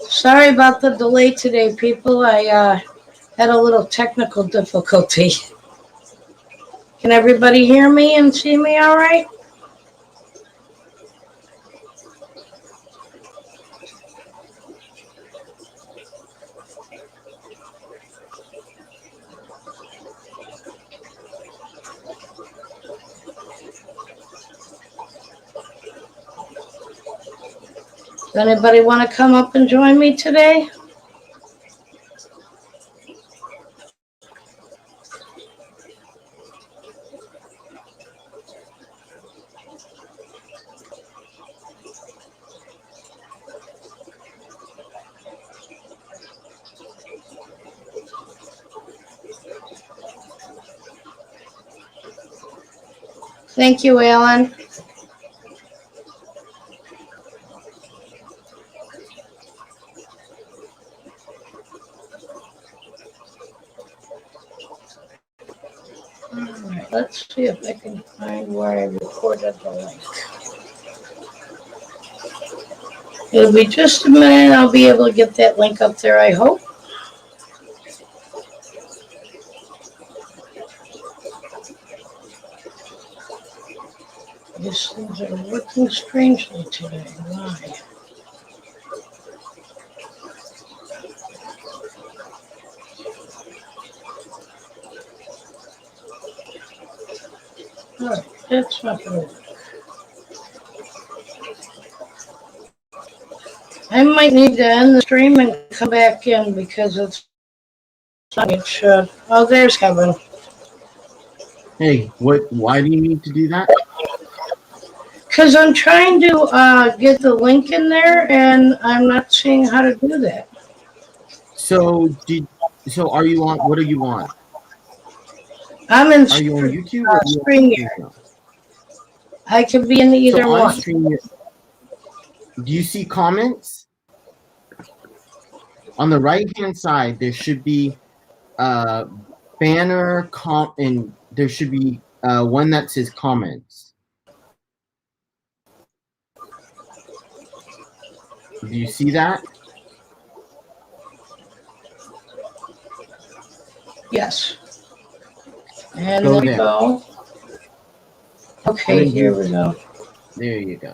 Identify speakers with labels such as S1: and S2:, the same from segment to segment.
S1: Sorry about the delay today, people. I had a little technical difficulty. Can everybody hear me and see me all right? Does anybody want to come up and join me today? Thank you, Alan. All right, let's see if I can find where I recorded the link. It'll be just a minute and I'll be able to get that link up there, I hope. These things are working strangely today. Why? All right, that's not going to work. I might need to end the stream and come back in because it should. Oh, there's Kevin.
S2: Hey, why do you need to do that?
S1: Because I'm trying to get the link in there, and I'm not seeing how to do that.
S2: So are you on? What are you on?
S1: I'm in.
S2: Are you on YouTube or
S1: StreamYard? I can be in either one.
S2: Do you see comments? On the right-hand side, there should be a banner and there should be one that says comments. Do you see that?
S1: Yes. And there we go. Okay, here we go.
S2: There you go.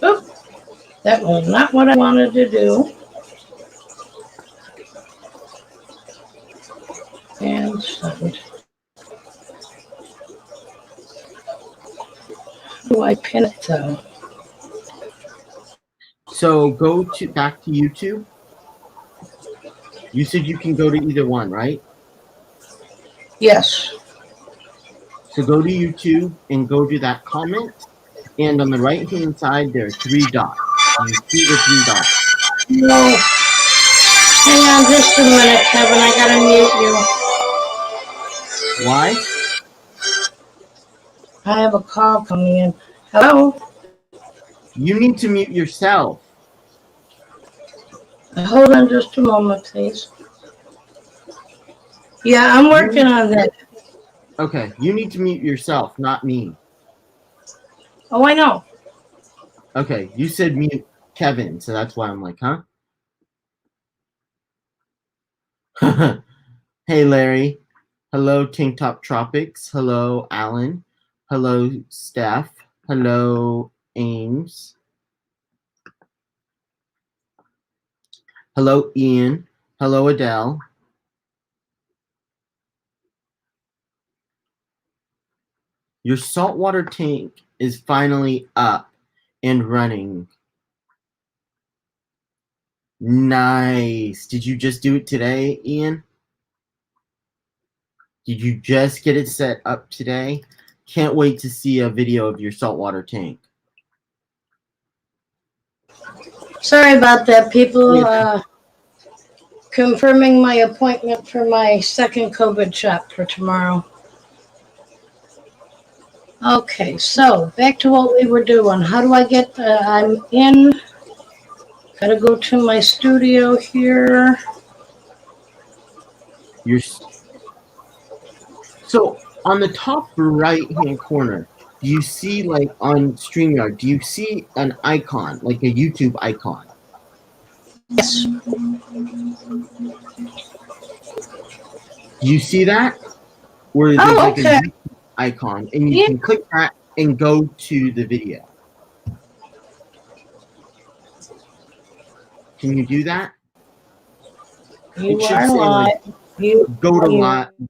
S1: Oop, that was not what I wanted to do. And send. How do I pin it though?
S2: So go back to YouTube. You said you can go to either one, right?
S1: Yes.
S2: So go to YouTube and go to that comment. And on the right-hand side, there are 3 dots. You see the 3 dots?
S1: No. Hang on just a minute, Kevin. I gotta mute
S2: you. Why?
S1: I have a call coming in. Hello?
S2: You need to mute yourself.
S1: Hold on just a moment, please. Yeah, I'm working on that.
S2: Okay, you need to mute yourself, not me.
S1: Oh, I know.
S2: Okay, you said mute Kevin, so that's why I'm like, huh? Hey, Larry. Hello, Tank Top Tropics. Hello, Alan. Hello, Steph. Hello, Ames. Hello, Ian. Hello, Adele. Your saltwater tank is finally up and running. Nice. Did you just do it today, Ian? Did you just get it set up today? Can't wait to see a video of your saltwater tank.
S1: Sorry about that, people. Confirming my appointment for my second COVID shot for tomorrow. Okay, so back to what we were doing. How do I get, I'm in, gotta go to my studio here.
S2: So on the top right hand corner, do you see like on StreamYard, do you see an icon, like a YouTube icon?
S1: Yes.
S2: Do you see that? Where there's
S1: Oh,
S2: like a
S1: okay.
S2: YouTube icon and you
S1: Yeah.
S2: can click that and go to the video. Can you do that?
S1: You
S2: It should
S1: are
S2: say like
S1: live. You
S2: go to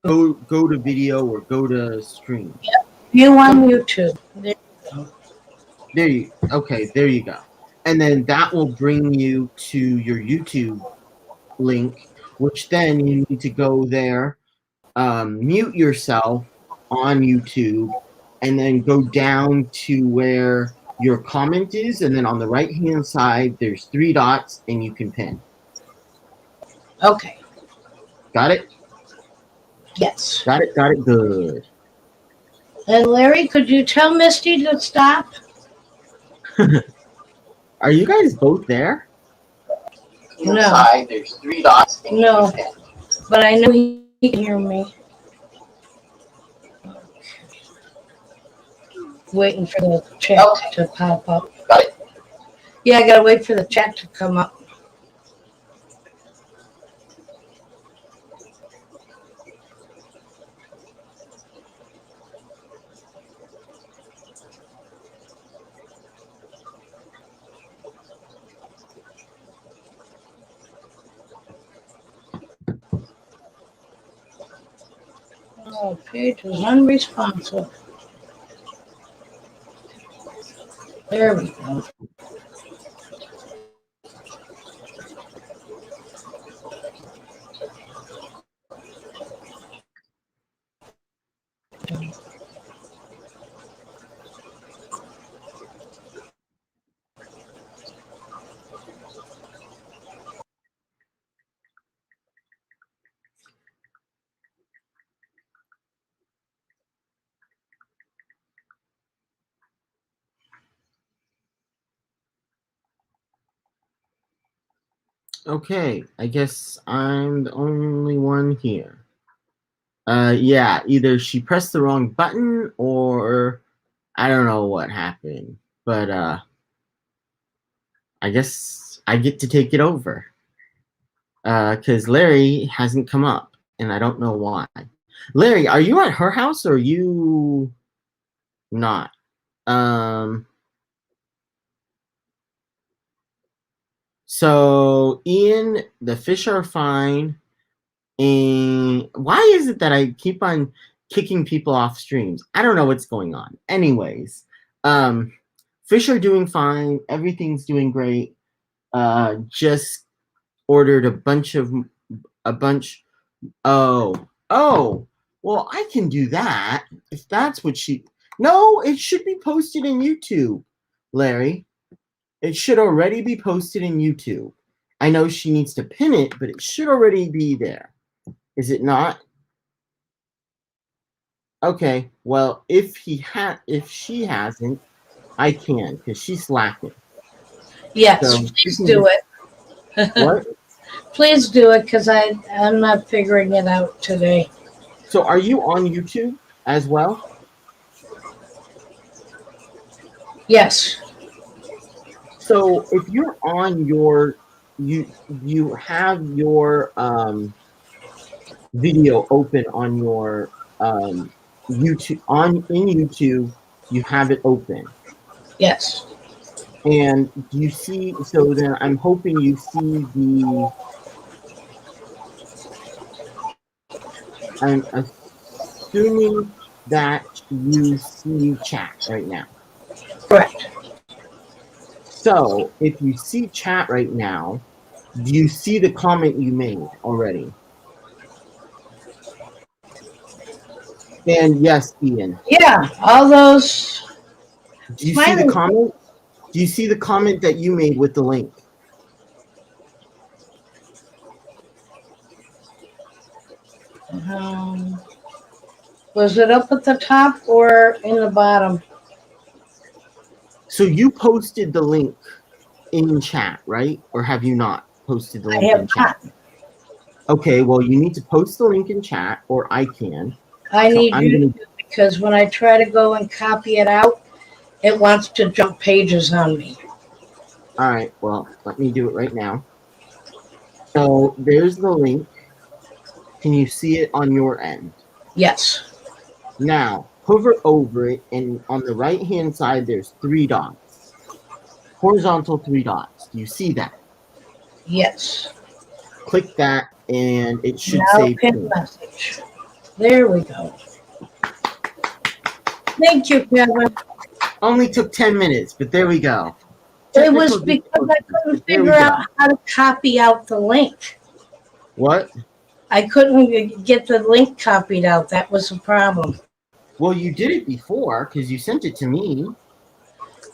S1: you
S2: go to video or go to stream.
S1: you on YouTube. There
S2: There you go. And then that will bring you to your YouTube link, which then you need to go there, mute yourself on YouTube, and then go down to where your comment is, and then on the right hand side there's 3 dots and you can pin.
S1: Okay.
S2: Got it?
S1: Yes.
S2: Got it, good.
S1: And Larry, could you tell Misty to stop?
S2: Are you guys both there?
S1: No. Inside, there's 3 dots. No. But I know he can hear me. Waiting for the chat to pop up. Got it. Yeah, I gotta wait for the chat to come up. Oh, page is unresponsive. There we go.
S2: Okay, I guess I'm the only one here. Yeah, either she pressed the wrong button or I don't know what happened, but I guess I get to take it over. Because Larry hasn't come up, and I don't know why. Larry, are you at her house or are you not? So Ian, the fish are fine. And why is it that I keep on kicking people off streams? I don't know what's going on. Anyways, fish are doing fine. Everything's doing great. Just ordered a bunch. Oh. Well, I can do that if that's what she. No, it should be posted in YouTube, Larry. It should already be posted in YouTube. I know she needs to pin it, but it should already be there. Is it not? Okay. Well, if she hasn't, I can because she's slacking.
S1: Yes, so please do it.
S2: What?
S1: Please do it because I'm not figuring it out today.
S2: So are you on YouTube as well?
S1: Yes.
S2: So if you're on your you have your video open on your YouTube in YouTube, you have it open.
S1: Yes.
S2: And you see, so then I'm hoping you see I'm assuming that you see chat right now.
S1: Correct.
S2: So if you see chat right now, do you see the comment you made already? And yes, Ian.
S1: Yeah, all those.
S2: Do you see the comment? Do you see the comment that you made with the link?
S1: Was it up at the top or in the bottom?
S2: So you posted the link in chat, right? Or have you not posted the link in chat? Okay, well, you need to post the link in chat, or I can.
S1: I
S2: So
S1: need
S2: I'm
S1: you
S2: gonna.
S1: to, because when I try to go and copy it out, it wants to jump pages on me.
S2: All right. Well, let me do it right now. So there's the link. Can you see it on your end?
S1: Yes.
S2: Now hover over it, and on the right hand side, there's three dots, horizontal three dots. Do you see that?
S1: Yes.
S2: Click that, and it should
S1: Now
S2: say
S1: pin
S2: print.
S1: message. There we go. Thank you, Kevin.
S2: Only took 10 minutes, but there we go.
S1: It was
S2: Technical
S1: because I
S2: difficulties, but
S1: couldn't
S2: there we
S1: figure
S2: go.
S1: out how to copy out the link.
S2: What?
S1: I couldn't get the link copied out. That was the problem.
S2: Well, you did it before because you sent it to me.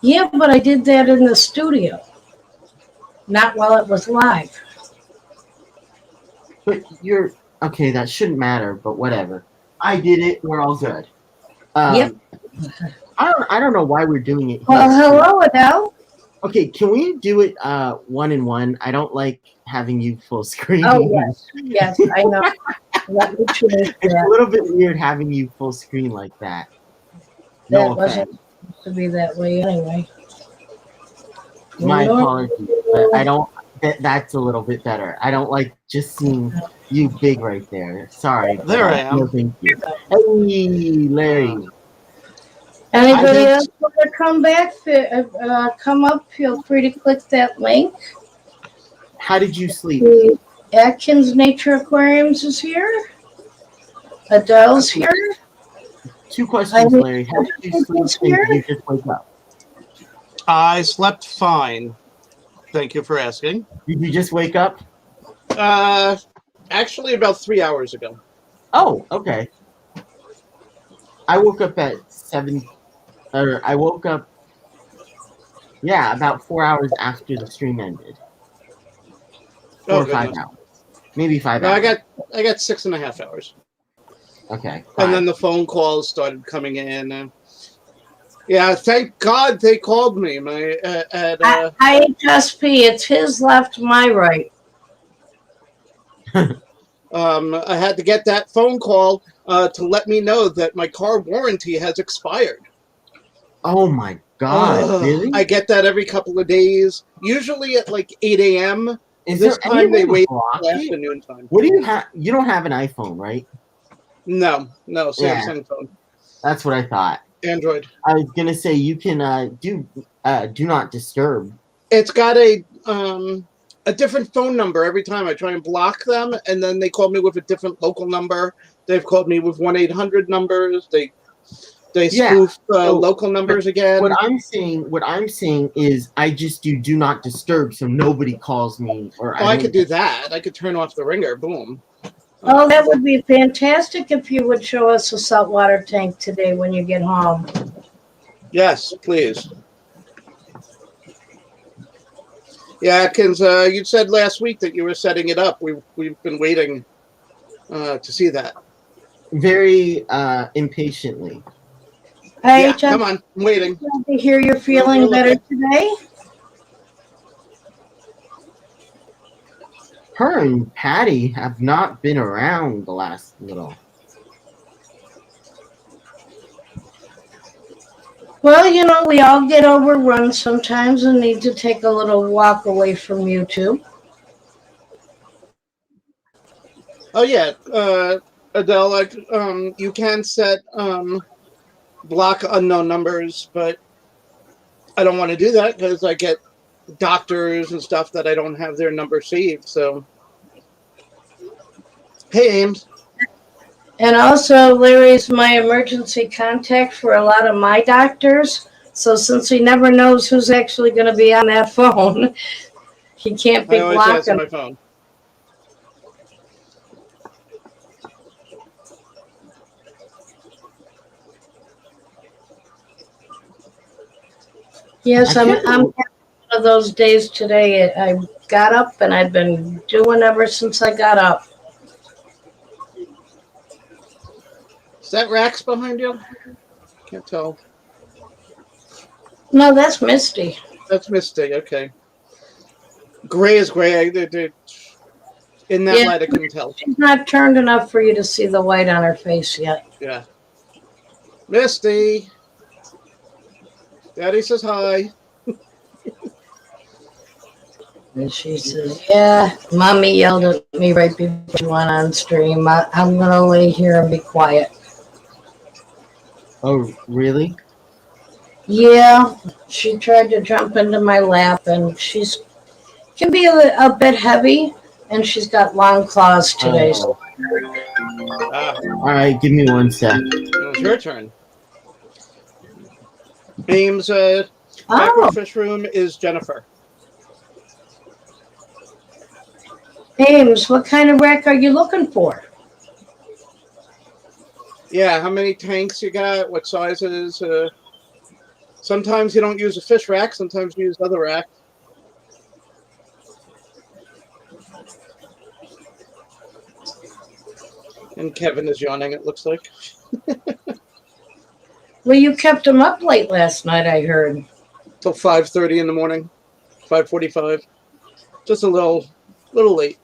S1: Yeah, but I did that in the studio, not while it was live.
S2: But you're okay. That shouldn't matter, but whatever. I did it. We're all good.
S1: Yep.
S2: Um, I don't know why we're doing it
S1: Well,
S2: here too.
S1: hello, Adele.
S2: Okay, can we do it one and one? I don't like having you full
S1: Oh,
S2: screen.
S1: yes. Yes, I know. Let me change
S2: It's a
S1: that.
S2: little bit weird having you full screen like that. No
S1: That wasn't
S2: offense.
S1: supposed to be that way anyway.
S2: My
S1: Normally,
S2: apologies, but I don't. That's a little bit better. I don't like just seeing you big right there. Sorry, but
S3: There I
S2: no,
S3: am.
S2: thank you. Hey, Larry. I
S1: anybody
S2: did.
S1: else want to come back, come up, feel free to click that link.
S2: How did you sleep?
S1: The Atkins Nature Aquariums is here. Adele's here.
S2: Two
S1: I
S2: questions,
S1: mean,
S2: Larry. How did you sleep,
S1: is
S2: and
S1: here.
S2: did you just wake up?
S3: I slept fine. Thank you for asking.
S2: Did you just wake up?
S3: Actually, about 3 hours ago.
S2: Oh, okay. I woke up at 7, or I woke up, yeah, about 4 hours after the stream ended.
S3: Oh
S2: 4 or 5
S3: goodness.
S2: hours, maybe 5
S3: No,
S2: hours.
S3: I got 6.5 hours,
S2: Okay,
S3: and then
S2: 5.
S3: the phone calls started coming in. Yeah, thank God they called me. My
S1: IHSP, it's his left, my right.
S3: I had to get that phone call to let me know that my car warranty has expired.
S2: Oh my God,
S3: I
S2: really?
S3: get that every couple of days, usually at like 8 a.m.
S2: Is
S3: This
S2: there any
S3: time
S2: way
S3: they
S2: to
S3: wait
S2: block
S3: till
S2: it?
S3: afternoon time.
S2: What do you have? You don't have an iPhone, right?
S3: No,
S2: Yeah,
S3: Samsung phone.
S2: that's what I thought.
S3: Android.
S2: I was gonna say you can do not disturb.
S3: It's got a different phone number every time I try and block them, and then they call me with a different local number. They've called me with 1-800 numbers. They
S2: Yeah.
S3: spoof
S2: So,
S3: local numbers again.
S2: what I'm saying is I just do not disturb, so nobody calls me or
S3: Oh,
S2: I
S3: I could
S2: don't.
S3: do that. I could turn off the ringer. Boom.
S1: Oh, that would be fantastic if you would show us a saltwater tank today when you get home.
S3: Yes, please. Yeah, Atkins, you said last week that you were setting it up. We've been waiting to see that.
S2: Very impatiently.
S3: Yeah,
S1: IHSP,
S3: come on, I'm waiting.
S1: glad to hear you're
S3: We're
S1: feeling better
S3: looking.
S1: today.
S2: Her and Patty have not been around the last little.
S1: Well, we all get overrun sometimes and need to take a little walk away from YouTube.
S3: Oh yeah, Adele, like you can set block unknown numbers, but I don't want to do that because I get doctors and stuff that I don't have their number saved. So, hey, Ames.
S1: And also, Larry's my emergency contact for a lot of my doctors. So since he never knows who's actually going to be on that phone, he can't
S3: I
S1: be
S3: always answer
S1: blocking.
S3: my phone.
S1: Yes,
S2: I
S1: I'm
S2: can't.
S1: having one of those days today. I got up and I've been doing ever since I got up.
S3: Is that Rax behind you? Can't tell.
S1: No, that's Misty.
S3: That's Misty. Okay. Gray is gray. In that light, I couldn't tell.
S1: She's not turned enough for you to see the white on her face yet.
S3: Yeah. Misty. Daddy says hi.
S1: And she says, yeah, Mommy yelled at me right before she went on stream. I'm going to lay here and be quiet.
S2: Oh, really?
S1: Yeah, she tried to jump into my lap, and she's can be a bit heavy, and she's got long claws today.
S2: Oh.
S3: Ah,
S2: All right, give me 1 sec.
S3: it's your turn. Ames, back in the fish room is Jennifer.
S1: Ames, what kind of rack are you looking for?
S3: Yeah, how many tanks you got? What sizes? Sometimes you don't use a fish rack. Sometimes you use other racks. And Kevin is yawning, it looks like.
S1: Well, you kept him up late last night, I heard.
S3: Till 5:30 in the morning. 5:45. Just a little late.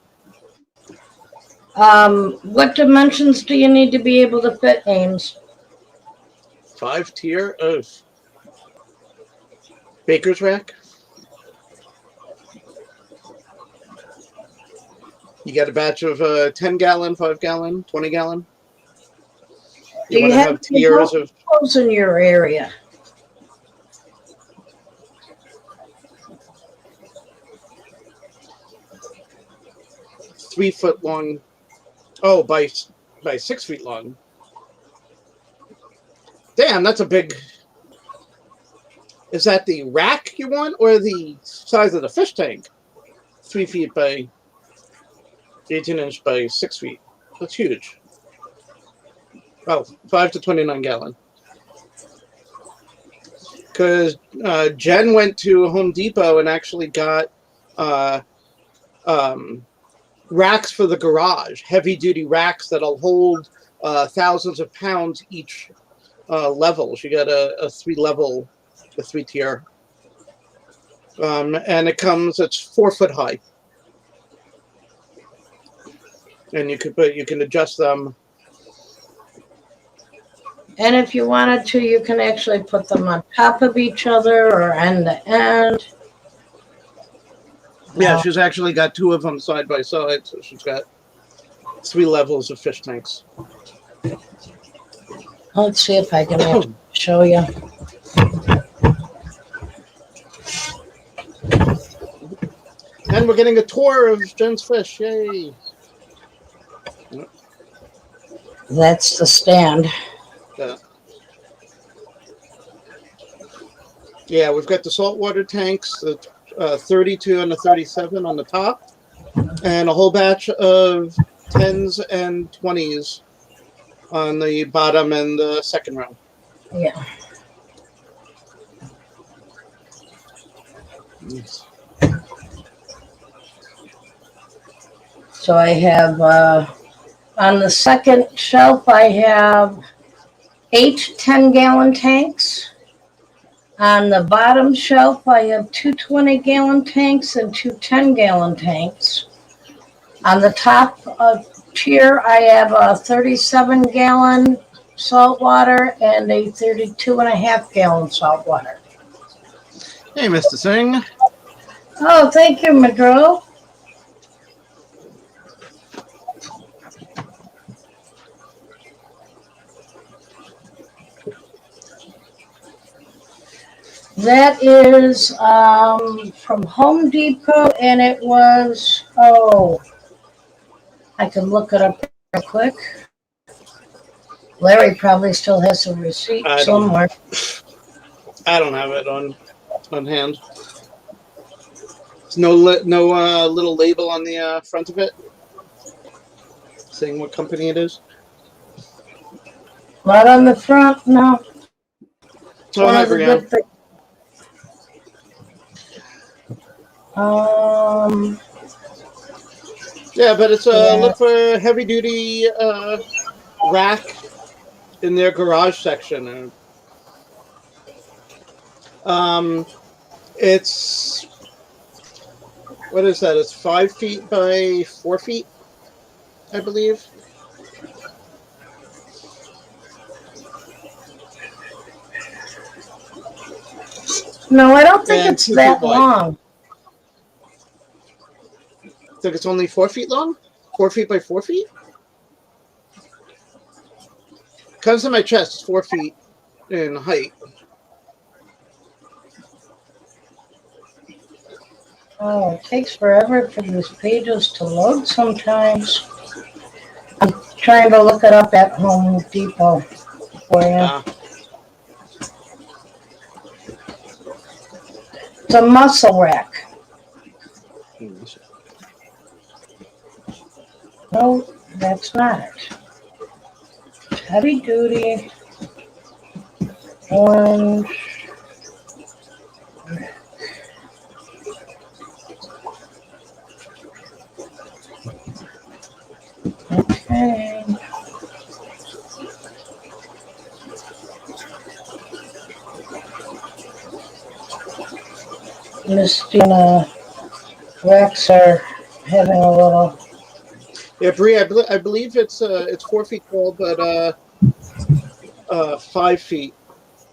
S1: What dimensions do you need to be able to fit, Ames?
S3: 5-tier of Baker's rack. You got a batch of 10-gallon, 5-gallon, 20-gallon.
S1: Do you have tiers of holes in your area?
S3: $3 foot long. Oh, by 6 feet long. Damn, that's a big. Is that the rack you want, or the size of the fish tank? 3 feet by 18-inch by 6 feet. That's huge. Oh, 5 to 29-gallon. Because Jen went to Home Depot and actually got racks for the garage, heavy-duty racks that'll hold thousands of pounds each level. She got a 3-tier. And it's 4 foot high. And you can adjust them.
S1: And if you wanted to, you can actually put them on top of each other or end to end.
S3: Yeah, she's actually got 2 of them side by side, so she's got 3 levels of fish tanks.
S1: Let's see if I can show you.
S3: And we're getting a tour of Jen's fish. Yay!
S1: That's the stand.
S3: Yeah, we've got the saltwater tanks, the 32 and the 37 on the top, and a whole batch of 10s and 20s on the bottom and the second row.
S1: Yeah.
S3: Yes.
S1: So I have, on the second shelf, I have 8 10-gallon tanks. On the bottom shelf, I have 2 20-gallon tanks and 2 10-gallon tanks. On the top tier, I have a 37-gallon saltwater and a 32.5-gallon saltwater.
S3: Hey, Mr. Singh.
S1: Oh, thank you, Madro. That is from Home Depot, and it was, I can look it up real quick. Larry probably still has a receipt somewhere.
S3: I don't have it on hand. There's no little label on the front of it saying what company it is.
S1: Not on the front, no.
S3: Oh, hi, Brianna. Yeah, but it's look for heavy duty rack in their garage section. What is that? It's 5 feet by 4 feet, I believe.
S1: No, I don't think
S3: And
S1: it's
S3: 2 feet
S1: that
S3: wide.
S1: long.
S3: I think it's only 4 feet long? 4 feet by 4 feet? Comes to my chest. It's 4 feet in height.
S1: Oh, it takes forever for these pages to load sometimes. I'm trying to look it up at Home Depot for you. It's a muscle rack. No, that's not it. Heavy duty, orange. Okay. Mistina racks are having a little.
S3: Yeah, Bree, I believe it's 4 feet tall, but 5 feet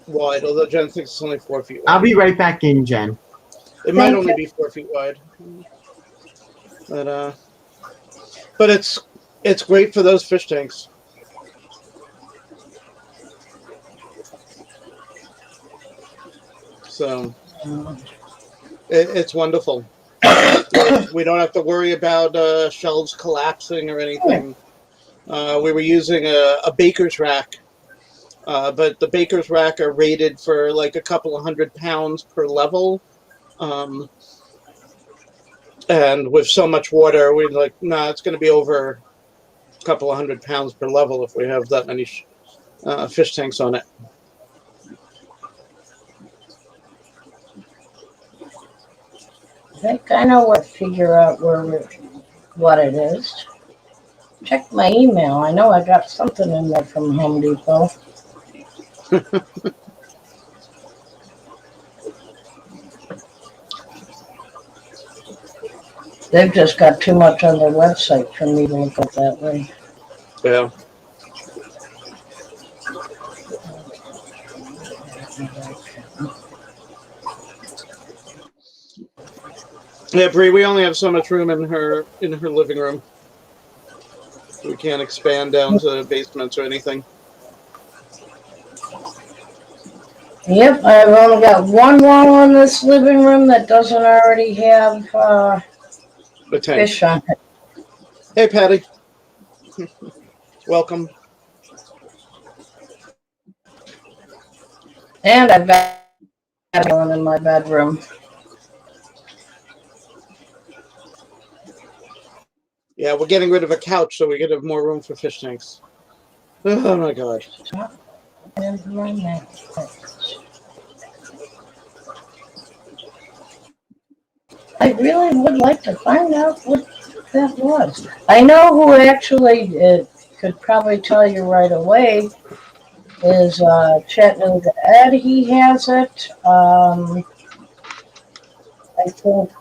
S3: wide. Although Jen thinks it's only 4 feet
S2: I'll
S3: wide.
S2: be right back in, Jen.
S3: It might
S1: Thank
S3: only
S1: you.
S3: be 4 feet wide, but it's great for those fish tanks. So it's wonderful. We don't have to worry about shelves collapsing or anything. We were using a baker's rack, but the baker's rack are rated for like a couple of 100 pounds per level. And with so much water, we're like, nah, it's going to be over a couple of 100 pounds per level if we have that many fish tanks on it.
S1: I think I know what figure out what it is. Check my email. I know I got something in there from Home Depot. They've just got too much on their website for me to look at that way.
S3: Yeah. Yeah, Bree, we only have so much room in her living room. We can't expand down to basements or anything.
S1: Yep, I've only got one wall in this living room that doesn't already have
S3: The tank.
S1: fish on it.
S3: Hey, Patty. Welcome.
S1: And I've got one in my bedroom.
S3: Yeah, we're getting rid of a couch so we can have more room for fish tanks. Oh my god.
S1: I really would like to find out what that was. I know who actually could probably tell you right away is Chattanooga Ed. He has it. I think,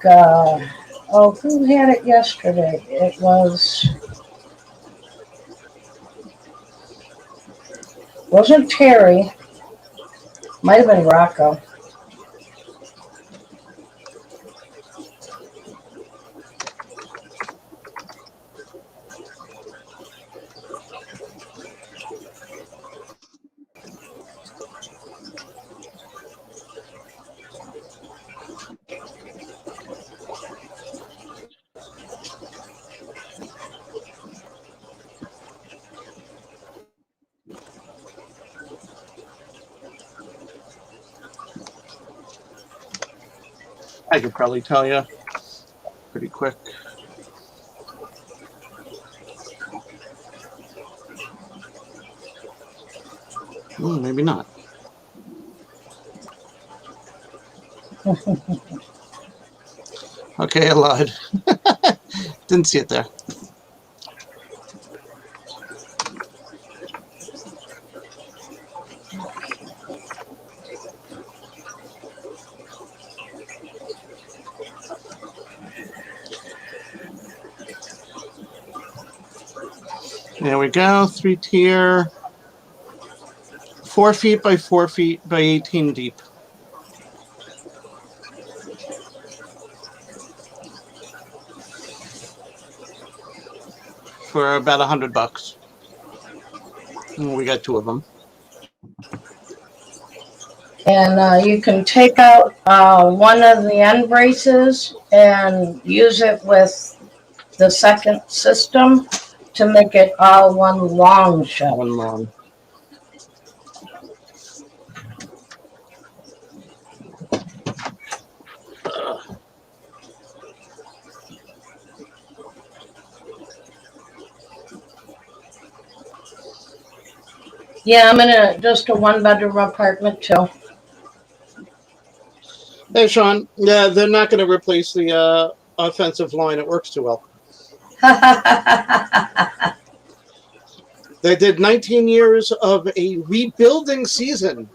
S1: who had it yesterday? Wasn't Terry. Might have been Rocco.
S3: I could probably tell you pretty quick. Maybe not. Okay, I lied. Didn't see it there. There we go. 3-tier. 4 feet by 4 feet by 18 deep. For about $100. We got 2 of them.
S1: And you can take out one of the end braces and use it with the second system to make it all one long shelf.
S3: One long.
S1: Yeah, I'm in just a 1-bedroom apartment too.
S3: Hey, Sean. Yeah, they're not going to replace the offensive line. It works too well. They did 19 years of a rebuilding season.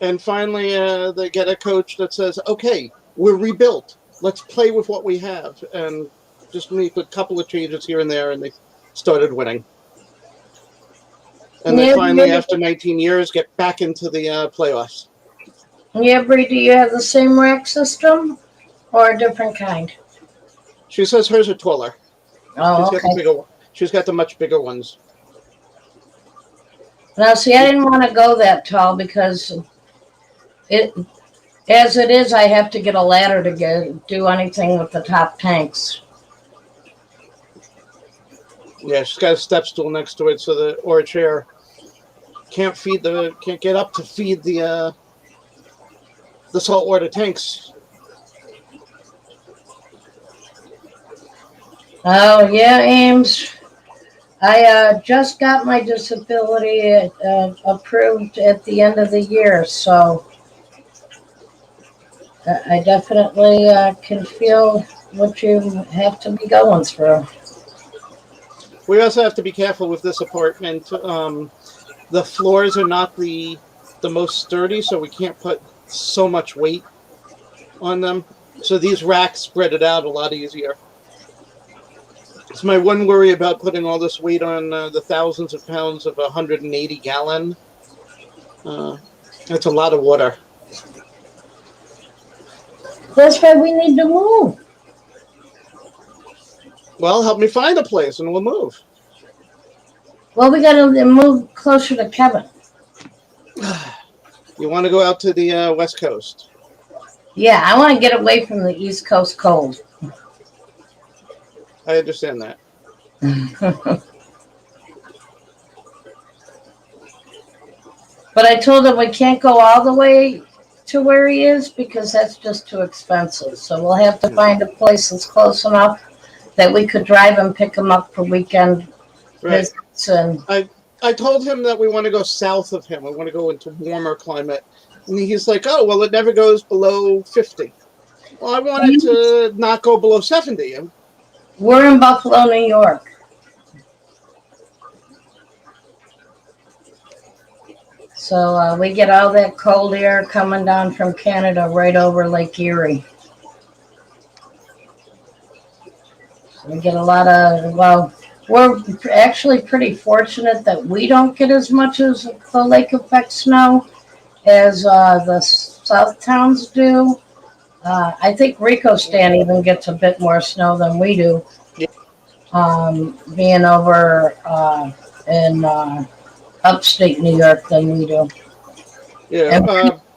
S3: And finally, they get a coach that says, okay, we're rebuilt. Let's play with what we have. And just make a couple of changes here and there, and they started winning. And they finally, after 19 years, get back into the playoffs.
S1: Yeah, Bree, do you have the same rack system or a different kind?
S3: She says hers are taller.
S1: Oh,
S3: She's got the much bigger ones.
S1: Now, see, I didn't want to go that tall because as it is, I have to get a ladder to do anything with the top tanks.
S3: Yeah, she's got a step stool next to it, or a chair. Can't get up to feed the saltwater tanks.
S1: Oh yeah, Ames. I just got my disability approved at the end of the year, so I definitely can feel what you have to be going through.
S3: We also have to be careful with this apartment. The floors are not the most sturdy, so we can't put so much weight on them. So these racks spread it out a lot easier. It's my one worry about putting all this weight on the thousands of pounds of 180-gallon. That's a lot of water.
S1: That's why we need to move.
S3: Well, help me find a place and we'll move.
S1: Well, we got to move closer to Kevin.
S3: You want to go out to the West Coast?
S1: Yeah, I want to get away from the East Coast cold.
S3: I understand that.
S1: But I told him we can't go all the way to where he is because that's just too expensive. So we'll have to find a place that's close enough that we could drive and pick him up for weekend visits. And
S3: I told him that we want to go south of him. We want to go into warmer climate. And he's like, oh, well, it never goes below 50. Well, I wanted to not go below 70.
S1: We're in Buffalo, New York. So we get all that cold air coming down from Canada right over Lake Erie. So we get a lot of, well, we're actually pretty fortunate that we don't get as much as the lake effect snow as the south towns do. I think Rico Stan even gets a bit more snow than we do, being over in upstate New York than we do.
S3: Yeah,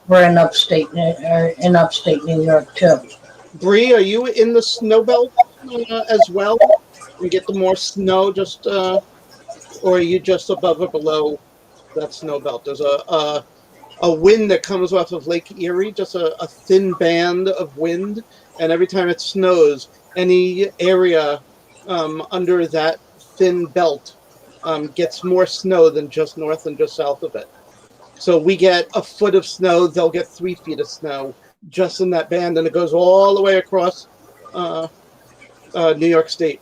S1: we're in upstate New York too.
S3: Bree, are you in the snow belt as well? You get the more snow, just or are you just above or below that snow belt? There's a wind that comes off of Lake Erie, just a thin band of wind, and every time it snows, any area under that thin belt gets more snow than just north and just south of it. So we get a foot of snow, they'll get 3 feet of snow just in that band, and it goes all the way across New York State.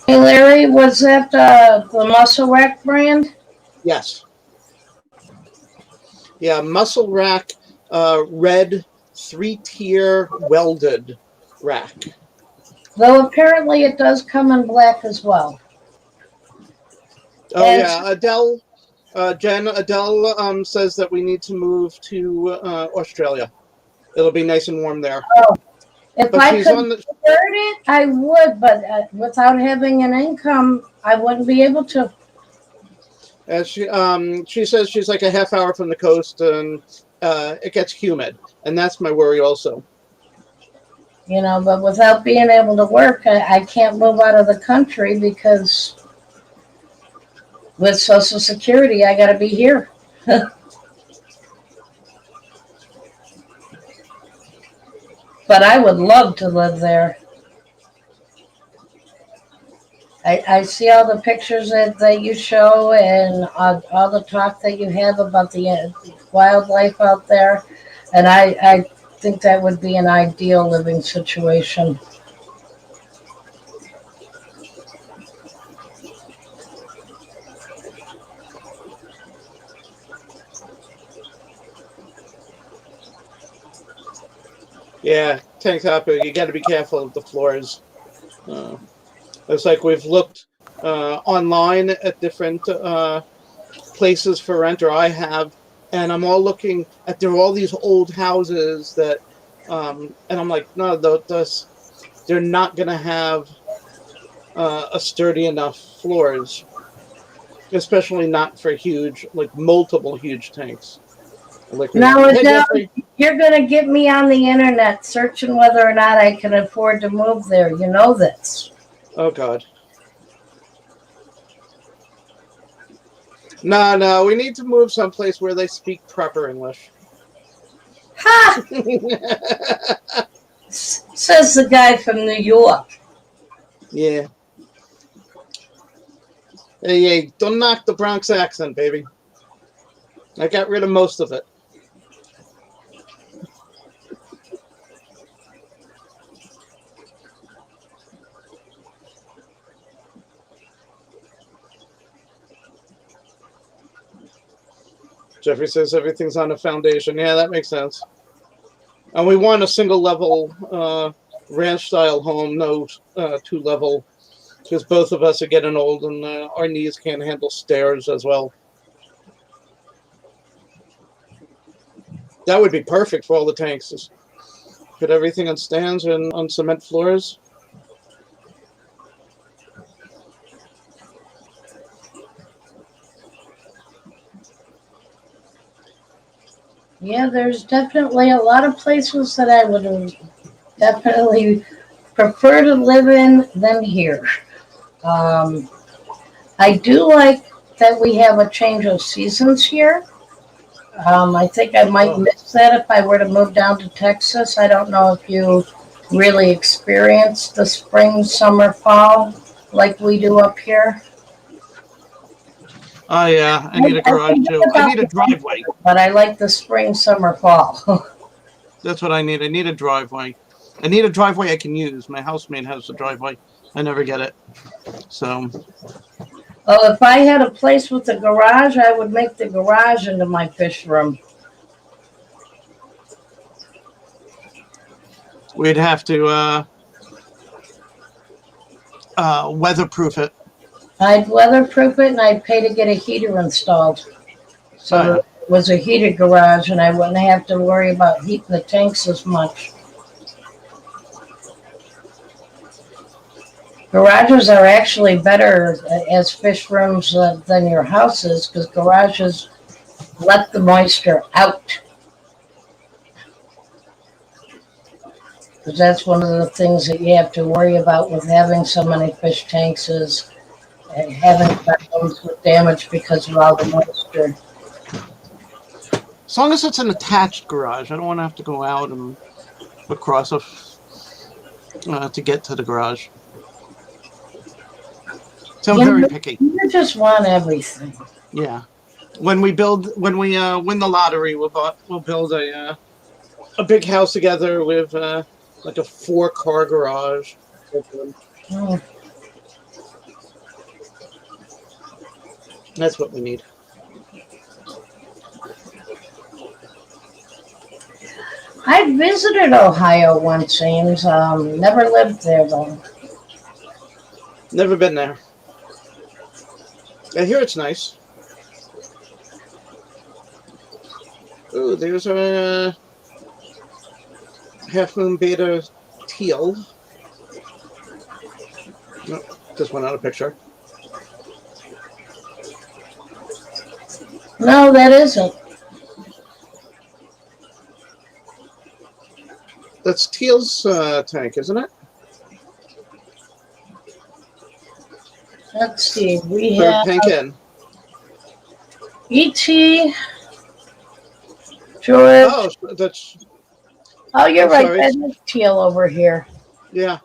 S1: Hey Larry, was that the Muscle Rack brand?
S3: Yes. Yeah, Muscle Rack, red 3-tier welded rack.
S1: Though apparently it does come in black as well.
S3: Oh
S1: And
S3: yeah, Adele. Adele says that we need to move to Australia. It'll be nice and warm there.
S1: if
S3: But
S1: I
S3: she's
S1: could
S3: on the.
S1: afford it, I would, but without having an income, I wouldn't be able to.
S3: She says she's like a half hour from the coast, and it gets humid, and that's my worry also.
S1: But without being able to work, I can't move out of the country because with Social Security, I got to be here. But I would love to live there. I see all the pictures that you show and all the talk that you have about the wildlife out there. And I think that would be an ideal living situation.
S3: Yeah, tank top. You got to be careful of the floors. Uh, it's like we've looked online at different places for rent, or I have, and I'm all looking at there are all these old houses that, and I'm like, no, they're not going to have a sturdy enough floors, especially not for huge, like multiple huge tanks. Like we
S1: Now,
S3: want. Hey,
S1: Adele,
S3: Jeffrey.
S1: you're going to get me on the internet searching whether or not I can afford to move there. You know this.
S3: Oh God. No, we need to move someplace where they speak proper English.
S1: Ha! Says the guy from New York.
S3: Yeah. Hey, don't knock the Bronx accent, baby. I got rid of most of it. Jeffrey says everything's on a foundation. Yeah, that makes sense. And we want a single level ranch style home, no two level, because both of us are getting old and our knees can't handle stairs as well. That would be perfect for all the tanks. Just put everything on stands and on cement floors.
S1: Yeah, there's definitely a lot of places that I would definitely prefer to live in than here. Um, I do like that we have a change of seasons here. I think I might
S3: Oh.
S1: miss that if I were to move down to Texas. I don't know if you really experience the spring, summer, fall like we do up here.
S3: Oh yeah, I need a garage too. I need a driveway.
S1: But I like the spring, summer, fall.
S3: That's what I need. I need a driveway. I need a driveway I can use. My housemate has a driveway. I never get it. So.
S1: Oh, if I had a place with a garage, I would make the garage into my fish room.
S3: We'd have to weatherproof it.
S1: I'd weatherproof it and I'd pay to get a heater installed. So
S3: Oh, yeah.
S1: it was a heated garage and I wouldn't have to worry about heating the tanks as much. Garages are actually better as fish rooms than your houses because garages let the moisture out. Because that's one of the things that you have to worry about with having so many fish tanks is having problems with damage because of all the moisture.
S3: As long as it's an attached garage, I don't want to have to go out and across to get to the garage. So I'm very picky.
S1: You just want everything.
S3: Yeah. When we win the lottery, we'll build a big house together with like a 4-car garage.
S1: Mm.
S3: That's what we need.
S1: I visited Ohio once, Ames. Never lived there though.
S3: Never been there. I hear it's nice. Ooh, there's a half moon beta teal. No, just went out of picture.
S1: No, that isn't.
S3: That's teal's tank, isn't it?
S1: Let's see. We
S3: Third
S1: have
S3: tank in.
S1: E.T., George.
S3: Oh, that's.
S1: Oh, you're
S3: I'm
S1: right.
S3: sorry.
S1: That is teal over here.
S3: Yeah.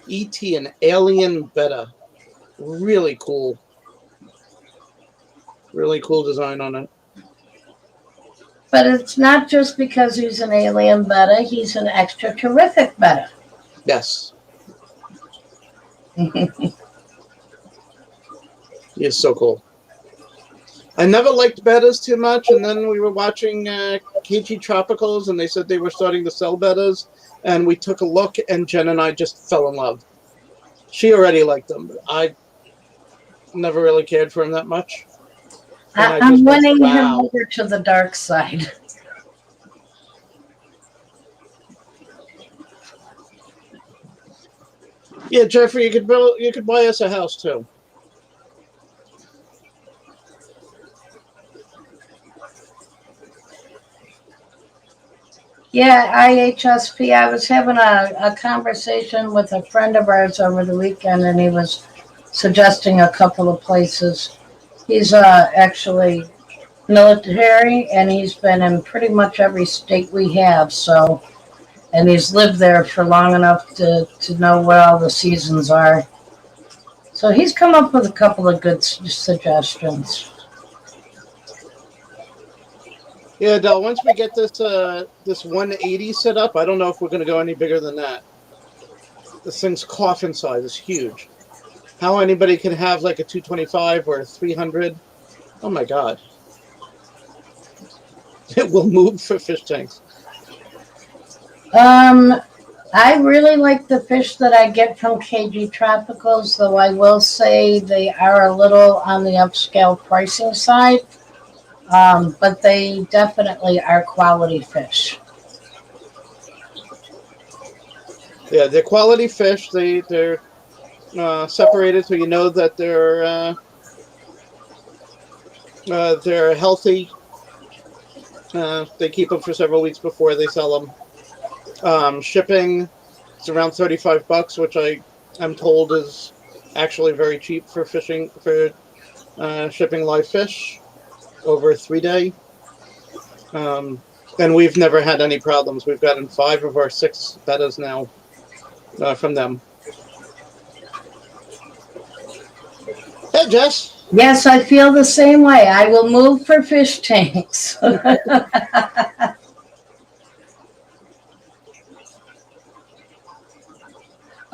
S3: E.T. an alien beta. Really cool. Really cool design on it.
S1: But it's not just because he's an alien beta. He's an extra terrific beta.
S3: Yes. He is so cool. I never liked betas too much, and then we were watching KG Tropicals, and they said they were starting to sell betas, and we took a look, and Jen and I just fell in love. She already liked them, but I never really cared for him that much. And I
S1: I'm
S3: just went,
S1: winning him
S3: wow.
S1: over to the dark side.
S3: Yeah, Jeffrey, you could buy us a house too.
S1: Yeah, IHSP. I was having a conversation with a friend of ours over the weekend, and he was suggesting a couple of places. He's actually military, and he's been in pretty much every state we have. So, and he's lived there for long enough to know what all the seasons are. So he's come up with a couple of good suggestions.
S3: Yeah, Del, once we get this this 180 set up, I don't know if we're going to go any bigger than that. This thing's coffin size is huge. How anybody can have like a 225 or a 300? Oh my God. It will move for fish tanks.
S1: I really like the fish that I get from KG Tropicals, though I will say they are a little on the upscale pricing side. But they definitely are quality fish.
S3: Yeah, they're quality fish. They're separated so you know that they're healthy. They keep them for several weeks before they sell them. Shipping, it's around $35, which I'm told is actually very cheap for fishing for shipping live fish over a 3-day. And we've never had any problems. We've gotten 5 of our 6 bettas now from them. Hey, Jess.
S1: Yes, I feel the same way. I will move for fish tanks.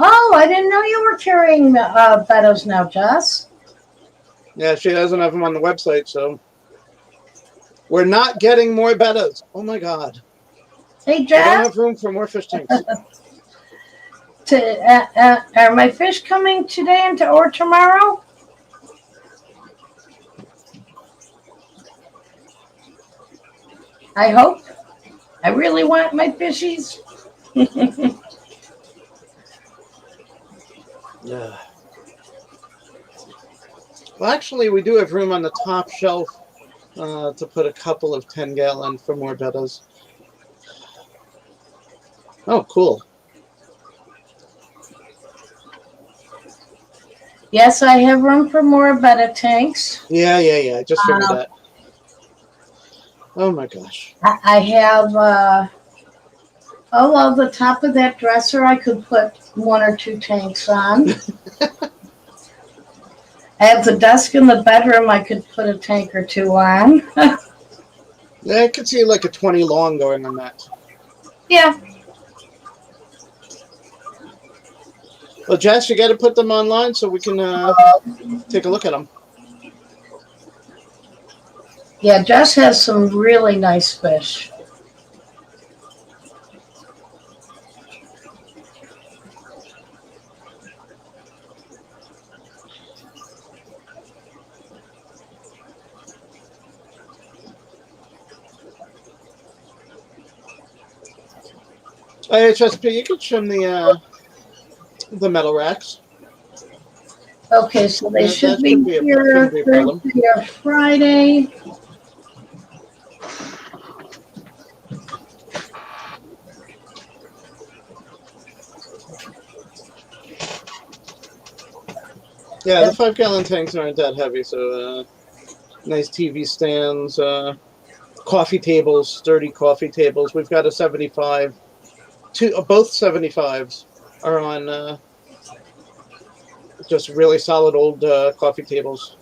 S1: Oh, I didn't know you were carrying bettas now, Jess.
S3: Yeah, she doesn't have them on the website, so we're not getting more bettas. Oh my God.
S1: Hey,
S3: We don't
S1: Jess.
S3: have room for more fish tanks.
S1: Are my fish coming today or tomorrow? I hope. I really want my fishies.
S3: Yeah. Well, actually, we do have room on the top shelf to put a couple of 10-gallon for more bettas. Oh, cool.
S1: Yes, I have room for more betta tanks.
S3: Yeah. I just figured that. Oh my gosh.
S1: I have, the top of that dresser I could put 1 or 2 tanks on. I have the desk in the bedroom I could put a tank or 2 on.
S3: Yeah, I could see like a 20 long going on that.
S1: Yeah.
S3: Well, Jess, you got to put them online so we can take a look at them.
S1: Yeah, Jess has some really nice fish.
S3: HSP, you could trim the metal racks.
S1: Okay, so they should
S3: That
S1: be
S3: shouldn't be
S1: here
S3: a problem.
S1: Thursday or Friday.
S3: Yeah, the 5-gallon tanks aren't that heavy, so nice TV stands, coffee tables, sturdy coffee tables. We've got a 75. Both 75s are on just really solid old coffee tables.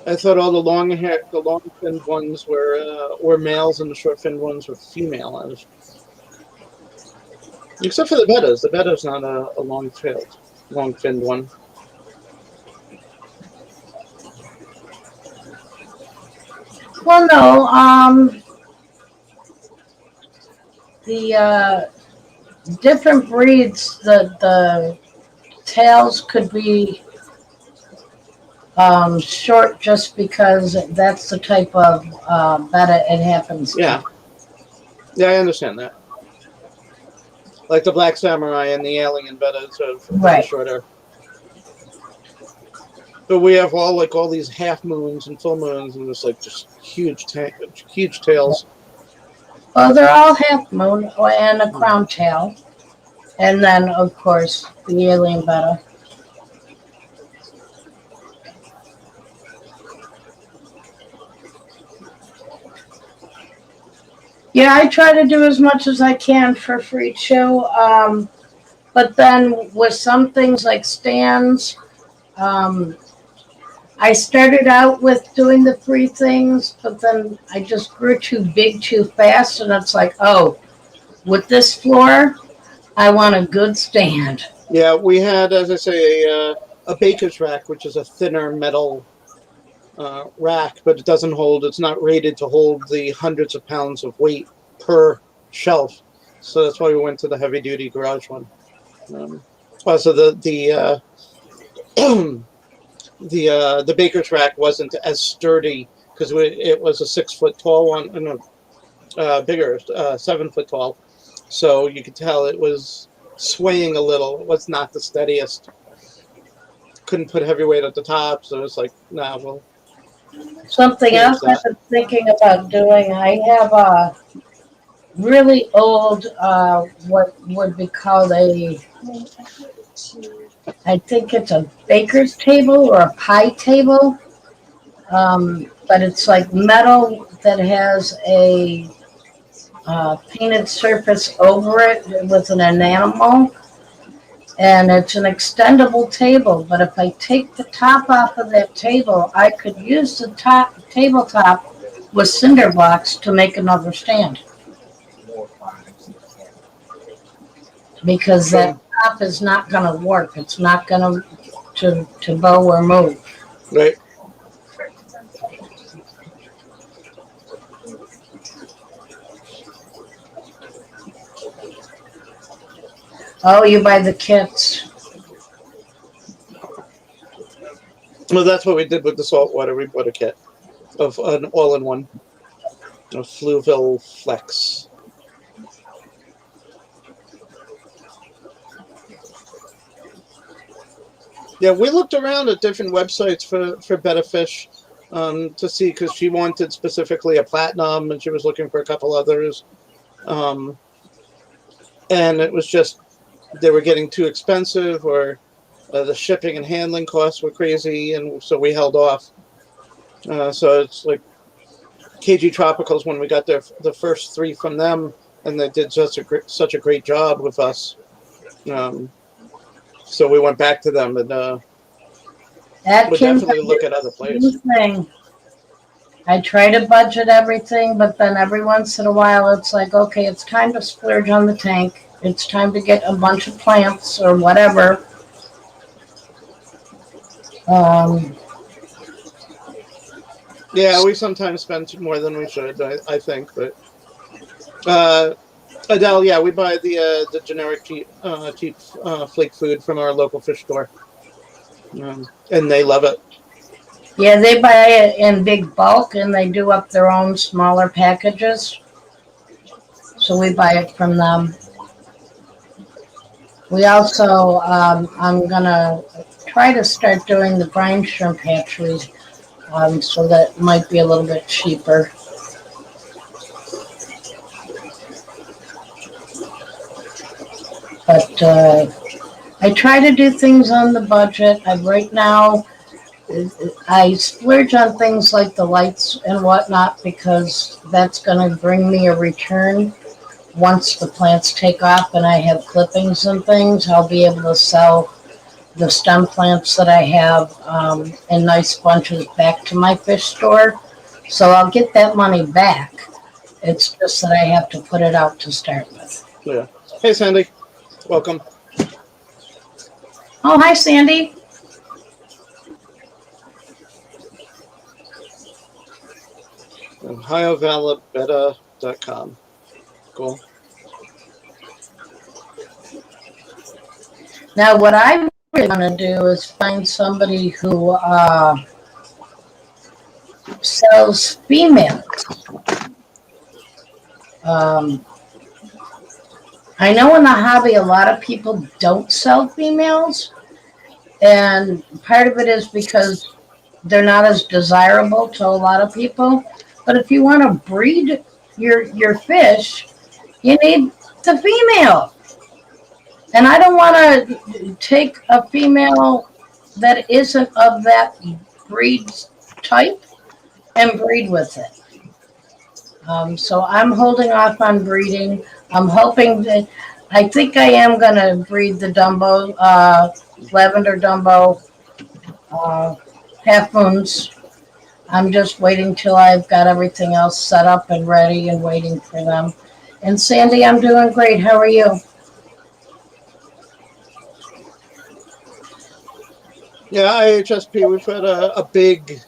S3: I thought all the long finned ones were males, and the short finned ones were female. Except for the bettas. The betta's not a long finned one.
S1: Well, no, the different breeds, the tails could be short just because that's the type of betta it happens
S3: Yeah.
S1: to.
S3: Yeah, I understand that. Like the Black Samurai and the Alien bettas are
S1: Right.
S3: shorter. But we have all these half moons and full moons, and just huge tails.
S1: Well, they're all half moon and a crown tail, and then of course the alien betta. Yeah, I try to do as much as I can for free show. But then with some things like stands, I started out with doing the free things, but then I just grew too big too fast, and it's like, oh, with this floor, I want a good stand.
S3: Yeah, we had, as I say, a baker's rack, which is a thinner metal rack, but it's not rated to hold the hundreds of pounds of weight per shelf. So that's why we went to the heavy duty garage one. Also, the baker's rack wasn't as sturdy because it was a 6 foot tall one, bigger, 7 foot tall. So you could tell it was swaying a little. It was not the steadiest. Couldn't put heavy weight at the top, so it's like, nah, well.
S1: Something else I've been thinking about doing, I have a really old, what would be called I think it's a baker's table or a pie table, but it's like metal that has a painted surface over it with an enamel, and it's an extendable table. But if I take the top off of that table, I could use the tabletop with cinder blocks to make another stand. Because that top is not going to work. It's not going to bow or move.
S3: Right.
S1: Oh, you buy the kits.
S3: Well, that's what we did with the saltwater. We bought a kit of an all-in-one, a Fluville Flex. Yeah, we looked around at different websites for betta fish to see, because she wanted specifically a platinum, and she was looking for a couple others. And it was just, they were getting too expensive, or the shipping and handling costs were crazy, and so we held off. So it's like KG Tropicals, when we got the first 3 from them, and they did such a great job with us. So we went back to them, and we'll definitely look at other places.
S1: I try to budget everything, but then every once in a while it's like, okay, it's time to splurge on the tank. It's time to get a bunch of plants or whatever.
S3: Yeah, we sometimes spend more than we should, I think. But Adele, yeah, we buy the generic cheap flake food from our local fish store, and they love it.
S1: Yeah, they buy it in big bulk and they do up their own smaller packages. So we buy it from them. We also, I'm gonna try to start doing the brine shrimp hatcheries, so that might be a little bit cheaper. But I try to do things on the budget. Right now, I splurge on things like the lights and whatnot because that's going to bring me a return. Once the plants take off and I have clippings and things, I'll be able to sell the stem plants that I have in nice bunches back to my fish store. So I'll get that money back. It's just that I have to put it out to start with.
S3: Yeah. Hey, Sandy, welcome.
S1: Oh, hi, Sandy.
S3: OhioValabetta.com. Cool.
S1: Now, what I really want to do is find somebody who sells females. Um, I know in the hobby a lot of people don't sell females, and part of it is because they're not as desirable to a lot of people. But if you want to breed your fish, you need the female. And I don't want to take a female that isn't of that breed type and breed with it. So I'm holding off on breeding. I'm hoping that I think I am going to breed the Dumbo, lavender Dumbo half moons. I'm just waiting till I've got everything else set up and ready and waiting for them. And Sandy, I'm doing great. How are you?
S3: Yeah, IHSP, we've had a big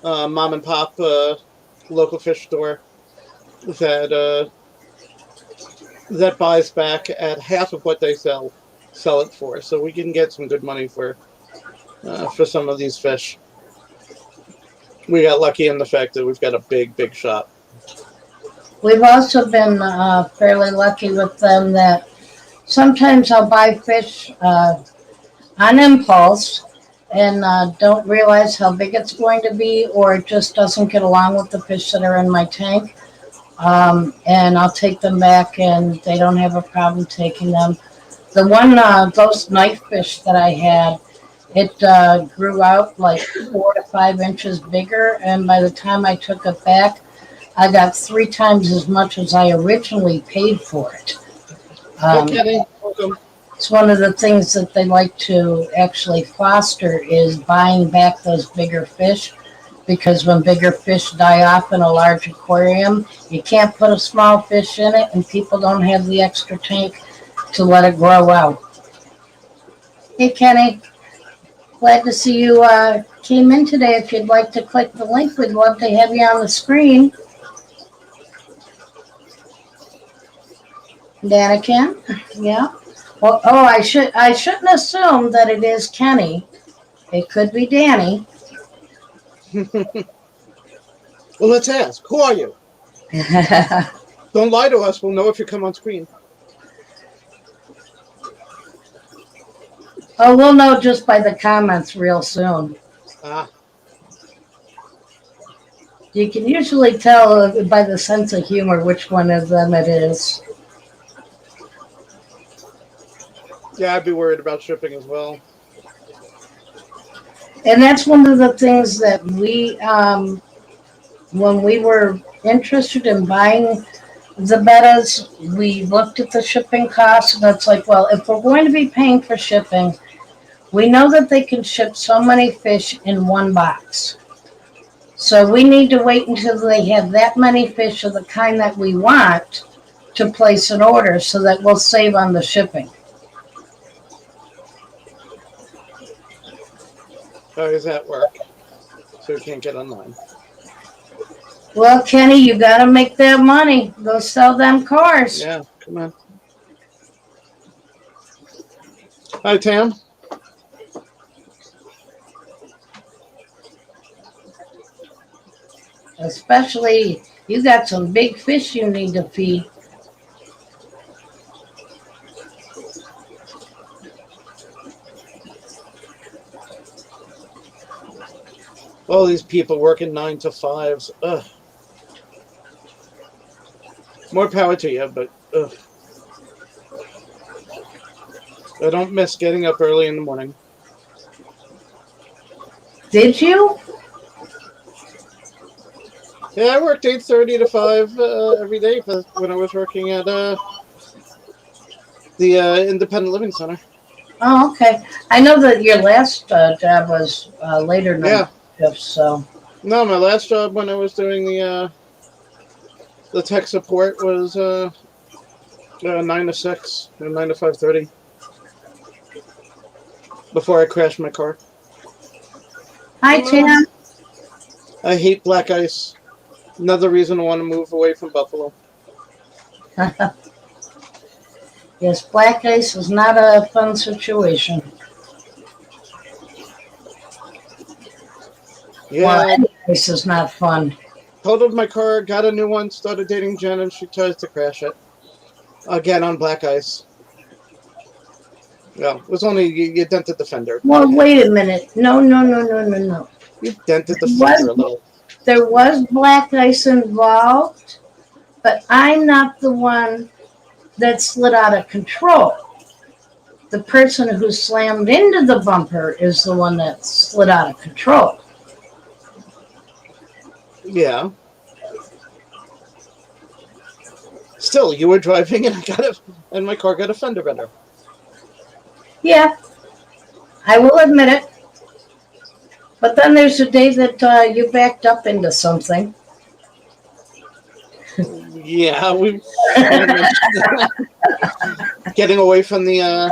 S3: mom and pop local fish store that that buys back at half of what they sell it for. So we can get some good money for some of these fish. We got lucky in the fact that we've got a big shop.
S1: We've also been fairly lucky with them that sometimes I'll buy fish on impulse and don't realize how big it's going to be, or it just doesn't get along with the fish that are in my tank. And I'll take them back and they don't have a problem taking them. The one, those knife fish that I had, it grew out like 4 to 5 inches bigger. And by the time I took it back, I got 3 times as much as I originally paid for it.
S3: Hey, Kenny, welcome.
S1: It's one of the things that they like to actually foster is buying back those bigger fish, because when bigger fish die off in a large aquarium, you can't put a small fish in it and people don't have the extra tank to let it grow out. Hey Kenny, glad to see you came in today. If you'd like to click the link, we'd love to have you on the screen. Danican, yeah. Well, oh, I shouldn't assume that it is Kenny. It could be Danny.
S3: Well, let's ask. Who are you? Don't lie to us. We'll know if you come on screen.
S1: Oh, we'll know just by the comments real soon.
S3: Ah.
S1: You can usually tell by the sense of humor which one of them it is.
S3: Yeah, I'd be worried about shipping as well.
S1: And that's one of the things that we, when we were interested in buying the bettas, we looked at the shipping costs, and it's like, well, if we're going to be paying for shipping, we know that they can ship so many fish in one box. So we need to wait until they have that many fish of the kind that we want to place an order so that we'll save on the shipping.
S3: How does that work? So you can't get online.
S1: Well, Kenny, you got to make that money. Go sell them cars.
S3: Yeah, Come on. Hi, Tam.
S1: Especially, you got some big fish you need to feed.
S3: All these people working 9 to 5s. Ugh. More power to you, but ugh. I don't miss getting up early in the morning.
S1: Did you?
S3: Yeah, I worked 8:30 to 5 every day when I was working at the Independent Living Center.
S1: Oh, okay. I know that your last job was later night
S3: Yeah.
S1: shifts, so.
S3: No, my last job when I was doing the tech support was 9 to 6 or 9 to 5:30 before I crashed my car.
S1: Hi,
S3: Come on.
S1: Tam.
S3: I hate black ice. Another reason I want to move away from Buffalo.
S1: Yes, black ice is not a fun situation. Well,
S3: Yeah,
S1: any ice is not fun.
S3: totaled my car, got a new one, started dating Jen, and she tries to crash it. Again on black ice. Well, it was only you dented the fender, but
S1: Well,
S3: okay.
S1: wait a minute. No, no, no, no, no, no.
S3: You dented the
S1: Was
S3: fender a little.
S1: there was black ice involved, but I'm not the one that slid out of control. The person who slammed into the bumper is the one that slid out of control.
S3: Yeah. Still, you were driving and my car got a fender bender.
S1: Yeah, I will admit it. But then there's a day that you backed up into something.
S3: Yeah, we kind of mentioned that. Getting away from the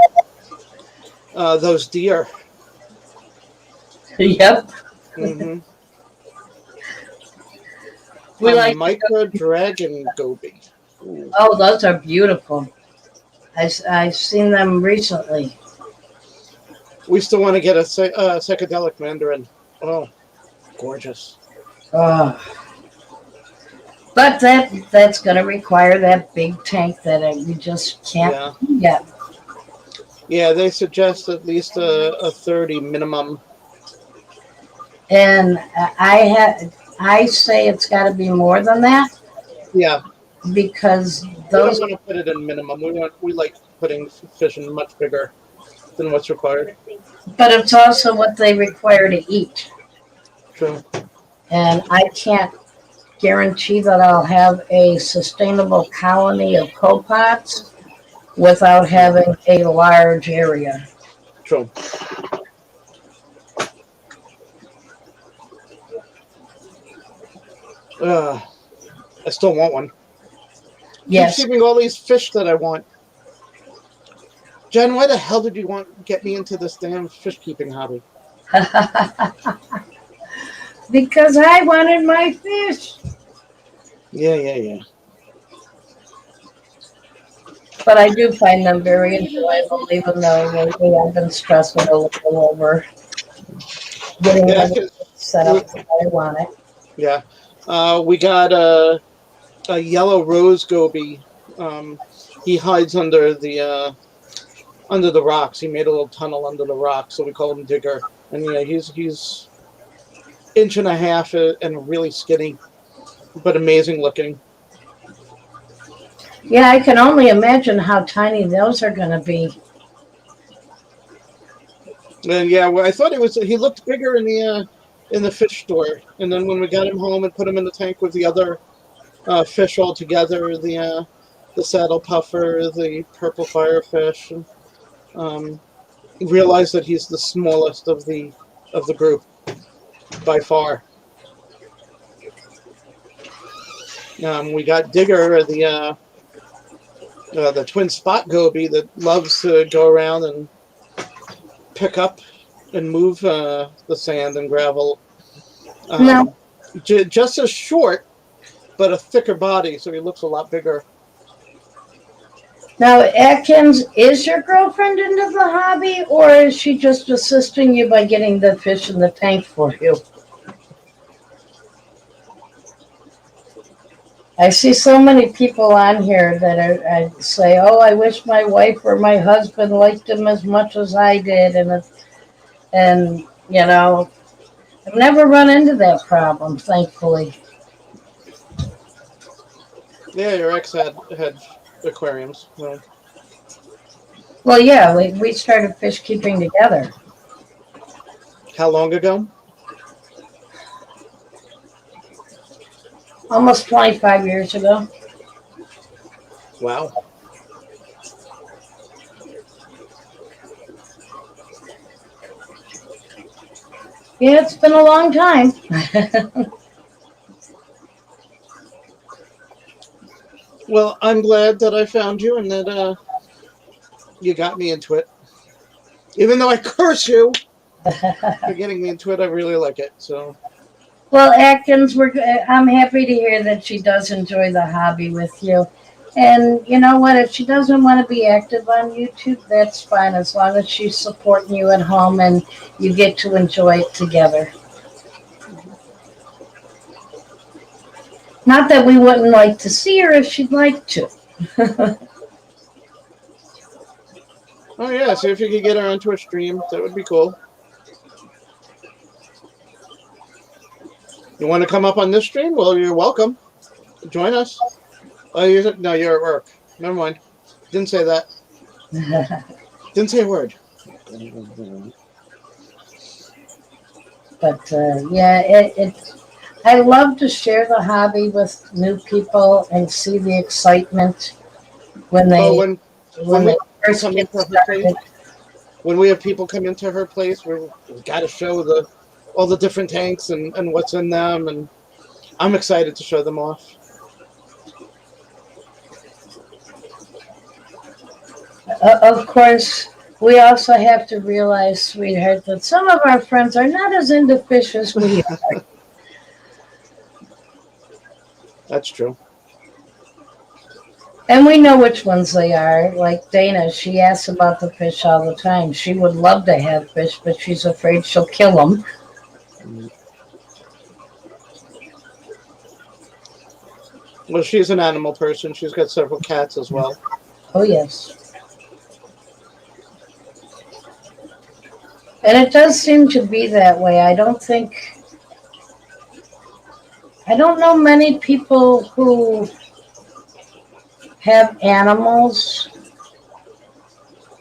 S3: those deer.
S1: Yep.
S3: Mm-hmm.
S1: We
S3: A
S1: like.
S3: micro dragon goby. Ooh.
S1: Oh, those are beautiful. I've seen them recently.
S3: We still want to get a psychedelic mandarin. Oh, gorgeous.
S1: Oh. But that's going to require that big tank that we just can't
S3: Yeah.
S1: get.
S3: Yeah, they suggest at least a 30 minimum.
S1: And I say it's got to be more than that
S3: Yeah,
S1: because
S3: we don't
S1: those.
S3: want to put it in minimum. We like putting fish in much bigger than what's required.
S1: But it's also what they require to eat,
S3: True.
S1: and I can't guarantee that I'll have a sustainable colony of copepods without having a large area.
S3: True. I still want one. Keep
S1: Yes.
S3: saving all these fish that I want. Jen, why the hell did you get me into this damn fish keeping hobby?
S1: Because I wanted my fish.
S3: Yeah.
S1: But I do find them very enjoyable, even though lately I've been stressing a little over getting
S3: Yeah,
S1: everything
S3: 'cause
S1: set
S3: we,
S1: up the way I want it.
S3: yeah. We got a yellow rose goby. Um, he hides under the rocks. He made a little tunnel under the rocks, so we call him Digger. And yeah, he's inch and a half and really skinny, but amazing looking.
S1: Yeah, I can only imagine how tiny those are going to be.
S3: And yeah, well, I thought he looked bigger in the fish store. And then when we got him home and put him in the tank with the other fish all together, the saddle puffer, the purple firefish, and, realized that he's the smallest of the group by far. We got Digger, the twin spot goby that loves to go around and pick up and move the sand and gravel.
S1: No,
S3: Just as short, but a thicker body, so he looks a lot bigger.
S1: Now, Atkins, is your girlfriend into the hobby, or is she just assisting you by getting the fish in the tank for you? I see so many people on here that I say, "Oh, I wish my wife or my husband liked him as much as I did," and I've never run into that problem, thankfully.
S3: Yeah, your ex had aquariums. Well,
S1: Well, yeah, we started fish keeping together
S3: how long ago?
S1: almost 25 years ago.
S3: Wow.
S1: Yeah, it's been a long time.
S3: Well, I'm glad that I found you and that you got me into it. Even though I curse you for getting me into it, I really like it. So,
S1: Well, Atkins, I'm happy to hear that she does enjoy the hobby with you. And you know what? If she doesn't want to be active on YouTube, that's fine as long as she's supporting you at home and you get to enjoy it together. Not that we wouldn't like to see her if she'd like to.
S3: oh yeah, so if you could get her onto a stream, that would be cool. You want to come up on this stream? Well, you're welcome. Join us. Oh, no, you're at work. Never mind. Didn't say that. Didn't say a word.
S1: But yeah, I love to share the hobby with new people and see the excitement when
S3: Oh,
S1: they
S3: when
S1: when
S3: we
S1: they first
S3: come
S1: get
S3: into her place,
S1: started.
S3: when we have people come into her place, we got to show the all the different tanks and what's in them, and I'm excited to show them off.
S1: Of course, we also have to realize, sweetheart, that some of our friends are not as into fish as we are.
S3: That's true.
S1: And we know which ones they are. Like Dana, she asks about the fish all the time. She would love to have fish, but she's afraid she'll kill them.
S3: Well, she's an animal person. She's got several cats as well.
S1: Oh, yes. And it does seem to be that way. I don't know many people who have animals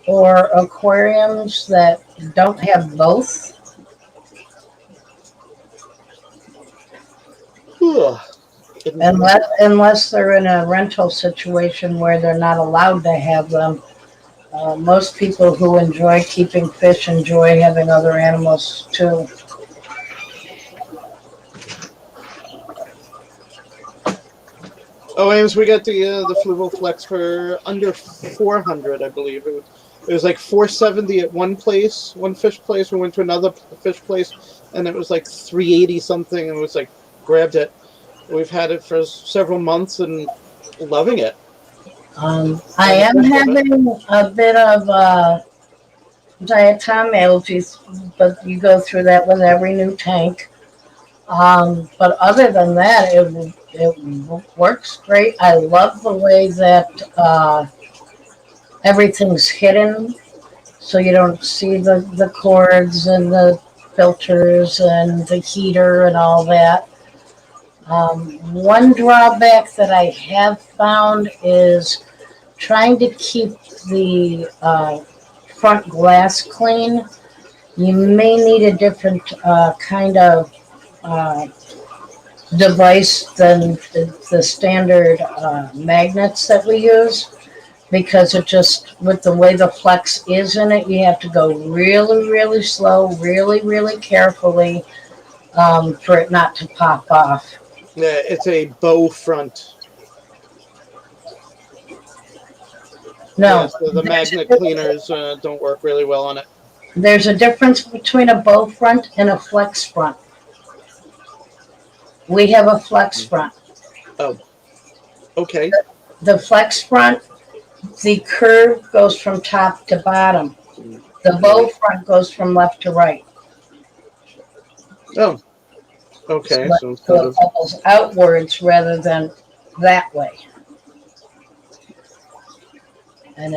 S1: or aquariums that don't have both. Unless they're in a rental situation where they're not allowed to have them. Most people who enjoy keeping fish enjoy having other animals too.
S3: Oh, Ames, we got the Fluval Flex for under 400, I believe. It was like 470 at one place, one fish place. We went to another fish place, and it was like 380 something. And it was like grabbed it. We've had it for several months and loving it.
S1: I am having a bit of diatom allergies, but you go through that with every new tank. But other than that, it works great. I love the way that everything's hidden, so you don't see the cords and the filters and the heater and all that. One drawback that I have found is trying to keep the front glass clean. You may need a different kind of uh, device than the standard magnets that we use because it just, with the way the flex is in it, you have to go really, really slow, really, really carefully for it not to pop off.
S3: Yeah, it's a bow front.
S1: No,
S3: Yeah, so the magnet cleaners don't work really well on it.
S1: there's a difference between a bow front and a flex front. We have a flex front.
S3: Oh, okay.
S1: The flex front The curve goes from top to bottom. The bow front goes from left to right.
S3: Oh,
S1: So,
S3: okay.
S1: that,
S3: So
S1: so
S3: kind
S1: it
S3: of.
S1: bubbles outwards rather than that way. And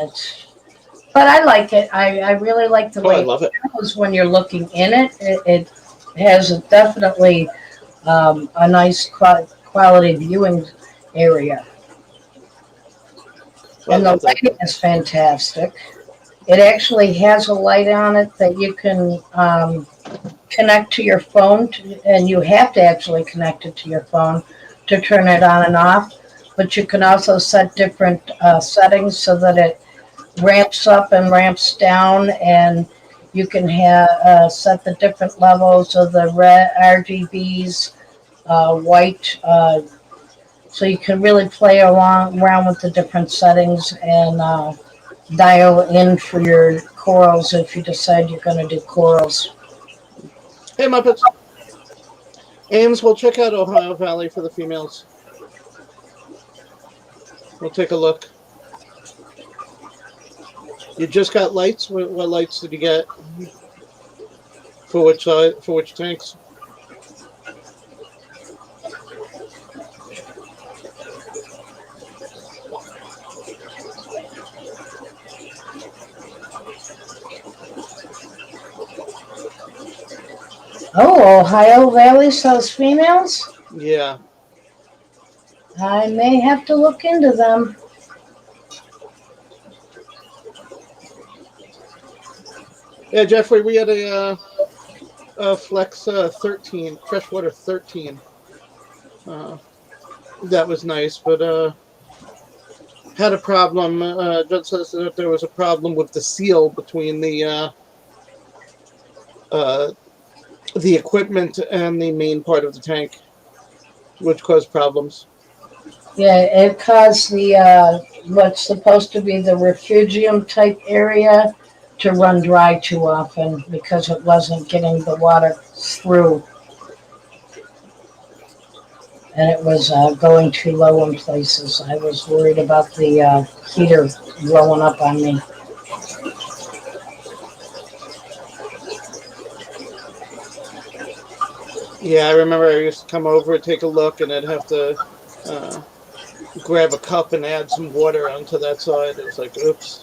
S1: but I like it. I really like the
S3: Oh, I
S1: way it
S3: love it.
S1: shows when you're looking in it. It has definitely a nice quality viewing area.
S3: Oh, I
S1: And the
S3: love that.
S1: lighting is fantastic. It actually has a light on it that you can connect to your phone, and you have to actually connect it to your phone to turn it on and off. But you can also set different settings so that it ramps up and ramps down, and you can have set the different levels of the red RGBs, white. So you can really play around with the different settings and dial in for your corals if you decide you're going to do corals.
S3: Hey, Muppets. Ames, we'll check out Ohio Valley for the females. We'll take a look. You just got lights? What lights did you get? For which side? For which tanks?
S1: Oh, Ohio Valley sells females?
S3: Yeah.
S1: I may have to look into them.
S3: Yeah, Jeffrey, we had a Flex 13, freshwater 13. Uh, that was nice, but had a problem. Judd says that there was a problem with the seal between uh, the equipment and the main part of the tank, which caused problems.
S1: Yeah, it caused the what's supposed to be the refugium type area to run dry too often because it wasn't getting the water through, and it was going too low in places. I was worried about the heater blowing up on me.
S3: Yeah, I remember I used to come over, take a look, and I'd have to uh, grab a cup and add some water onto that side. It was like, oops.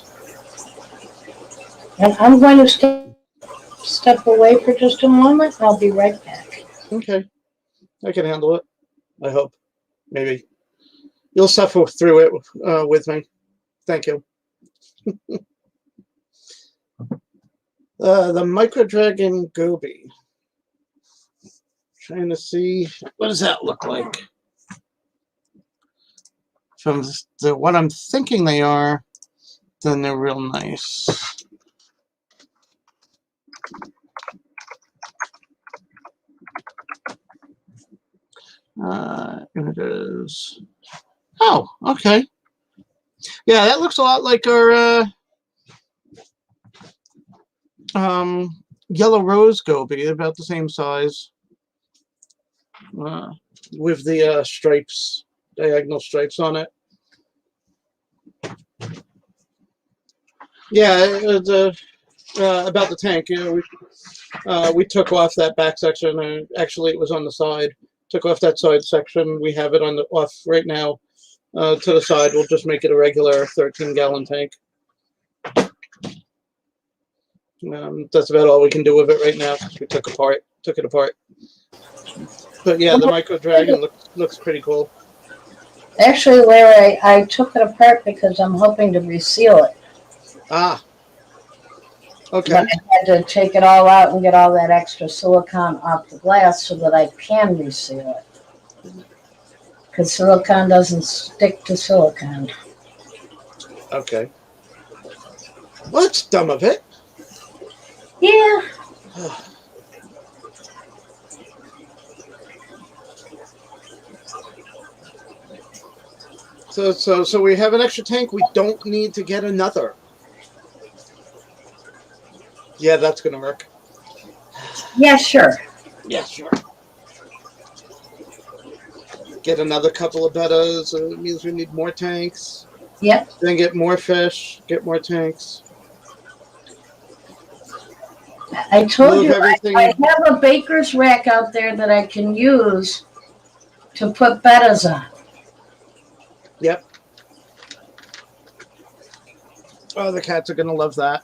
S1: And I'm going to step away for just a moment. I'll be right back.
S3: Okay, I can handle it. I hope. Maybe. You'll suffer through it with me. Thank you. The Micro Dragon Goby. Trying to see, what does that look like? From what I'm thinking they are, then they're real nice. It is. Oh, okay. Yeah, that looks a lot like our yellow rose goby, about the same size, with the stripes, diagonal stripes on it. Yeah, about the tank. We took off that back section. Actually, it was on the side. Took off that side section. We have it on the off right now. To the side, we'll just make it a regular 13-gallon tank. That's about all we can do with it right now. We took it apart. But yeah, the Micro Dragon looks pretty cool.
S1: Actually, Larry, I took it apart because I'm hoping to reseal it.
S3: Ah, okay.
S1: But I had to take it all out and get all that extra silicone off the glass so that I can reseal it. Because silicone doesn't stick to silicone.
S3: Okay. Well, that's dumb of it.
S1: Yeah.
S3: So we have an extra tank. We don't need to get another. Yeah, that's gonna work.
S1: Yeah, sure.
S3: Yeah, sure. Get another couple of bettas. It means we need more tanks.
S1: Yep.
S3: Then get more fish, get more tanks.
S1: I told
S3: Move
S1: you I
S3: everything.
S1: have a baker's rack out there that I can use to put bettas on.
S3: Yep. Oh, the cats are going to love that.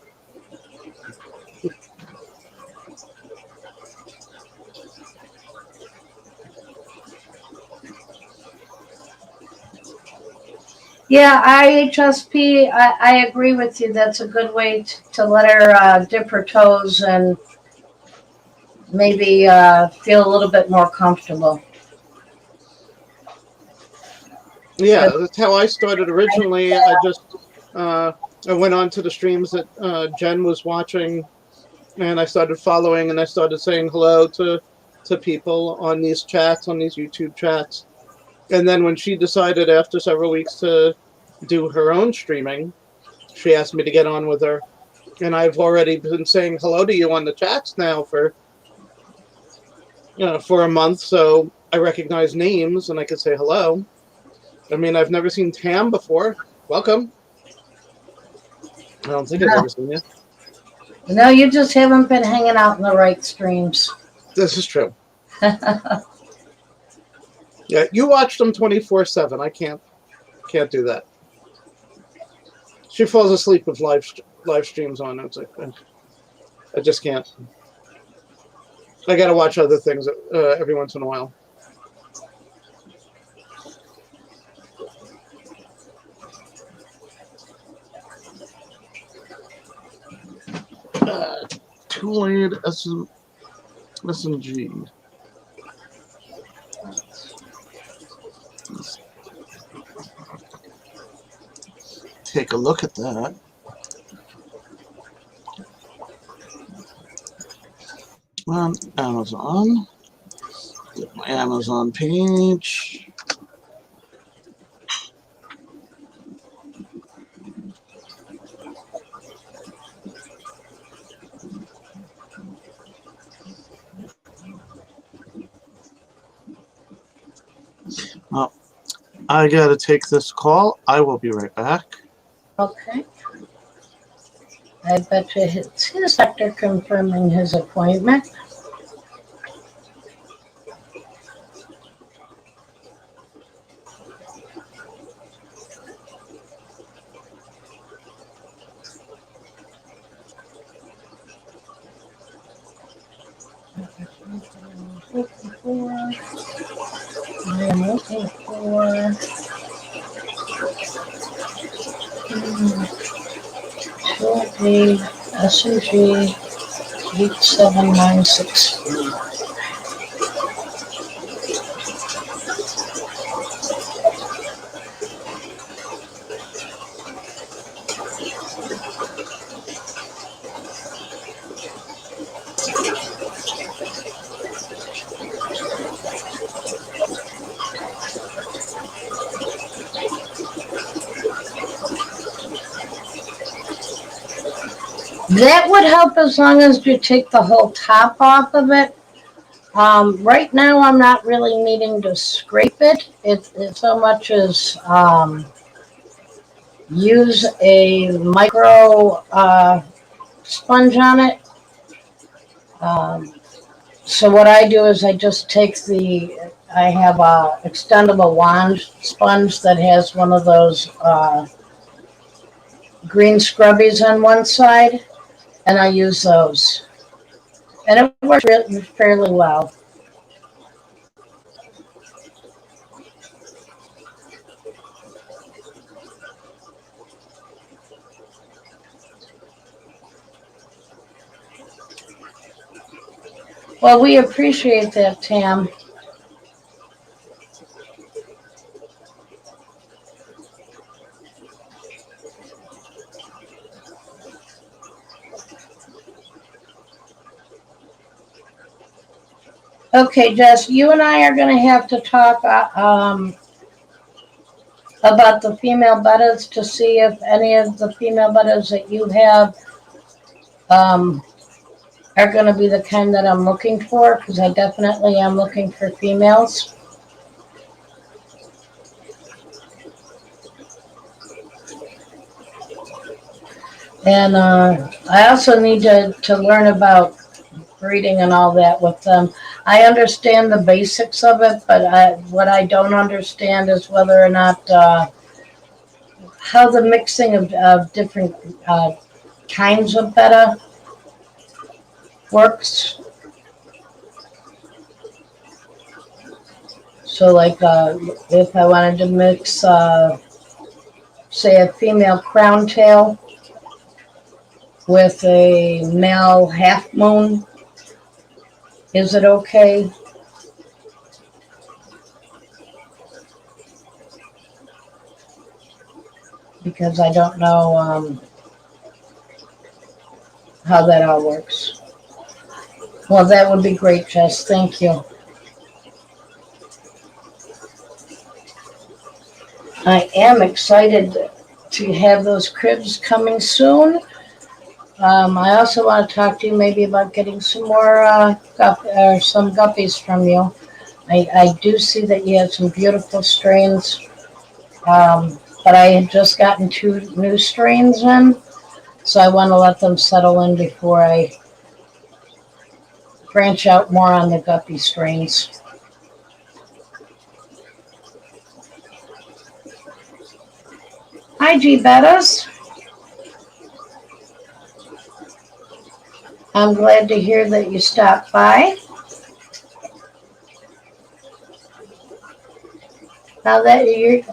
S1: Yeah, I agree with you. That's a good way to let her dip her toes and maybe feel a little bit more comfortable.
S3: Yeah,
S1: But
S3: that's how I started originally. I went on to the streams that Jen was watching, and I started following, and I started saying hello to people on these chats, on these YouTube chats. And then when she decided after several weeks to do her own streaming, she asked me to get on with her. And I've already been saying hello to you on the chats now for a month, so I recognize names and I can say hello. I mean, I've never seen Tam before. Welcome. I don't think I've
S1: no,
S3: ever seen you.
S1: no, you just haven't been hanging out in the right streams.
S3: This is true. Yeah, you watch them 24/7. I can't do that. She falls asleep with live streams on. It's like I just can't. I got to watch other things every once in a while. Two-laid SMG. Let's take a look at that. On Amazon. Get my Amazon page. Oh, I gotta take this call. I will be right back.
S1: Okay. I bet you it's his doctor confirming his appointment. I am looking for the SMG 8796. That would help as long as you take the whole top off of it. Right now, I'm not really needing to scrape it. It so much as use a micro sponge on it. Um, so what I do is I just take I have a extendable wand sponge that has one of those green scrubbies on one side, and I use those. And it works fairly well. Well, we appreciate that, Tam. Okay, Jess, you and I are going to have to talk about the female bettas to see if any of the female bettas that you have um, are going to be the kind that I'm looking for, because I definitely am looking for females. And I also need to learn about breeding and all that with them. I understand the basics of it, but what I don't understand is whether or not how the mixing of different kinds of betta works. So, like, if I wanted to mix, say, a female crown tail with a male half moon, is it okay? Because I don't know how that all works. Well, that would be great, Jess. Thank you. I am excited to have those cribs coming soon. I also want to talk to you maybe about getting some more some guppies from you. I do see that you have some beautiful strains, but I had just gotten 2 new strains in, so I want to let them settle in before I branch out more on the guppy strains. Hi, G Bettas. I'm glad to hear that you stopped by. Now that you're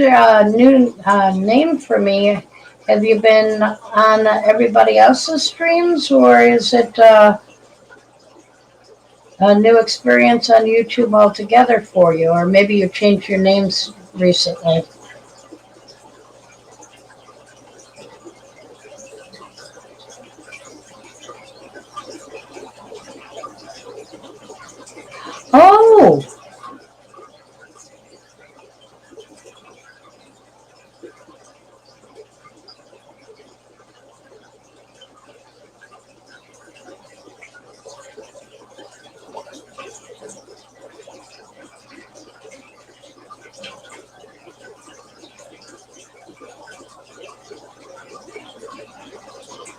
S1: a new name for me, have you been on everybody else's streams, or is it a new experience on YouTube altogether for you? Or maybe you changed your names recently? Oh,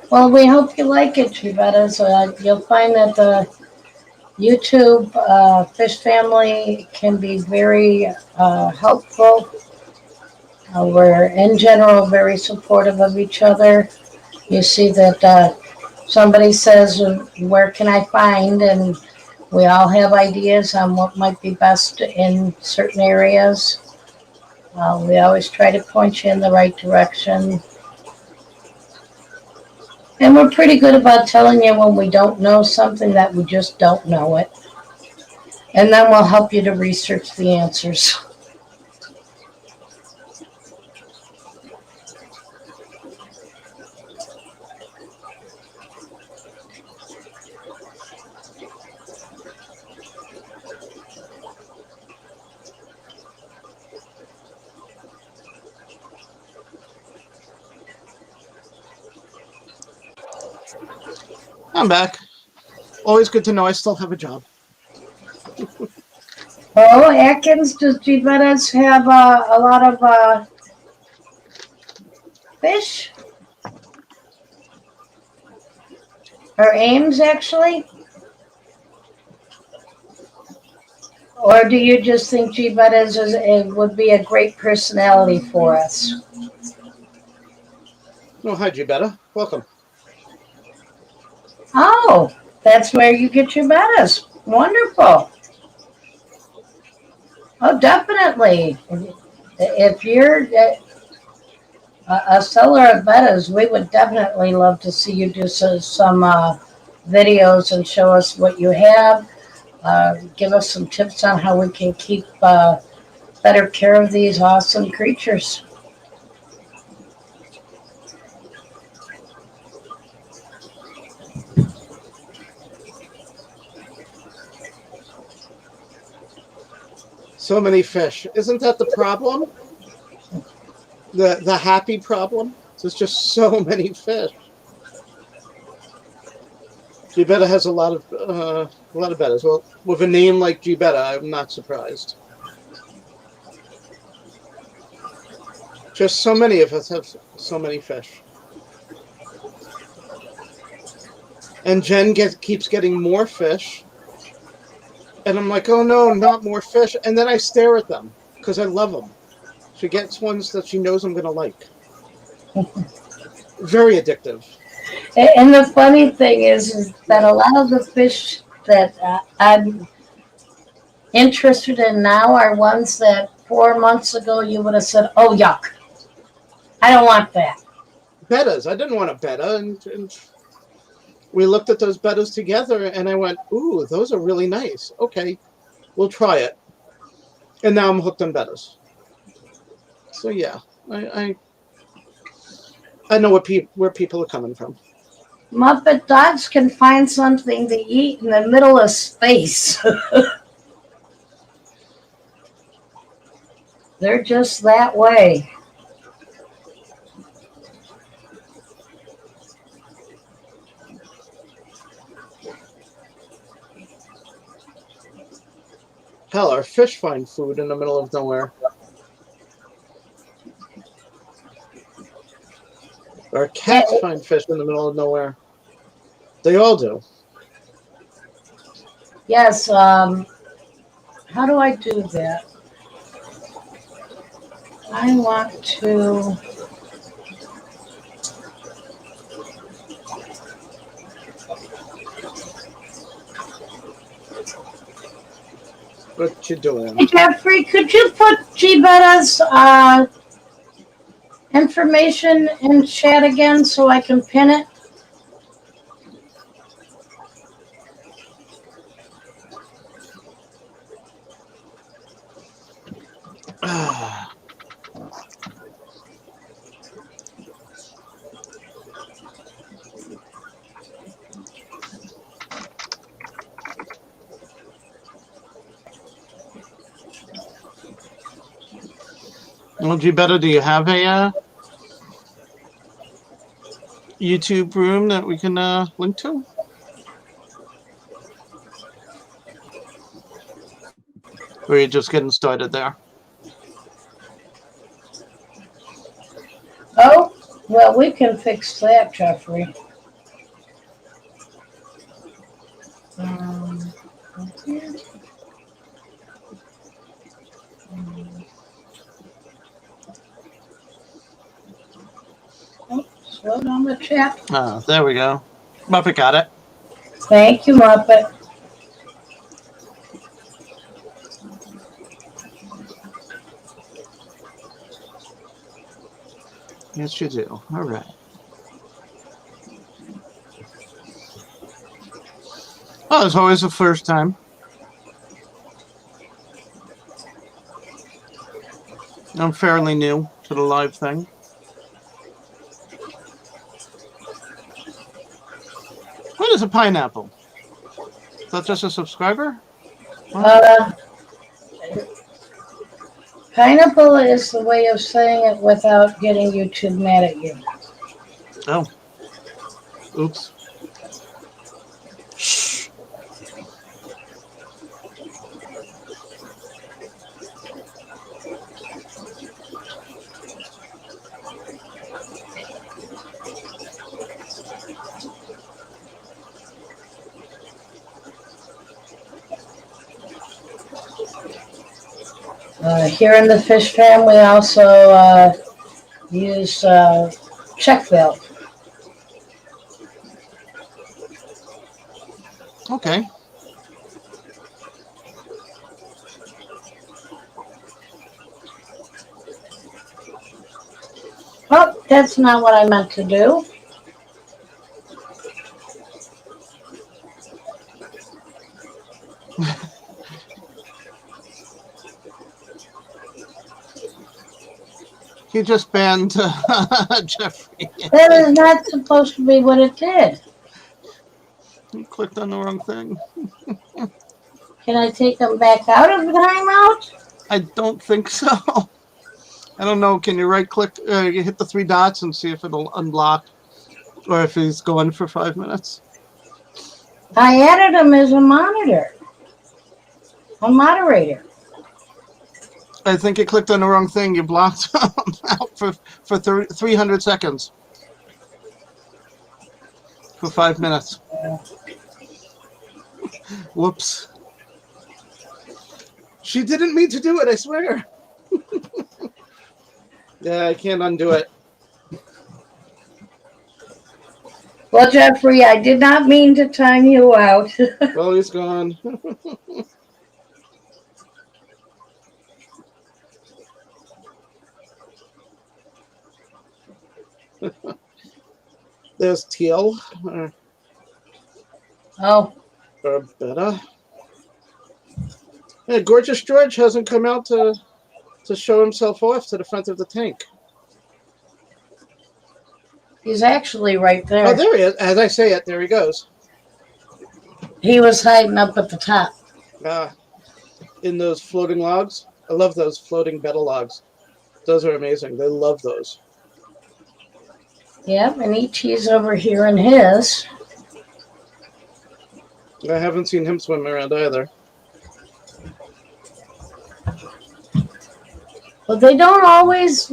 S1: well, we hope you like it, Trivetta. So you'll find that the YouTube fish family can be very helpful. We're in general very supportive of each other. You see that somebody says, where can I find? And we all have ideas on what might be best in certain areas. We always try to point you in the right direction. And we're pretty good about telling you when we don't know something that we just don't know it. And then we'll help you to research the answers.
S3: I'm back. Always good to know I still have a job.
S1: Oh, Atkins, does Givettas have a lot of fish? Or Ames, actually? Or do you just think Givettas would be a great personality for us?
S3: Oh, hi, Gibetta. Welcome.
S1: Oh, that's where you get your bettas. Wonderful. Oh, definitely. If you're a seller of bettas, we would definitely love to see you do some videos and show us what you have. Give us some tips on how we can keep better care of these awesome creatures.
S3: So many fish. Isn't that the problem? The happy problem? There's just so many fish. Gibetta has a lot of bettas. Well, with a name like Gibetta, I'm not surprised. Just so many of us have so many fish. And Jen keeps getting more fish. And I'm like, oh no, not more fish. And then I stare at them because I love them. She gets ones that she knows I'm going to like. Very addictive.
S1: And the funny thing is that a lot of the fish that I'm interested in now are ones that 4 months ago you would have said, oh, yuck. I don't want that.
S3: Bettas. I didn't want a betta. And we looked at those bettas together and I went, ooh, those are really nice. Okay, we'll try it. And now I'm hooked on bettas. So yeah, I know where people are coming from.
S1: Muppet dogs can find something to eat in the middle of space. They're just that way.
S3: Hell, our fish find food in the middle of nowhere. Our cats find fish in the middle of nowhere. They all do.
S1: Yes, how do I do that? I want to...
S3: What you doing?
S1: Hey, Jeffrey, could you put G-Betta's information in chat again so I can pin it?
S3: Well, G-Betta, do you have a YouTube room that we can link to? Or are you just getting started there?
S1: Oh, well, we can fix that, Jeffrey. Okay. Oh, slow down the chat.
S3: Oh, there we go. Muppet got it.
S1: Thank you, Muppet.
S3: Yes, you do. All right. Oh, it's always the first time. I'm fairly new to the live thing. What is a pineapple? Is that just a subscriber?
S1: Pineapple is the way of saying it without getting YouTube mad at you.
S3: Oh. Oops. Shh.
S1: Here in the fish fam, we also use check valve.
S3: Okay.
S1: Oh, that's not what I meant to do.
S3: You just banned Jeffrey.
S1: That is not supposed to be what it did.
S3: You clicked on the wrong thing.
S1: Can I take them back out of the timeout?
S3: I don't think so. I don't know. Can you right click, you hit the three dots and see if it'll unblock or if he's going for 5 minutes?
S1: I added him as a moderator.
S3: I think you clicked on the wrong thing. You blocked him out for 300 seconds. For 5 minutes. Whoops. She didn't mean to do it, I swear. Yeah, I can't undo it.
S1: Well, Jeffrey, I did not mean to time you out.
S3: Well, he's gone. There's Teal.
S1: Oh,
S3: Or better. Yeah, Gorgeous George hasn't come out to show himself off to the front of the tank.
S1: he's actually right there.
S3: Oh, there he is. As I say it, there he goes.
S1: He was hiding up at the top.
S3: In those floating logs. I love those floating betta logs. Those are amazing. They love those.
S1: Yep, and E.T.'s over here in his.
S3: I haven't seen him swim around either.
S1: Well, they don't always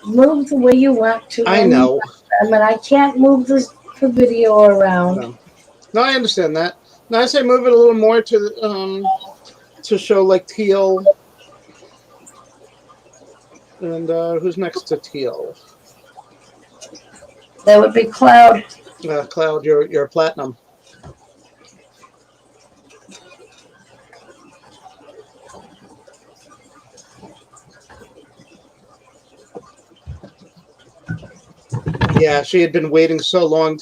S1: move the way you want to.
S3: I know.
S1: I mean, I can't move the video around.
S3: No, I understand that. Now I say move it a little more to show like Teal. And who's next to Teal?
S1: That would be Cloud.
S3: Cloud, you're platinum. Yeah, she had been waiting so long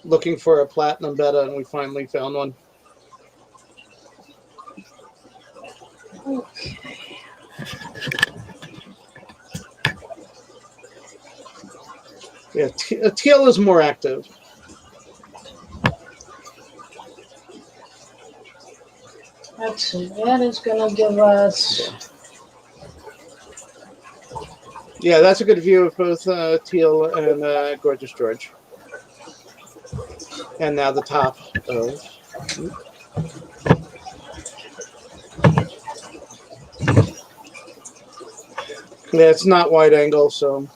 S3: looking for a platinum betta, and we finally found one.
S1: Okay.
S3: Yeah, Teal is more active.
S1: Let's see. That is going to give us.
S3: Yeah, that's a good view of both Teal and Gorgeous George. And now the top of. Yeah, it's not wide angle, so.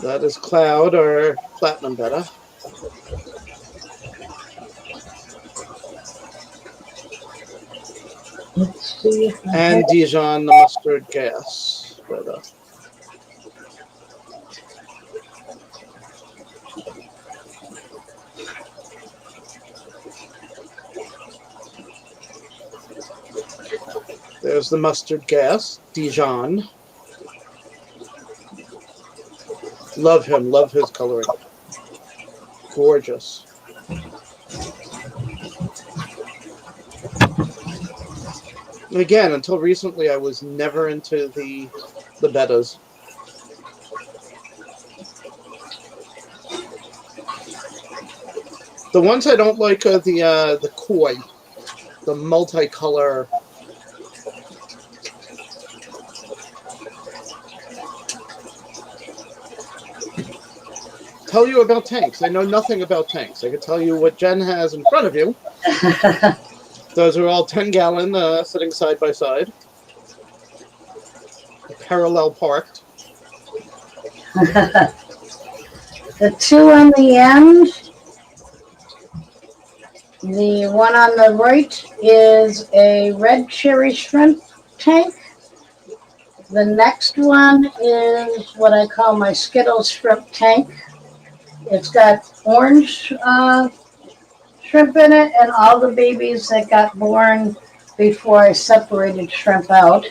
S3: That is Cloud, or platinum betta.
S1: Let's see.
S3: And Dijon, the mustard gas betta. There's the mustard gas, Dijon. Love him, love his coloring. Gorgeous. Again, until recently, I was never into the bettas. The ones I don't like are the koi, the multicolor. Tell you about tanks. I know nothing about tanks. I can tell you what Jen has in front of you. Those are all 10-gallon sitting side by side. Parallel parked.
S1: The two on the end. The one on the right is a red cherry shrimp tank. The next one is what I call my Skittles shrimp tank. It's got orange shrimp in it and all the babies that got born before I separated shrimp out.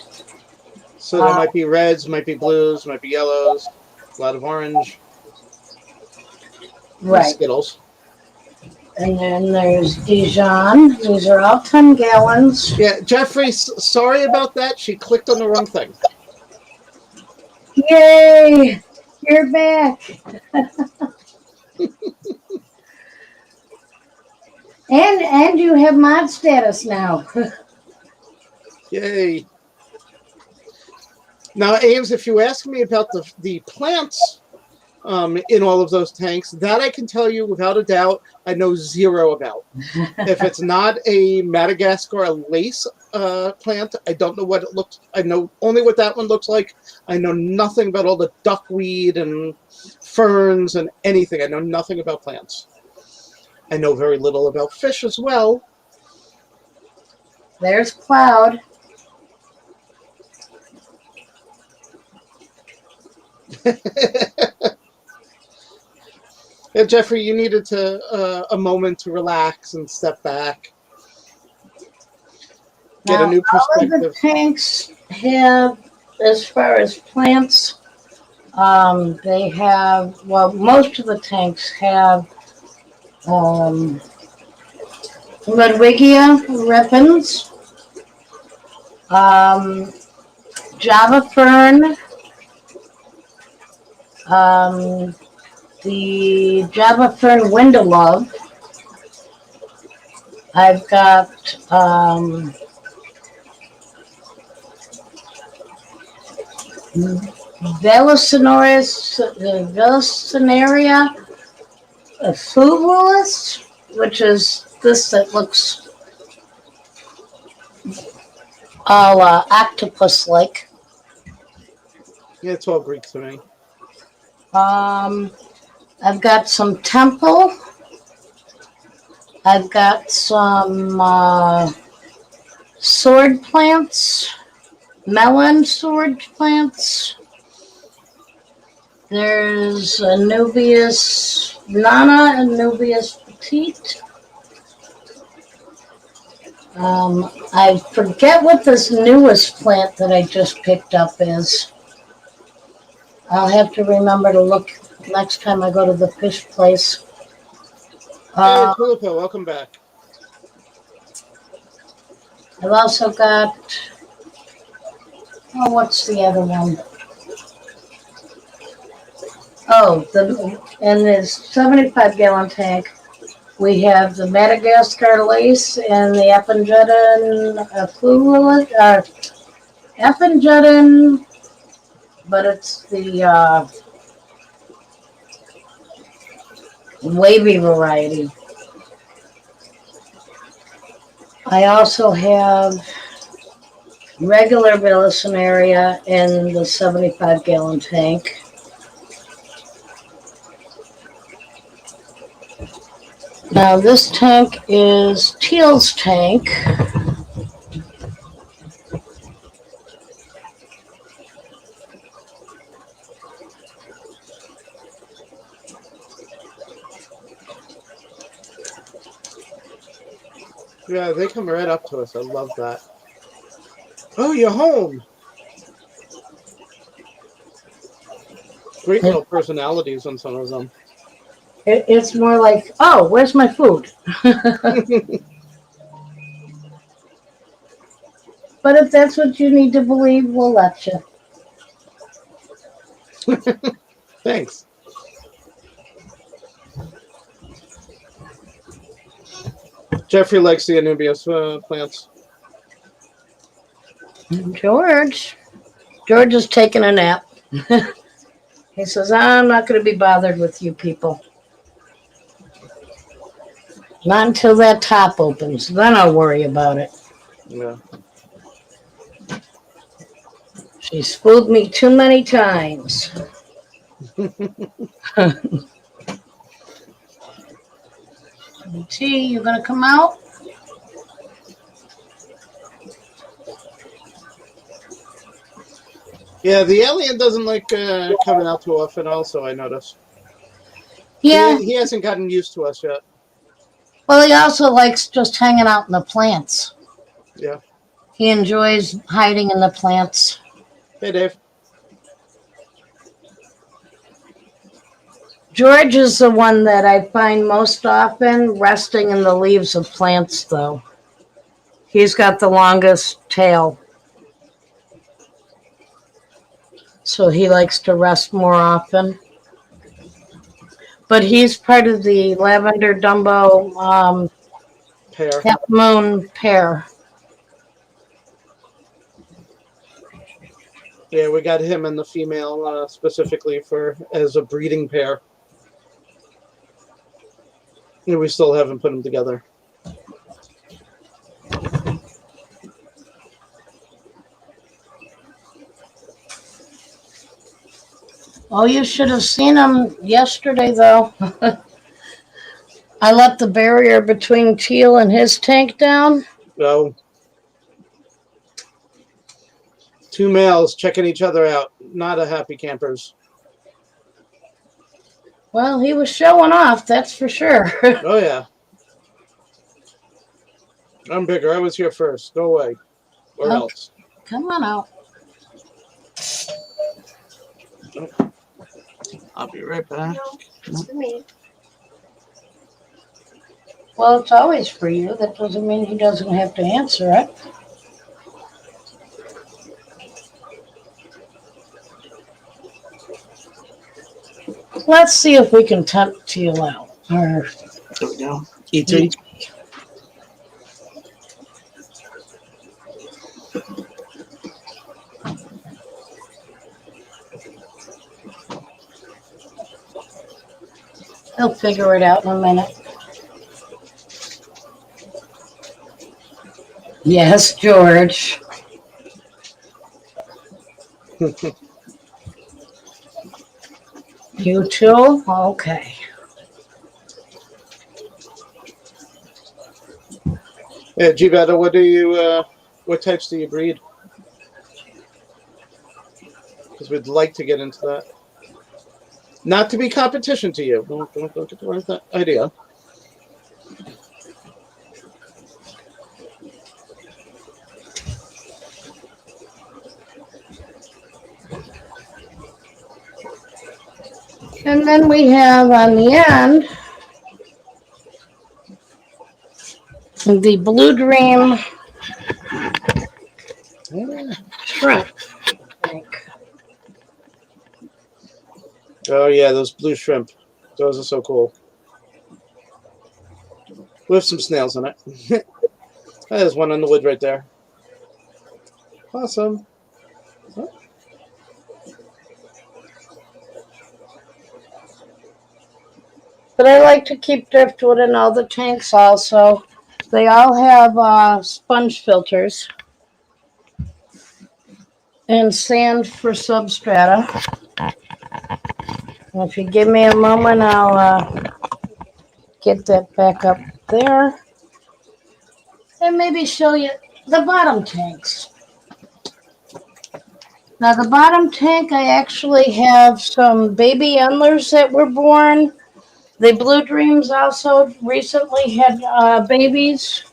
S3: So there might be reds, might be blues, might be yellows, a lot of orange.
S1: Right.
S3: Skittles.
S1: And then there's Dijon. These are all 10 gallons.
S3: Yeah, Jeffrey, sorry about that. She clicked on the wrong thing.
S1: Yay! You're back. And you have mod status now.
S3: Yay. Now, Ames, if you ask me about the plants in all of those tanks. That I can tell you without a doubt, I know zero about. If it's not a Madagascar lace plant, I don't know what it looks. I know only what that one looks like. I know nothing about all the duckweed and ferns and anything. I know nothing about plants. I know very little about fish as well.
S1: There's Cloud.
S3: Yeah, Jeffrey, you needed a moment to relax and step back, get a new
S1: All of the
S3: perspective.
S1: tanks have, as far as plants, they have, well, most of the tanks have Ludwigia repens, Java fern, the Java fern window love. I've got Velicinaria fluvialis, which is this that looks all octopus-like.
S3: Yeah, it's all Greek to me.
S1: I've got some temple. I've got some sword plants, melon sword plants. There's Anubias nana and Anubias petite. I forget what this newest plant that I just picked up is. I'll have to remember to look next time I go to the fish place.
S3: Hey, Tulipa, welcome back.
S1: I've also got, oh, what's the other one? Oh, in this 75-gallon tank, we have the Madagascar lace and the Appenjedin, but it's the wavy variety. I also have regular Velicinaria in the 75-gallon tank. Now this tank is Teal's tank.
S3: Yeah, they come right up to us. I love that. Oh, you're home. Great little personalities on some of them.
S1: It's more like, oh, where's my food? But if that's what you need to believe, we'll let you.
S3: Thanks. Jeffrey likes the Anubias plants.
S1: George is taking a nap. He says, I'm not going to be bothered with you people. Not until that top opens. Then I'll worry about it.
S3: Yeah.
S1: She's fooled me too many times. T, you going to come out?
S3: Yeah, the alien doesn't like coming out too often also, I noticed.
S1: Yeah.
S3: He hasn't gotten used to us yet.
S1: Well, he also likes just hanging out in the plants.
S3: Yeah.
S1: He enjoys hiding in the plants.
S3: Hey, Dave.
S1: George is the one that I find most often resting in the leaves of plants, though. He's got the longest tail. So he likes to rest more often. But he's part of the Lavender Dumbo
S3: Pear.
S1: Half Moon pair.
S3: Yeah, we got him and the female specifically for as a breeding pair. And we still haven't put them together.
S1: Oh, you should have seen him yesterday, though. I let the barrier between Teal and his tank down.
S3: So, two males checking each other out. Not a happy campers.
S1: Well, he was showing off, that's for sure.
S3: Oh, yeah. I'm bigger. I was here first. Go away. Or else.
S1: Come on out.
S3: I'll be right back.
S4: No, it's for me.
S1: Well, it's always for you. That doesn't mean he doesn't have to answer it. Let's see if we can tempt Teal out. Or
S3: There we go. E.T.
S1: he'll figure it out in a minute. Yes, George. You too? Okay.
S3: Yeah, G-Betta, what types do you breed? Because we'd like to get into that. Not to be competition to you. Don't get the wrong idea.
S1: And then we have on the end the Blue Dream shrimp.
S3: Oh, yeah, those blue shrimp. Those are so cool. With some snails in it. There's one on the wood right there. Awesome. Oh.
S1: But I like to keep driftwood in all the tanks also. They all have sponge filters and sand for substrata. And if you give me a moment, I'll get that back up there. And maybe show you the bottom tanks. Now the bottom tank, I actually have some baby endlers that were born. The Blue Dreams also recently had babies.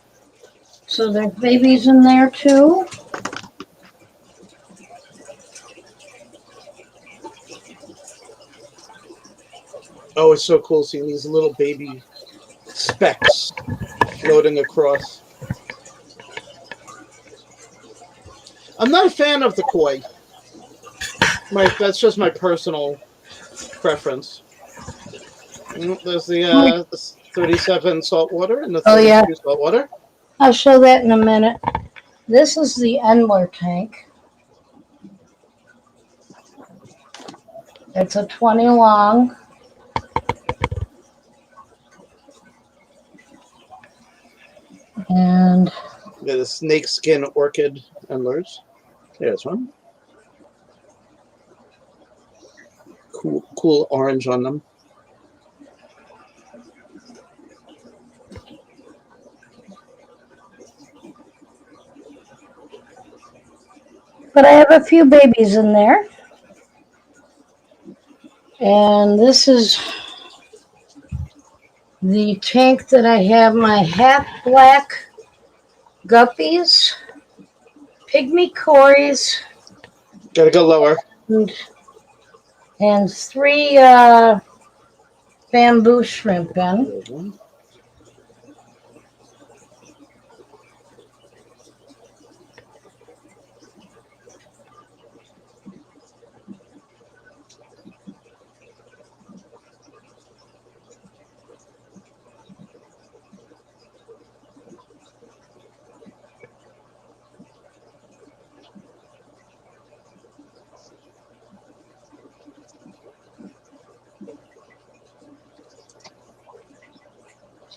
S1: So there's babies in there too.
S3: Oh, it's so cool seeing these little baby specks floating across. I'm not a fan of the koi. That's just my personal preference. There's the 37 saltwater and the 32 saltwater.
S1: I'll show that in a minute. This is the Endler tank. It's a 20 long. And
S3: yeah, the snakeskin orchid endlers. There's one. Cool orange on them.
S1: but I have a few babies in there. And this is the tank that I have my half black guppies, pygmy cories,
S3: Gotta go lower.
S1: and 3 bamboo shrimp in.
S3: There's one.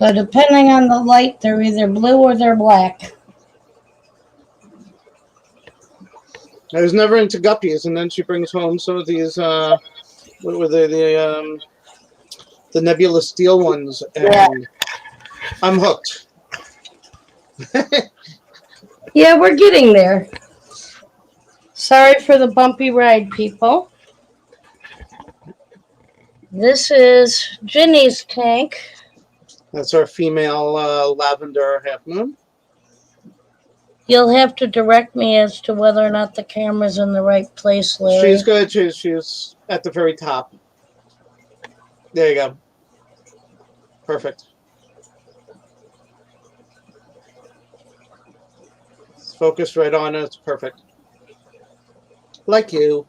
S1: So depending on the light, they're either blue or they're black.
S3: I was never into guppies, and then she brings home some of these. What were they? The Nebula Steel ones, and
S1: Yeah.
S3: I'm hooked.
S1: Yeah, we're getting there. Sorry for the bumpy ride, people. This is Ginny's tank.
S3: That's our female lavender half moon.
S1: You'll have to direct me as to whether or not the camera's in the right place, Larry.
S3: She's good. She's at the very top. There you go. Perfect. It's focused right on it. It's perfect. Like you.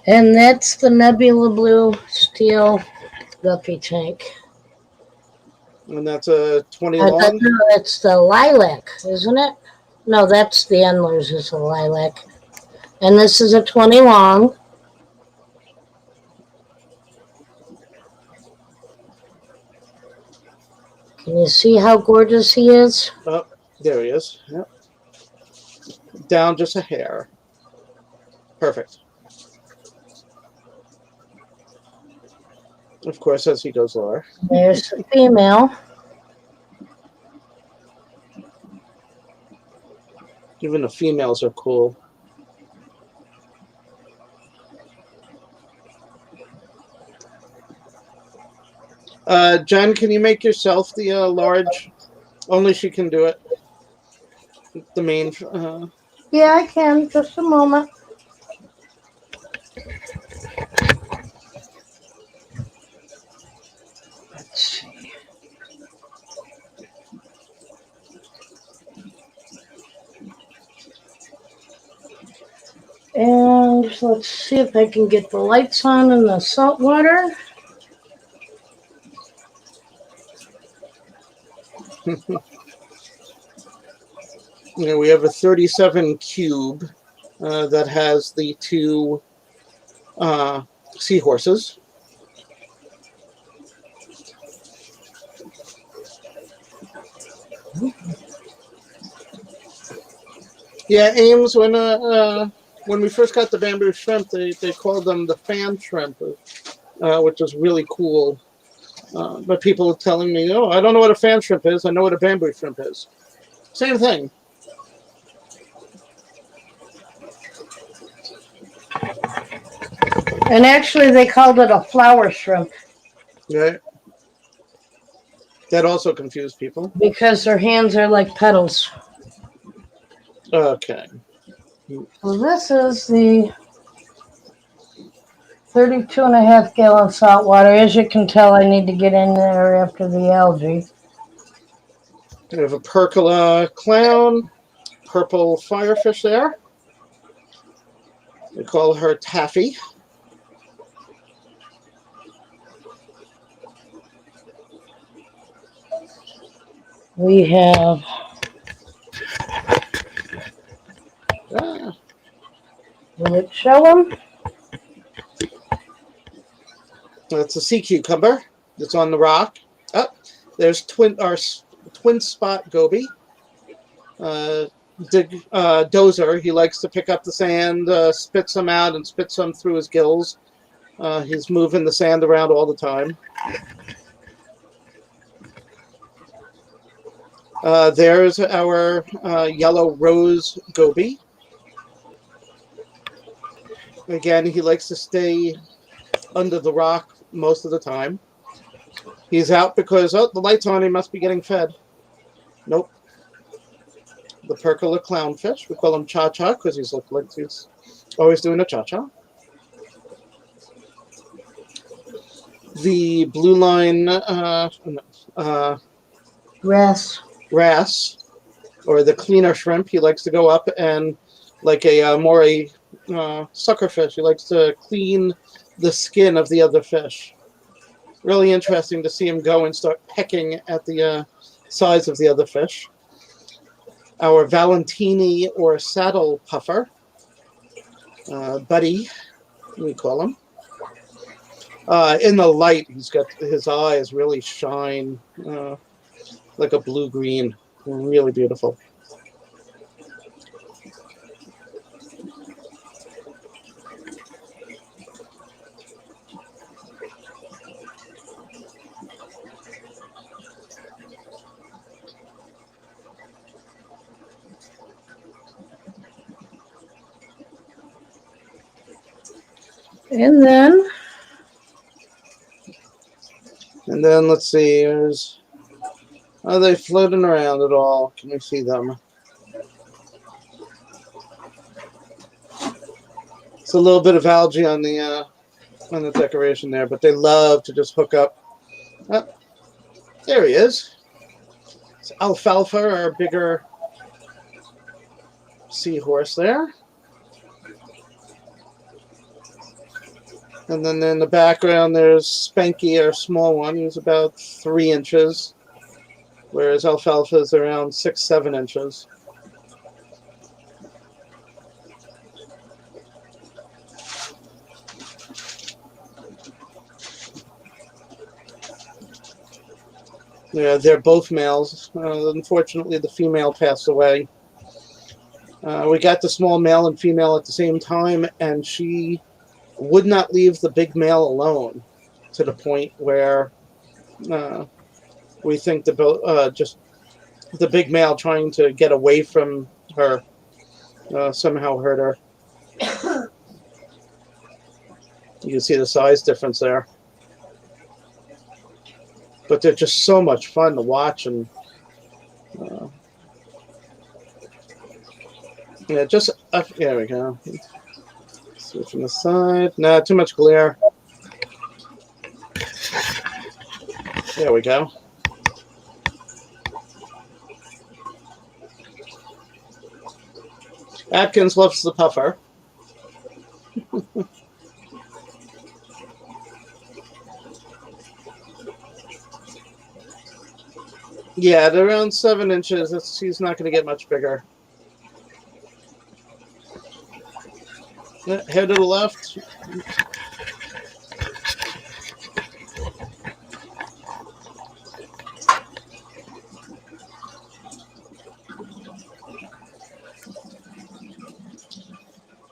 S1: And that's the Nebula Blue Steel Guppy tank.
S3: And that's a 20 long.
S1: No, it's the lilac, isn't it? No, that's the Endlers is the lilac. And this is a 20 long. Can you see how gorgeous he is?
S3: Oh, there he is. Yep. Down just a hair. Perfect. Of course, as he goes lower.
S1: There's the female.
S3: Even the females are cool. Jen, can you make yourself the large? Only she can do it. The main.
S1: Yeah, I can. Just a moment. Let's see. And let's see if I can get the lights on in the salt water.
S3: We have a 37 cube that has the two seahorses. Yeah, Ames, when we first got the bamboo shrimp, they called them the fan shrimp, which was really cool. But people are telling me, oh, I don't know what a fan shrimp is. I know what a bamboo shrimp is. Same thing.
S1: And actually, they called it a flower shrimp.
S3: Right. That also confused people.
S1: Because their hands are like petals.
S3: Okay.
S1: So this is the 32.5 gallon salt water. As you can tell, I need to get in there after the algae.
S3: We have a pergola clown, purple firefish there. We call her Taffy.
S1: We have will it show them?
S3: That's a sea cucumber that's on the rock. Oh, there's twin spot goby. Dozer, he likes to pick up the sand, spit some out, and spit some through his gills. He's moving the sand around all the time. There's our yellow rose goby. Again, he likes to stay under the rock most of the time. He's out because, oh, the light's on, he must be getting fed. Nope. The pergola clownfish, we call him Cha-Cha because he's always doing a cha-cha. The blue line wrasse, or the cleaner shrimp, he likes to go up and, like a sucker fish, he likes to clean the skin of the other fish. Really interesting to see him go and start pecking at the sides of the other fish. Our Valentini or saddle puffer, Buddy, we call him. In the light, he's got his eyes really shine like a blue-green. Really beautiful.
S1: And then
S3: let's see. Are they floating around at all? Can we see them? It's a little bit of algae on the decoration there, but they love to just hook up. Oh, there he is. It's Alfalfa, our bigger seahorse there. And then in the background, there's Spanky, our small one. He's about 3 inches, whereas Alfalfa is around 6-7 inches. Yeah, they're both males. Unfortunately, the female passed away. We got the small male and female at the same time, and she would not leave the big male alone, to the point where we think just the big male trying to get away from her somehow hurt her. You can see the size difference there. But they're just so much fun to watch, and yeah, just there we go. Switch from the side. Nah, too much glare. There we go. Atkins loves the puffer. Yeah, at around 7 inches, he's not going to get much bigger. Head to the left.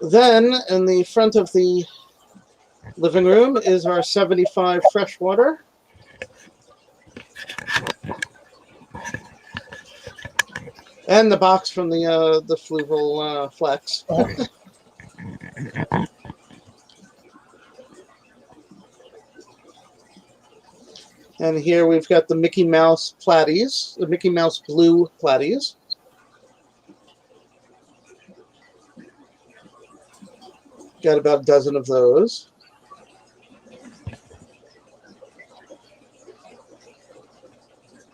S3: Then, in the front of the living room is our 75 freshwater. And the box from the fluval flex. And here we've got the Mickey Mouse platies, the Mickey Mouse blue platies. Got about a dozen of those.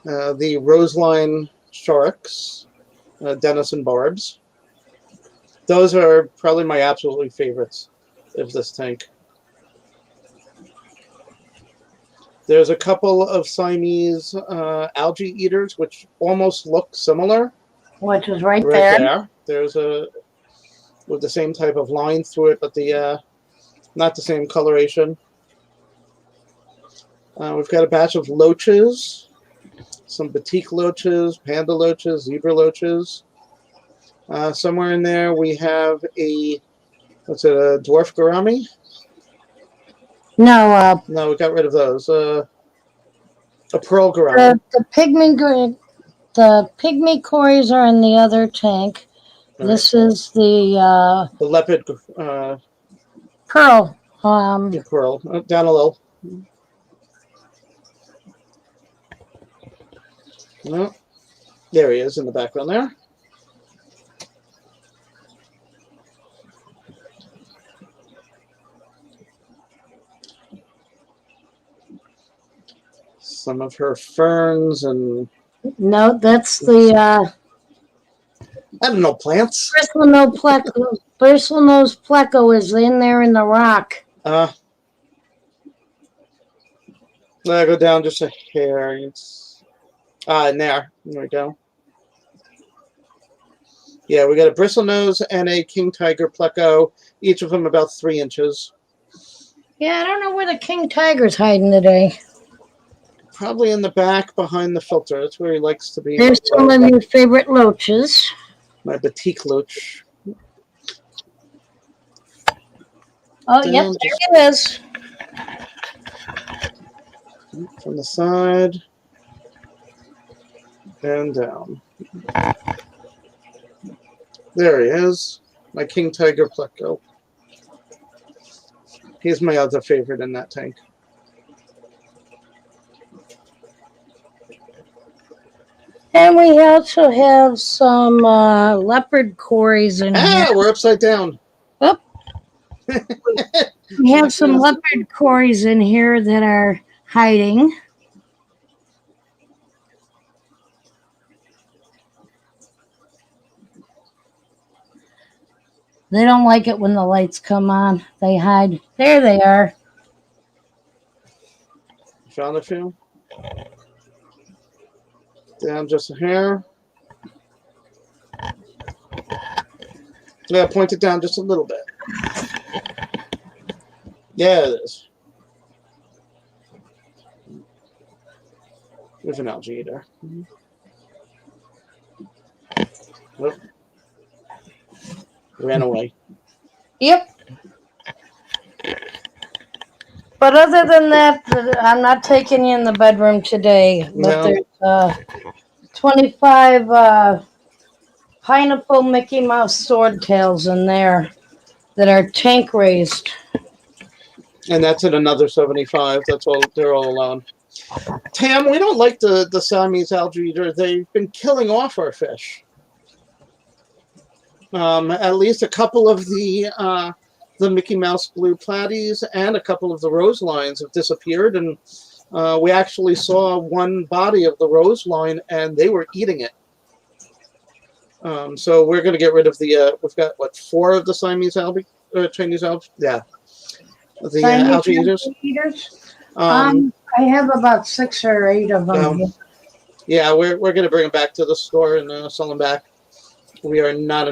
S3: The Roseline sharks, Dennis and Barbs. Those are probably my absolutely favorites of this tank. There's a couple of Siamese algae eaters, which almost look similar.
S1: which is right there.
S3: There's a with the same type of line through it, but the not the same coloration. We've got a batch of loaches, some batik loaches, panda loaches, zebra loaches. Somewhere in there we have a dwarf gourami?
S1: No,
S3: No, we got rid of those. A pearl gourami.
S1: the pygmy cories are in the other tank.
S3: Right.
S1: This is the
S3: leopard
S1: pearl.
S3: pearl. Down a little. No. There he is in the background there. Some of her ferns and...
S1: No, that's the
S3: I don't know, plants.
S1: bristlenose pleco is in there in the rock.
S3: I go down just a hair. It's in there. There we go. Yeah, we got a bristlenose and a king tiger pleco, each of them about 3 inches.
S1: Yeah, I don't know where the king tiger's hiding today.
S3: Probably in the back behind the filter. That's where he likes to be.
S1: There's some of your favorite loaches.
S3: My batik loach.
S1: Oh, yep,
S3: Down, just
S1: there it is.
S3: from the side and down. There he is. My king tiger pleco. He's my other favorite in that tank.
S1: And we also have some leopard cories in here.
S3: Ah, we're upside down.
S1: Oh, we have some leopard cories in here that are hiding. They don't like it when the lights come on. They hide. There they are.
S3: Found a few. Down just a hair. Yeah, point it down just a little bit. Yeah, it is. There's an algae eater. Nope. Ran away.
S1: Yep. But other than that, I'm not taking you in the bedroom today. But
S3: No.
S1: there's 25 pineapple Mickey Mouse sword tails in there that are tank raised.
S3: And that's at another 75. That's all. They're all alone. Tam, we don't like the Siamese algae eater. They've been killing off our fish. At least a couple of the Mickey Mouse blue platies and a couple of the rose lines have disappeared, and we actually saw one body of the rose line, and they were eating it. So we're going to get rid of the. We've got what, 4 of the Siamese algae, Chinese algae, yeah, the algae eaters.
S1: I have about 6 or 8 of them.
S3: Yeah, we're going to bring them back to the store and sell them back. We are not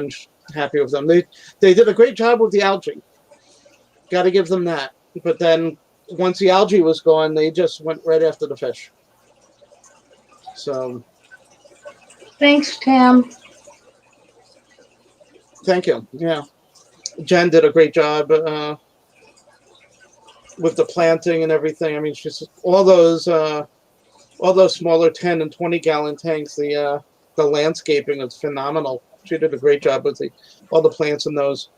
S3: happy with them. They did a great job with the algae. Got to give them that. But then once the algae was gone, they just went right after the fish. So.
S1: Thanks, Tam.
S3: Thank you. Yeah, Jen did a great job with the planting and everything. I mean, she's all those smaller 10 and 20 gallon tanks. The landscaping is phenomenal. She did a great job with all the plants in those.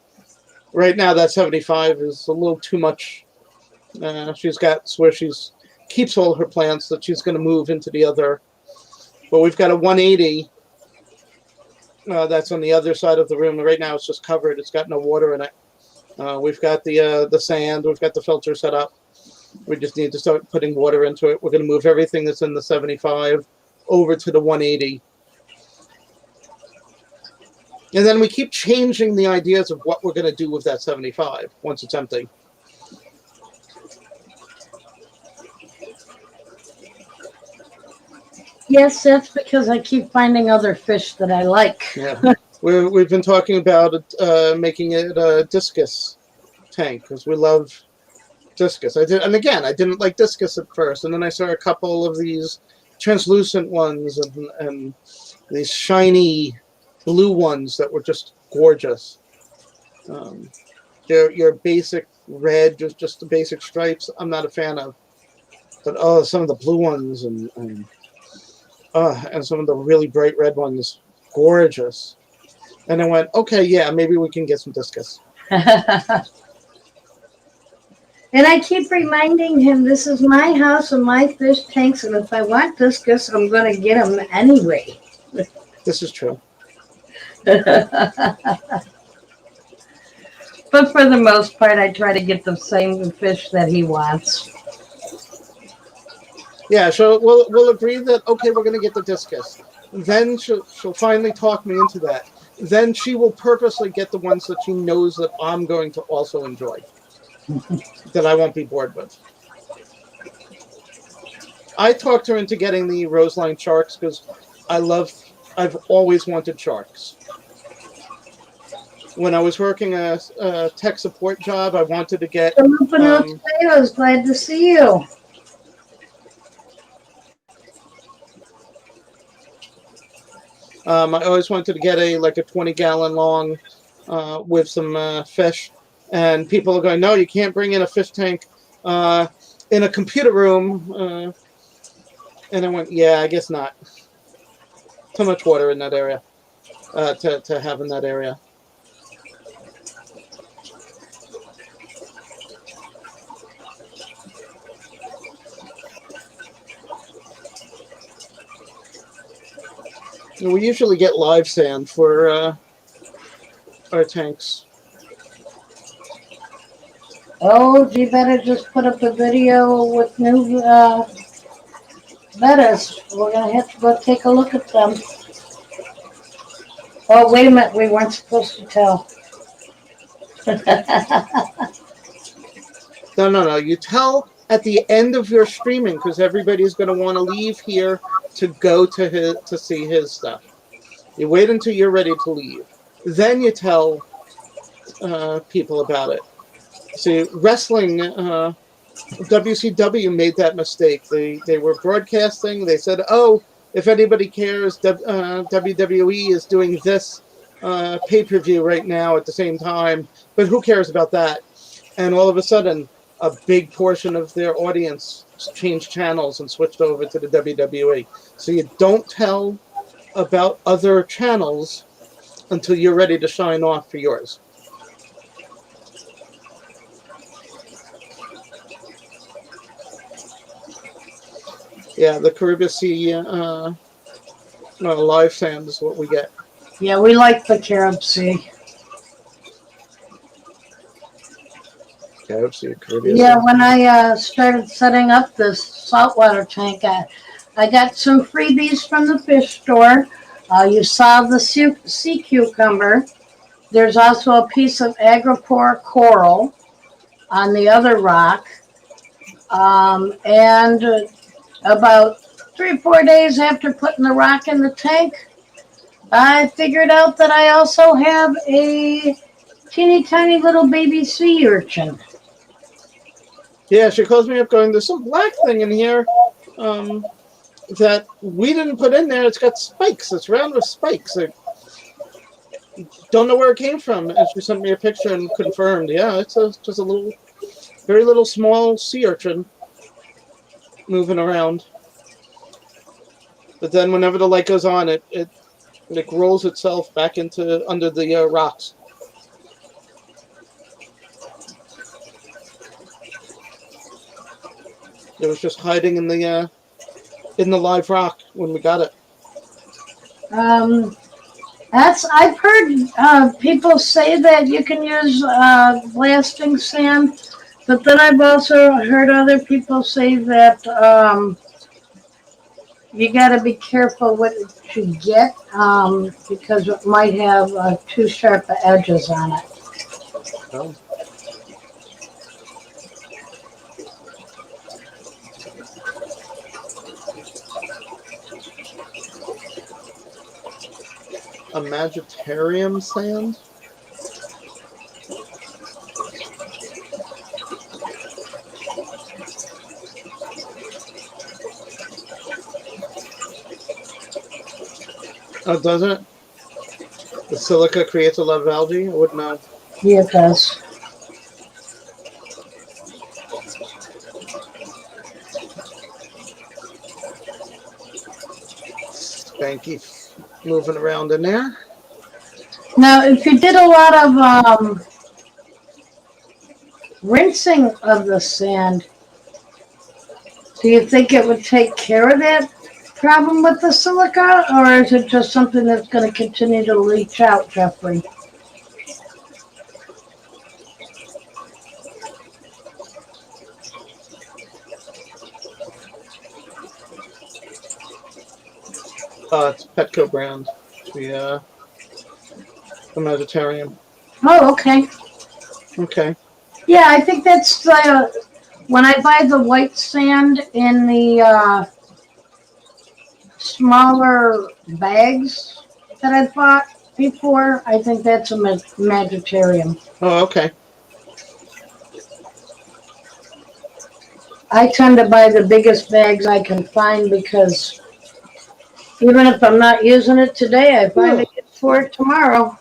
S3: Right now, that 75 is a little too much. She's got where she's keeps all her plants that she's going to move into the other. But we've got a 180 that's on the other side of the room. Right now, it's just covered. It's got no water in it. We've got the sand. We've got the filter set up. We just need to start putting water into it. We're going to move everything that's in the 75 over to the 180. And then we keep changing the ideas of what we're going to do with that 75 once it's empty.
S1: Yes, that's because I keep finding other fish that I like.
S3: Yeah, we've been talking about making it a discus tank because we love discus. I didn't like discus at first, and then I saw a couple of these translucent ones and these shiny blue ones that were just gorgeous. Your basic red, just the basic stripes, I'm not a fan of. But some of the blue ones and some of the really bright red ones, gorgeous. And I went, okay, yeah, maybe we can get some discus.
S1: And I keep reminding him, this is my house and my fish tanks, and if I want discus, I'm going to get them anyway.
S3: This is true.
S1: But for the most part, I try to get the same fish that he wants.
S3: Yeah, so we'll agree that, okay, we're going to get the discus. Then she'll finally talk me into that. Then she will purposely get the ones that she knows that I'm going to also enjoy, that I won't be bored with. I talked her into getting the Roseline sharks because I've always wanted sharks. when I was working a tech support job, I wanted to get.
S1: Potatoes, glad to see you.
S3: I always wanted to get a 20-gallon long with some fish, and people are going, no, you can't bring in a fish tank in a computer room. And I went, yeah, I guess not. Too much water in that area to have in that area. And we usually get live sand for our tanks.
S1: Oh, you better just put up a video with new bettas. We're going to have to go take a look at them. Oh, wait a minute. We weren't supposed to tell.
S3: No. You tell at the end of your streaming because everybody's going to want to leave here to go to see his stuff. You wait until you're ready to leave. Then you tell people about it. See, wrestling, WCW made that mistake. They were broadcasting. They said, oh, if anybody cares, WWE is doing this pay-per-view right now at the same time. But who cares about that? And all of a sudden, a big portion of their audience changed channels and switched over to the WWE. So you don't tell about other channels until you're ready to shine off for yours. Yeah, the Caribbean Sea live sand is what we get.
S1: Yeah, we like the Carib Sea.
S3: Caribbean
S1: Yeah,
S3: Sea.
S1: when I started setting up this saltwater tank, I got some freebies from the fish store. You saw the sea cucumber. There's also a piece of agropore coral on the other rock. And about 3 or 4 days after putting the rock in the tank, I figured out that I also have a teeny tiny little baby sea urchin.
S3: Yeah, she calls me up going, there's some black thing in here that we didn't put in there. It's got spikes. It's round with spikes. I don't know where it came from. And she sent me a picture and confirmed, yeah, it's just a little, very little small sea urchin moving around. But then whenever the light goes on, it rolls itself back into under the rocks. It was just hiding in the live rock when we got it.
S1: I've heard people say that you can use blasting sand, but then I've also heard other people say that you got to be careful what you get because it might have too sharp edges on it.
S3: Oh. A Magitarium sand? Oh, does it? The silica creates a lot of algae? I wouldn't know.
S1: Yeah, it does.
S3: Spanky moving around in there.
S1: Now, if you did a lot of rinsing of the sand, do you think it would take care of that problem with the silica, or is it just something that's going to continue to leach out, Jeffrey?
S3: It's Petco brand. The Magitarium.
S1: Oh, okay.
S3: Okay.
S1: Yeah, I think that's when I buy the white sand in the smaller bags that I bought, before. I think that's a Magitarium.
S3: Oh, okay.
S1: I tend to buy the biggest bags I can find because even if I'm not using it today, I find a use for it tomorrow.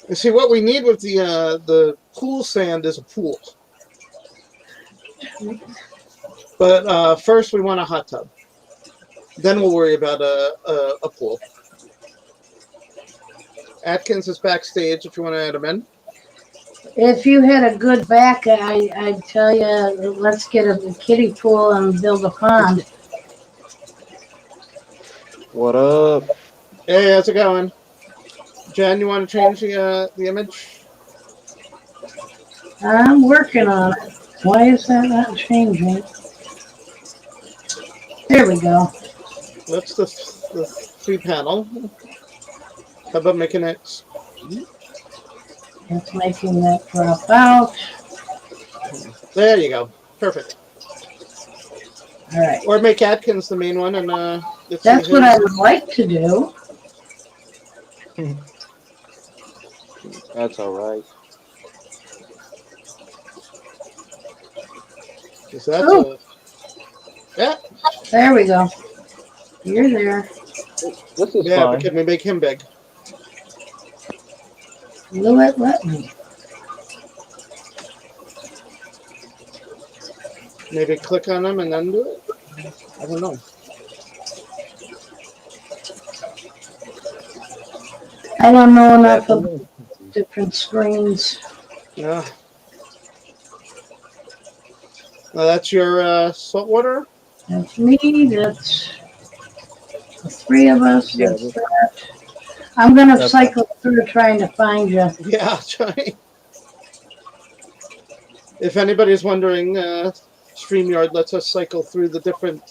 S3: You see, what we need with the pool sand is a pool. But first, we want a hot tub. Then we'll worry about a pool. Atkins is backstage if you want to add him in.
S1: If you had a good back, I'd tell you, let's get a kiddie pool and build a pond.
S4: What up?
S3: Hey, how's it going? Jen, you want to change the image?
S1: I'm working on it. Why is that not changing? There we go.
S3: That's the 3 panel. How about making it?
S1: It's making that drop out.
S3: There you go. Perfect.
S1: All right.
S3: Or make Atkins the main one, and
S1: That's what I would like to do.
S4: That's all right.
S3: That's yeah.
S1: There we go. You're there.
S4: This is
S3: Yeah,
S4: fine.
S3: but can we make him big?
S1: Will it let me?
S3: Maybe click on him and then do it? I don't know.
S1: I don't know enough of different screens.
S3: Yeah. Well, that's your saltwater?
S1: That's me. That's the three of us.
S4: Yeah,
S1: That's that. I'm going to
S4: that's
S1: cycle through trying to find you.
S3: Yeah, try. If anybody's wondering, StreamYard lets us cycle through the different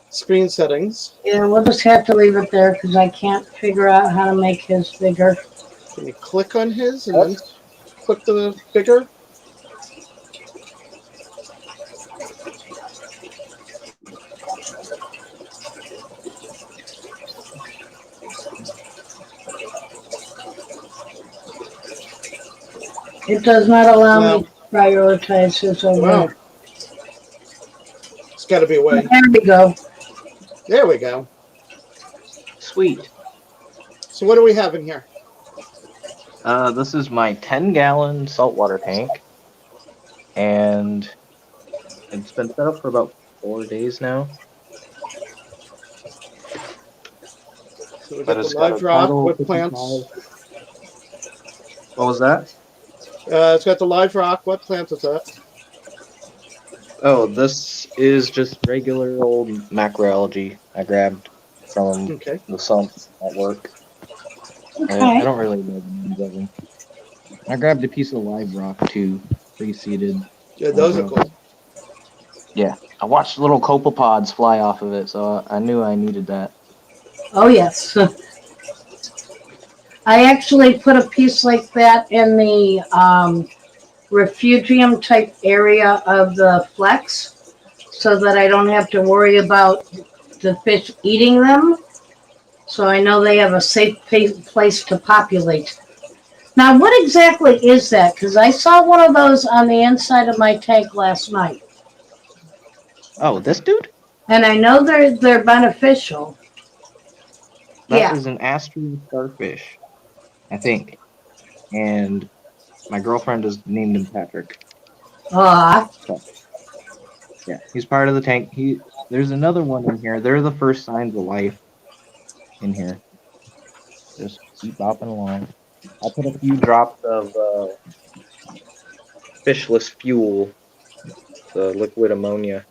S3: screen settings.
S1: Yeah, we'll just have to leave it there because I can't figure out how to make his bigger.
S3: Can you click on his and then click the bigger?
S1: It does not allow me to prioritize his over.
S3: Wow. It's got to be a way.
S1: There we go.
S3: There we go.
S4: Sweet.
S3: So what do we have in here?
S4: This is my 10-gallon saltwater tank, and it's been set up for about 4 days now.
S3: So we've
S4: But
S3: got
S4: it's
S3: the
S4: got
S3: live
S4: a
S3: rock
S4: total
S3: with
S4: 55.
S3: plants.
S4: What was that?
S3: It's got the live rock. What plant is that?
S4: Oh, this is just regular old macroalgae I grabbed from
S3: Okay.
S4: the sump at work. I
S1: Okay.
S4: don't really know the names of them. I grabbed a piece of live rock too, pre-seeded.
S3: Yeah, those are cool.
S4: Yeah, I watched little copepods fly off of it, so I knew I needed that.
S1: Oh, yes. I actually put a piece like that in the refugium type area of the flex so that I don't have to worry about the fish eating them. So I know they have a safe place to populate. Now, what exactly is that? Because I saw one of those on the inside of my tank last night.
S4: Oh, this dude?
S1: And I know they're beneficial.
S4: That is an Astrid starfish, I think. And my girlfriend has named him Patrick. So, yeah, he's part of the tank. There's another one in here. They're the first signs of life in here. Just keep bopping along. I put a few drops of fishless fuel, the liquid ammonia.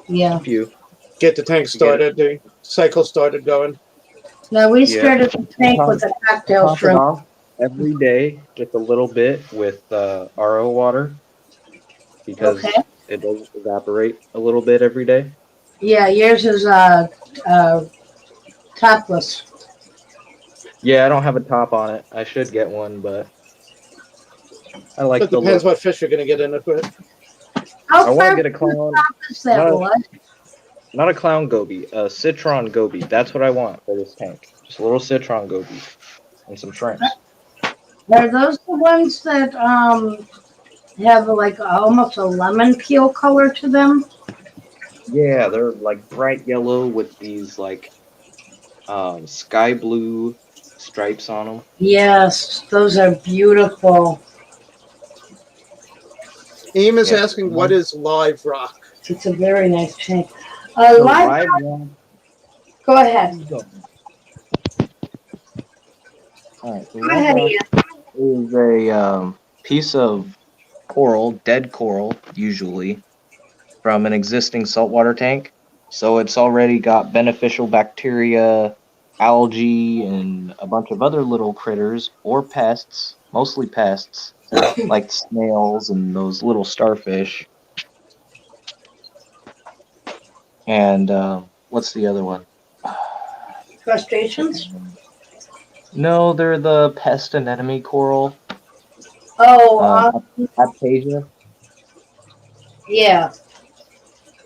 S1: Yeah.
S4: A few.
S3: Get the tank started, the cycle started going.
S1: Now we started the tank with a cocktail
S4: Top it
S1: shrimp.
S4: off every day, just a little bit with RO water because it does evaporate a little bit every day.
S1: Yeah, yours is topless.
S4: Yeah, I don't have a top on it. I should get one, but I like
S3: It
S4: the
S3: depends
S4: look.
S3: what fish you're going to get in it with.
S1: How
S4: I want
S1: far
S4: to get a clown.
S1: top is that, Blood?
S4: not a clown goby, a citron goby. That's what I want for this tank. Just a little citron goby and some shrimps.
S1: Are those the ones that have like almost a lemon peel color to them?
S4: Yeah, they're like bright yellow with these like sky blue stripes on them.
S1: Yes, those are beautiful.
S3: Aim is
S4: Yeah.
S3: asking, what is live rock?
S1: It's a very nice tank.
S4: So
S1: Live,
S4: live one.
S1: go ahead.
S4: All right. So
S1: Go
S4: live
S1: ahead,
S4: rock
S1: Ian.
S4: is a piece of coral, dead coral, usually from an existing saltwater tank. So it's already got beneficial bacteria, algae, and a bunch of other little critters or pests, mostly pests, like snails and those little starfish. And what's the other one?
S1: Crustaceans?
S4: No, they're the pest and enemy coral.
S1: Oh,
S4: Aptasia.
S1: yeah.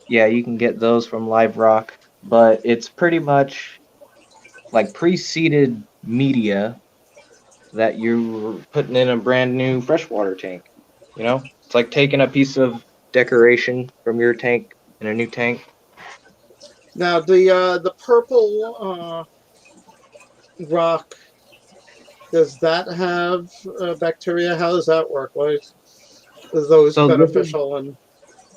S4: Yeah, you can get those from Live Rock, but it's pretty much like pre-seeded media that you're putting in a brand new freshwater tank. You know, it's like taking a piece of decoration from your tank in a new tank.
S3: Now the purple rock, does that have bacteria? How does that work? Why is those
S4: So this is
S3: beneficial? And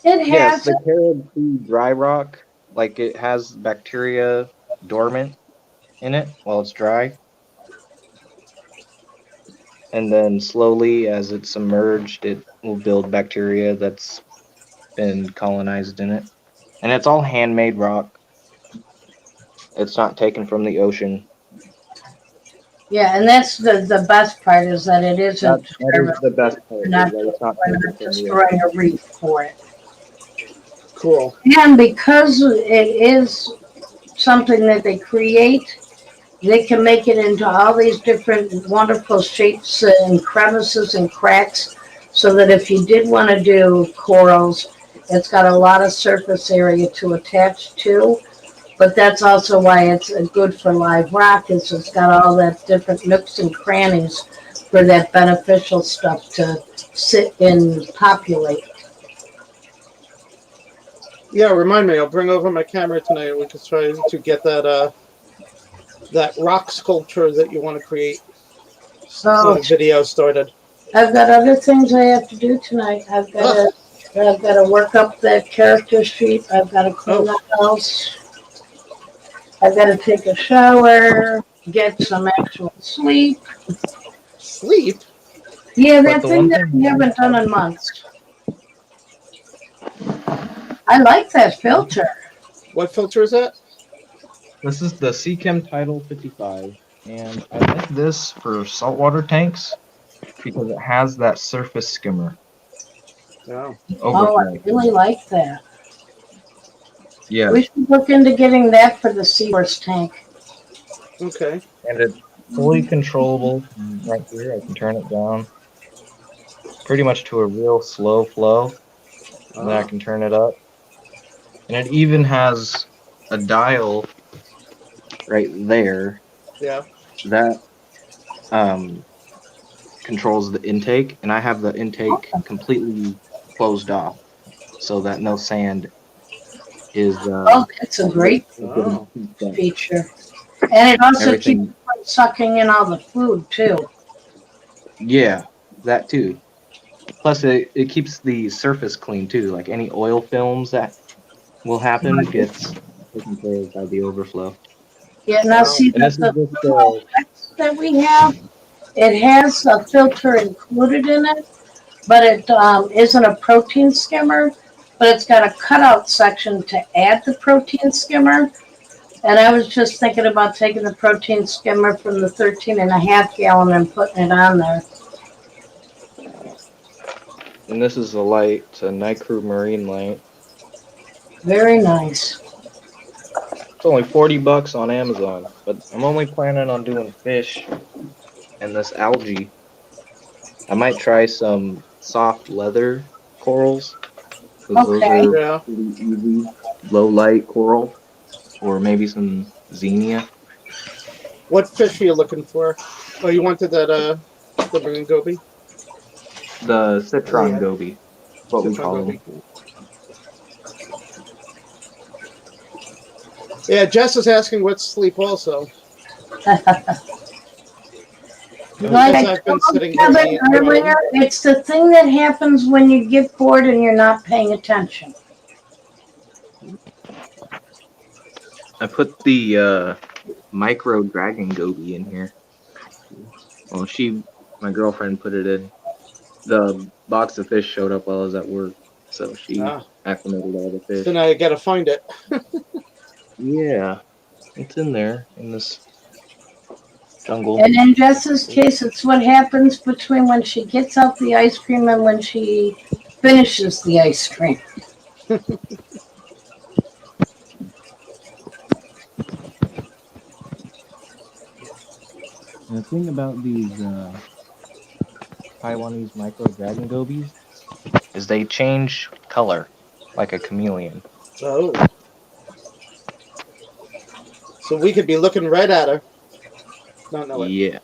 S1: It
S4: yes,
S1: has
S4: the Carib Sea dry rock, like it has bacteria dormant in it while it's dry, and then slowly as it's submerged, it will build bacteria that's been colonized in it, and it's all handmade rock. It's not taken from the ocean.
S1: Yeah, and that's the best part is that it isn't
S4: That is the best part,
S1: we're
S4: is
S1: not,
S4: that it's not
S1: we're
S4: taken
S1: not
S4: from the ocean.
S1: destroying a reef for it.
S3: cool.
S1: And because it is something that they create, they can make it into all these different wonderful shapes and crevices and cracks so that if you did want to do corals, it's got a lot of surface area to attach to. But that's also why it's good for live rock is it's got all that different nooks and crannies for that beneficial stuff to sit and populate.
S3: Yeah, remind me. I'll bring over my camera tonight. We can try to get that rock sculpture that you want to create.
S1: So
S3: Video started.
S1: I've got other things I have to do tonight. I've got to work up that character sheet. I've got to clean the house. I've got to take a shower, get some actual sleep.
S3: Sleep?
S1: Yeah,
S4: But
S1: that
S4: the
S1: thing
S4: one
S1: that
S4: thing
S1: I haven't done in months. I like that filter.
S3: What filter is that?
S4: this is the Seachem Title 55, and I like this for saltwater tanks because it has that surface skimmer
S3: Oh.
S1: Oh, I
S4: overflow.
S1: really like that.
S4: Yeah,
S1: We should look into getting that for the Seahorse tank.
S3: Okay.
S4: and it's fully controllable right here. I can turn it down pretty much to a real slow flow, and then I can turn it up. And it even has a dial right there
S3: Yeah.
S4: that um, controls the intake, and I have the intake completely closed off so that no sand is
S1: Oh, that's a great
S3: Oh.
S1: feature. And it also keeps
S4: everything.
S1: from sucking in all the food, too.
S4: Yeah, that too. Plus, it keeps the surface clean too. Like any oil films that will happen gets taken care of by the overflow.
S1: Yeah, now
S3: Wow.
S1: see
S4: And this is
S1: the
S4: just
S1: thermal effects that we have, it has a filter included in it, but it isn't a protein skimmer, but it's got a cutout section to add the protein skimmer. And I was just thinking about taking the protein skimmer from the 13.5 gallon and putting it on there.
S4: and this is a light, it's a Nicru Marine light.
S1: Very nice.
S4: It's only $40 on Amazon, but I'm only planning on doing fish and this algae. I might try some soft leather corals Because those
S1: Okay.
S4: are
S3: Yeah.
S4: pretty easy, low light coral, or maybe some xenia.
S3: What fish are you looking for? Oh, you wanted that the marine goby?
S4: The
S3: Oh
S4: citron
S3: yeah,
S4: goby, what we
S3: citron
S4: call them.
S3: goby. Yeah, Jess is asking what's sleep also.
S1: Like
S3: Because
S1: I
S3: I've been
S1: told
S3: sitting here
S1: Kevin
S3: being
S1: earlier, it's the thing that happens when you get bored and you're not paying attention.
S4: I put the micro dragon goby in here. Well, my girlfriend put it in. The box of fish showed up while I was at work, so she
S3: ah.
S4: acclimated all the
S3: So
S4: fish.
S3: now you got to find it.
S4: Yeah, it's in there in this jungle.
S1: And in Jess's case, it's what happens between when she gets out the ice cream and when she finishes the ice cream.
S4: And the thing about these Taiwanese micro dragon gobies is they change color like a chameleon.
S3: Oh, so we could be looking right at her. Not know it.
S4: Yeah.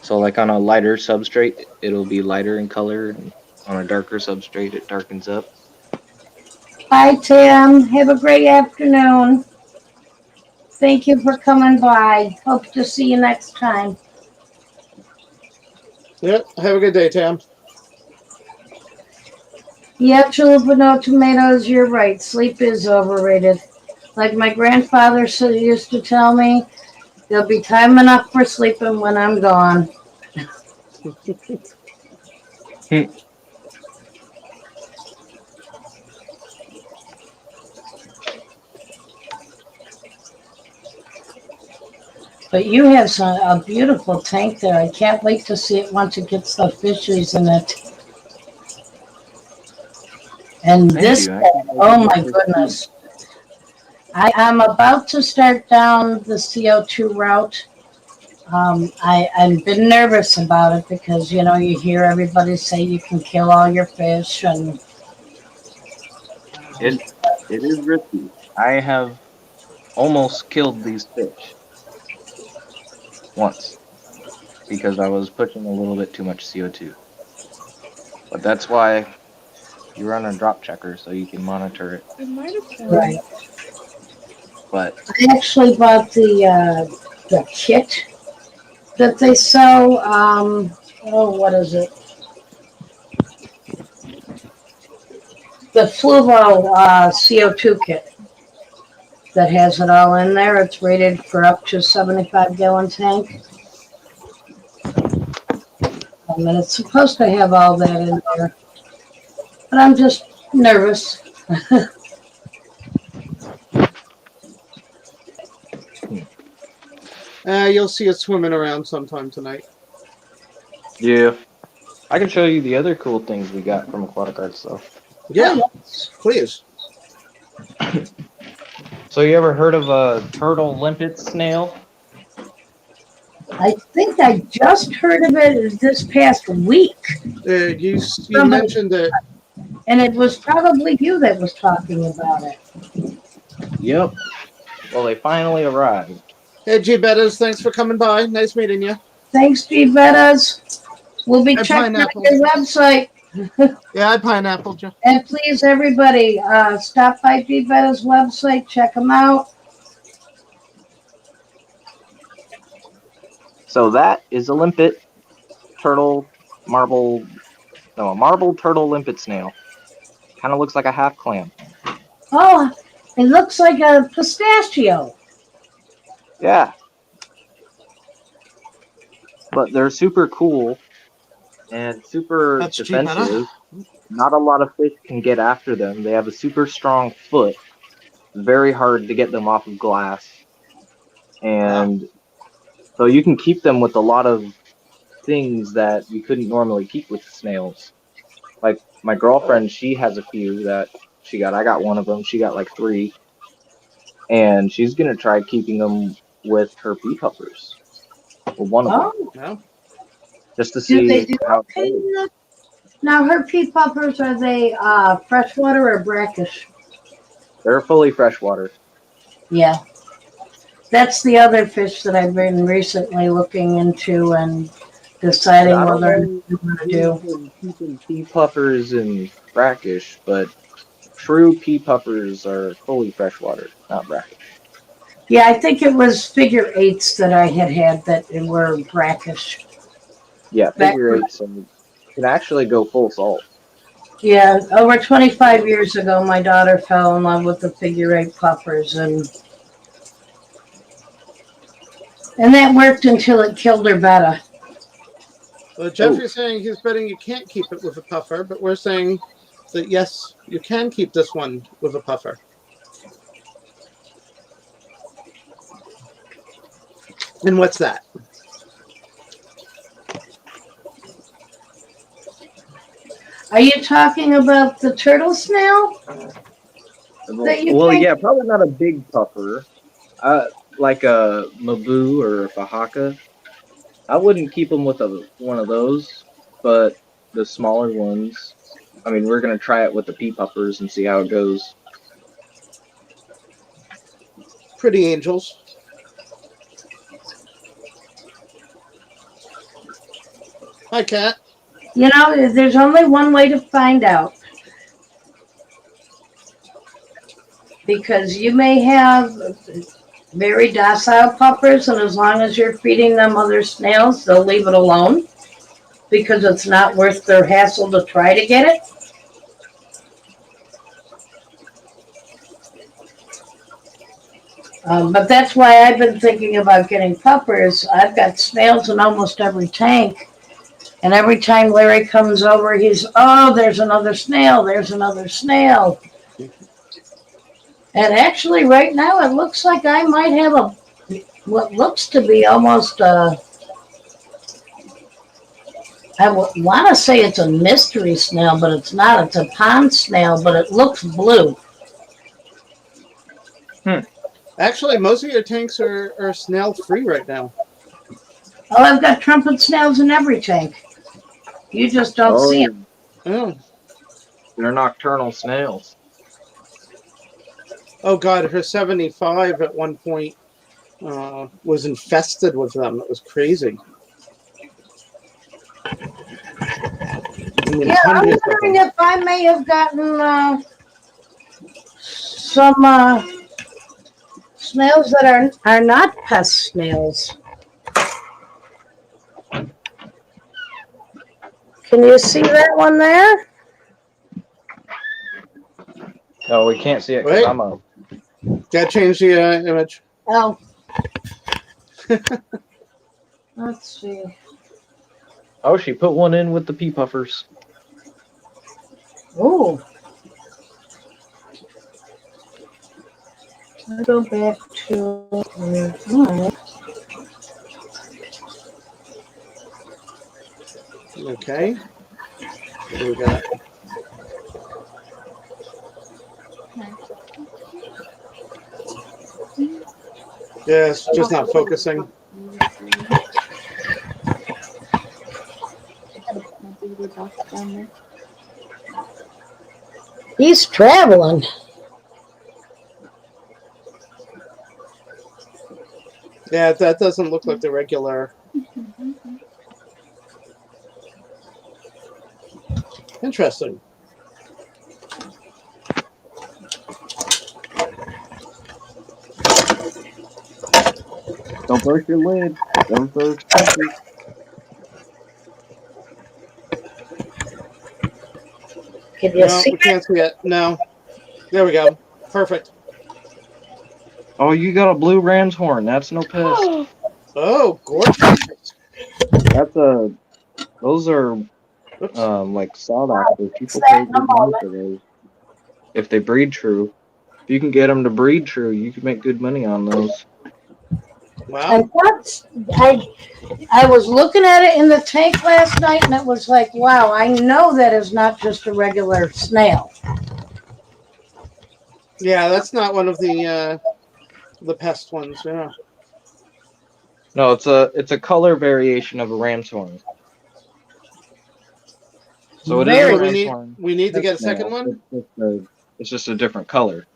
S4: So like on a lighter substrate, it'll be lighter in color, and on a darker substrate, it darkens up.
S1: Bye, Tim. Have a great afternoon. Thank you for coming by. Hope to see you next time.
S3: Yep. Have a good day, Tam.
S1: Yeah, tulip with no tomatoes, you're right. Sleep is overrated. Like my grandfather used to tell me, there'll be time enough for sleeping when I'm gone. But you have a beautiful tank there. I can't wait to see it once it gets the fishies in it. And
S4: Thank
S1: this,
S4: you. I can't wait to
S1: oh
S4: get
S1: my
S4: this too.
S1: goodness. I'm about to start down the CO2 route. I've been nervous about it because, you hear everybody say you can kill all your fish. And
S4: It it is risky. I have almost killed these fish once because I was pushing a little bit too much CO2. But that's why you run a drop checker so you can monitor it.
S1: right.
S4: But
S1: I actually bought the kit that they sell. What is it? The Fluvo CO2 kit that has it all in there. It's rated for up to 75-gallon tank. And it's supposed to have all that in there. But I'm just nervous.
S3: You'll see it swimming around sometime tonight.
S4: yeah, I can show you the other cool things we got from Aquatic Arts though.
S3: Yeah, please.
S4: So you ever heard of a turtle limpet snail?
S1: I think I just heard of it this past week.
S3: You
S1: Somebody,
S3: mentioned it.
S1: and it was probably you that was talking about it.
S4: Yep. Well, they finally arrived.
S3: Hey, G Bettas, thanks for coming by. Nice meeting you.
S1: Thanks, G. Bettas. We'll be
S3: And
S1: checking out
S3: pineapple.
S1: your website.
S3: Yeah, I pineapple you.
S1: And please, everybody, stop by G. Betta's website. Check them out.
S4: So that is a limpet turtle marble, no, a marble turtle limpet snail. Kind of looks like a half clam.
S1: Oh, it looks like a pistachio.
S4: Yeah. But they're super cool and super
S3: That's G Betta.
S4: defensive. Not a lot of fish can get after them. They have a super strong foot. Very hard to get them off of glass. And so you can keep them with a lot of things that you couldn't normally keep with snails. Like my girlfriend, she has a few that she got. I got one of them. She got like three. And she's going to try keeping them with her bee puppers. Well, one of them.
S1: Oh,
S3: No.
S4: Just to
S1: do they
S4: see
S1: do
S4: how it
S1: okay?
S4: goes.
S1: Now, her pea poppers, are they freshwater or brackish?
S4: They're fully freshwater.
S1: Yeah. That's the other fish that I've been recently looking into and deciding
S4: I don't
S1: whether
S4: know
S1: I'm going to
S4: who's
S1: do.
S4: been keeping pea puffers and brackish, but true pea puffers are fully freshwater, not brackish.
S1: Yeah, I think it was figure eights that I had that were brackish.
S4: Yeah,
S1: Back,
S4: figure eights can actually go full salt.
S1: yeah, over 25 years ago, my daughter fell in love with the figure eight puffers, and that worked until it killed her betta.
S3: Well, Jeffrey's saying he's betting you can't keep it with a puffer, but we're saying that yes, you can keep this one with a puffer. And what's that?
S1: Are you talking about the turtle snail that you
S4: Well,
S1: can?
S4: yeah, probably not a big puffer, like a mabu or a fahaka. I wouldn't keep them with one of those, but the smaller ones. I mean, we're gonna try it with the pea puffers and see how it goes.
S3: Pretty angels. Hi, Cat.
S1: You know, there's only one way to find out. Because you may have very docile puppers, and as long as you're feeding them other snails, they'll leave it alone because it's not worth their hassle to try to get it. But that's why I've been thinking about getting puppers. I've got snails in almost every tank. And every time Larry comes over, oh, there's another snail, there's another snail. And actually, right now, it looks like I might have what looks to be almost I want to say it's a mystery snail, but it's not. It's a pond snail, but it looks blue.
S3: Actually, most of your tanks are snail free right now.
S1: Oh, I've got trumpet snails in every tank. You just don't see them.
S3: Oh.
S4: They're nocturnal snails.
S3: Oh God, her 75 at one point was infested with them. It was crazy.
S1: Yeah, I'm wondering if I may have gotten some snails that are not pest snails. Can you see that one there?
S4: Oh, we can't see it because I'm up.
S3: Gotta change the image.
S1: Oh. Let's see.
S4: Oh, she put one in with the pea puffers.
S1: Oh. I'll go back to
S3: Okay. What do we got? Yes, just not focusing.
S1: He's traveling.
S3: Yeah, that doesn't look like the regular. Interesting.
S4: Don't burst your lid. Those are expensive.
S1: Can you
S3: No,
S1: see
S3: we can't see it. No. There we go. Perfect.
S4: Oh, you got a blue ram's horn. That's no pest.
S3: Oh, gorgeous.
S4: Those are
S3: Oops.
S4: like sought after. People pay good money for those. If they breed true. If you can get them to breed true, you can make good money on those.
S3: Wow.
S1: I was looking at it in the tank last night, and it was like, wow, I know that is not just a regular snail.
S3: Yeah, that's not one of the pest ones. Yeah.
S4: No, it's a color variation of a ram's horn. So it
S1: Very.
S4: is a
S3: So
S4: ramshorn.
S3: we need to get a
S4: snail.
S3: second one.
S4: It's just a different color.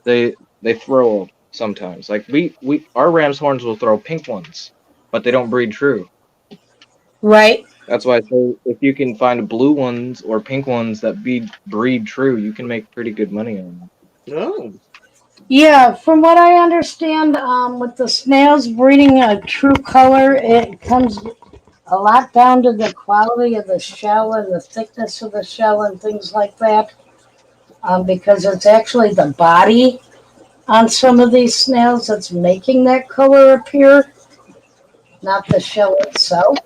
S4: They throw sometimes. Like our ram's horns will throw pink ones, but they don't breed true.
S1: Right.
S4: That's why I say if you can find blue ones or pink ones that breed true, you can make pretty good money on them.
S3: Oh,
S1: Yeah, from what I understand, with the snails breeding a true color, it comes a lot down to the quality of the shell and the thickness of the shell and things like that. Because it's actually the body on some of these snails that's making that color appear, not the shell itself.